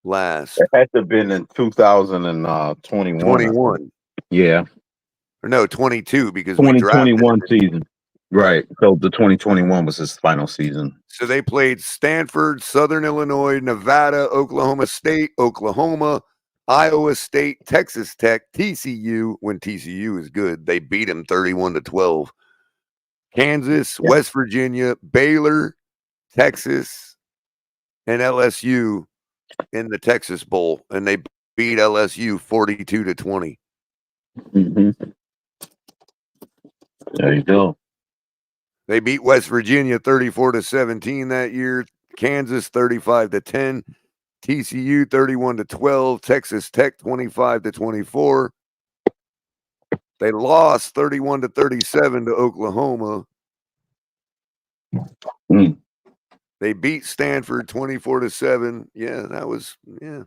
last?
It had to have been in 2021.
21.
Yeah.
Or no, 22 because we drafted
2021 season. Right. So the 2021 was his final season.
So they played Stanford, Southern Illinois, Nevada, Oklahoma State, Oklahoma, Iowa State, Texas Tech, TCU. When TCU is good, they beat them 31-12. Kansas, West Virginia, Baylor, Texas, and LSU in the Texas Bowl, and they beat LSU 42-20.
There you go.
They beat West Virginia 34-17 that year. Kansas 35-10. TCU 31-12. Texas Tech 25-24. They lost 31-37 to Oklahoma. They beat Stanford 24-7. Yeah, that was The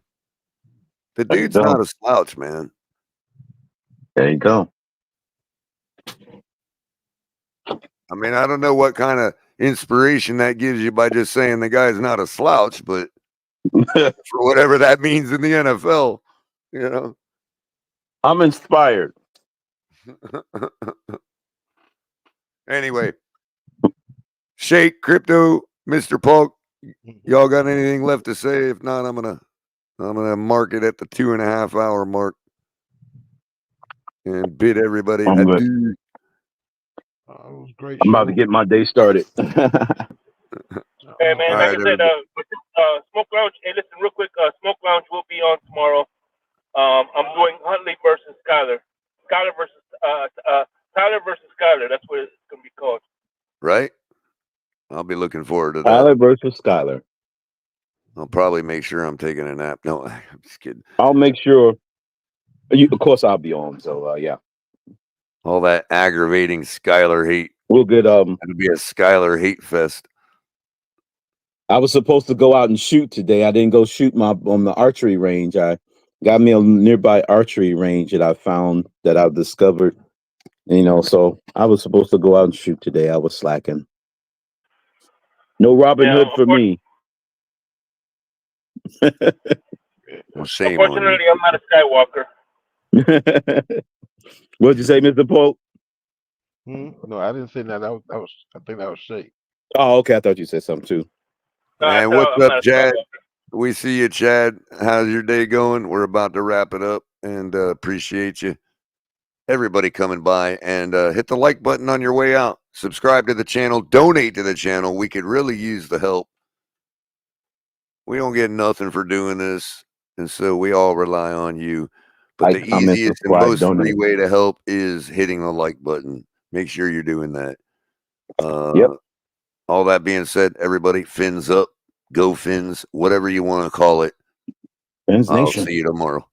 dude's not a slouch, man.
There you go.
I mean, I don't know what kind of inspiration that gives you by just saying the guy's not a slouch, but for whatever that means in the NFL, you know.
I'm inspired.
Anyway, Shake, Crypto, Mr. Polk, y'all got anything left to say? If not, I'm gonna mark it at the 2.5 hour mark and bid everybody adieu.
It was great.
I'm about to get my day started.
Hey man, like I said, Smoke Lounge. Hey, listen, real quick. Smoke Lounge will be on tomorrow. I'm doing Huntley versus Skyler. Tyler versus Skyler. That's what it's gonna be called.
Right. I'll be looking forward to that.
Tyler versus Skyler.
I'll probably make sure I'm taking a nap. No, I'm just kidding.
I'll make sure. Of course, I'll be on. So yeah.
All that aggravating Skyler hate.
We'll get
It'll be a Skyler hate fest.
I was supposed to go out and shoot today. I didn't go shoot on the archery range. I got me a nearby archery range that I found that I've discovered. You know, so I was supposed to go out and shoot today. I was slacking. No Robin Hood for me.
Well, shame
Unfortunately, I'm not a Skywalker.
What'd you say, Mr. Polk?
No, I didn't say that. I think that was Shake.
Oh, okay. I thought you said something too.
And what's up, Chad? We see you, Chad. How's your day going? We're about to wrap it up, and appreciate you, everybody coming by, and hit the like button on your way out. Subscribe to the channel. Donate to the channel. We could really use the help. We don't get nothing for doing this, and so we all rely on you. But the easiest and most free way to help is hitting the like button. Make sure you're doing that. All that being said, everybody, fins up, go Fins, whatever you want to call it.
Fins
I'll
Nation.
see you tomorrow.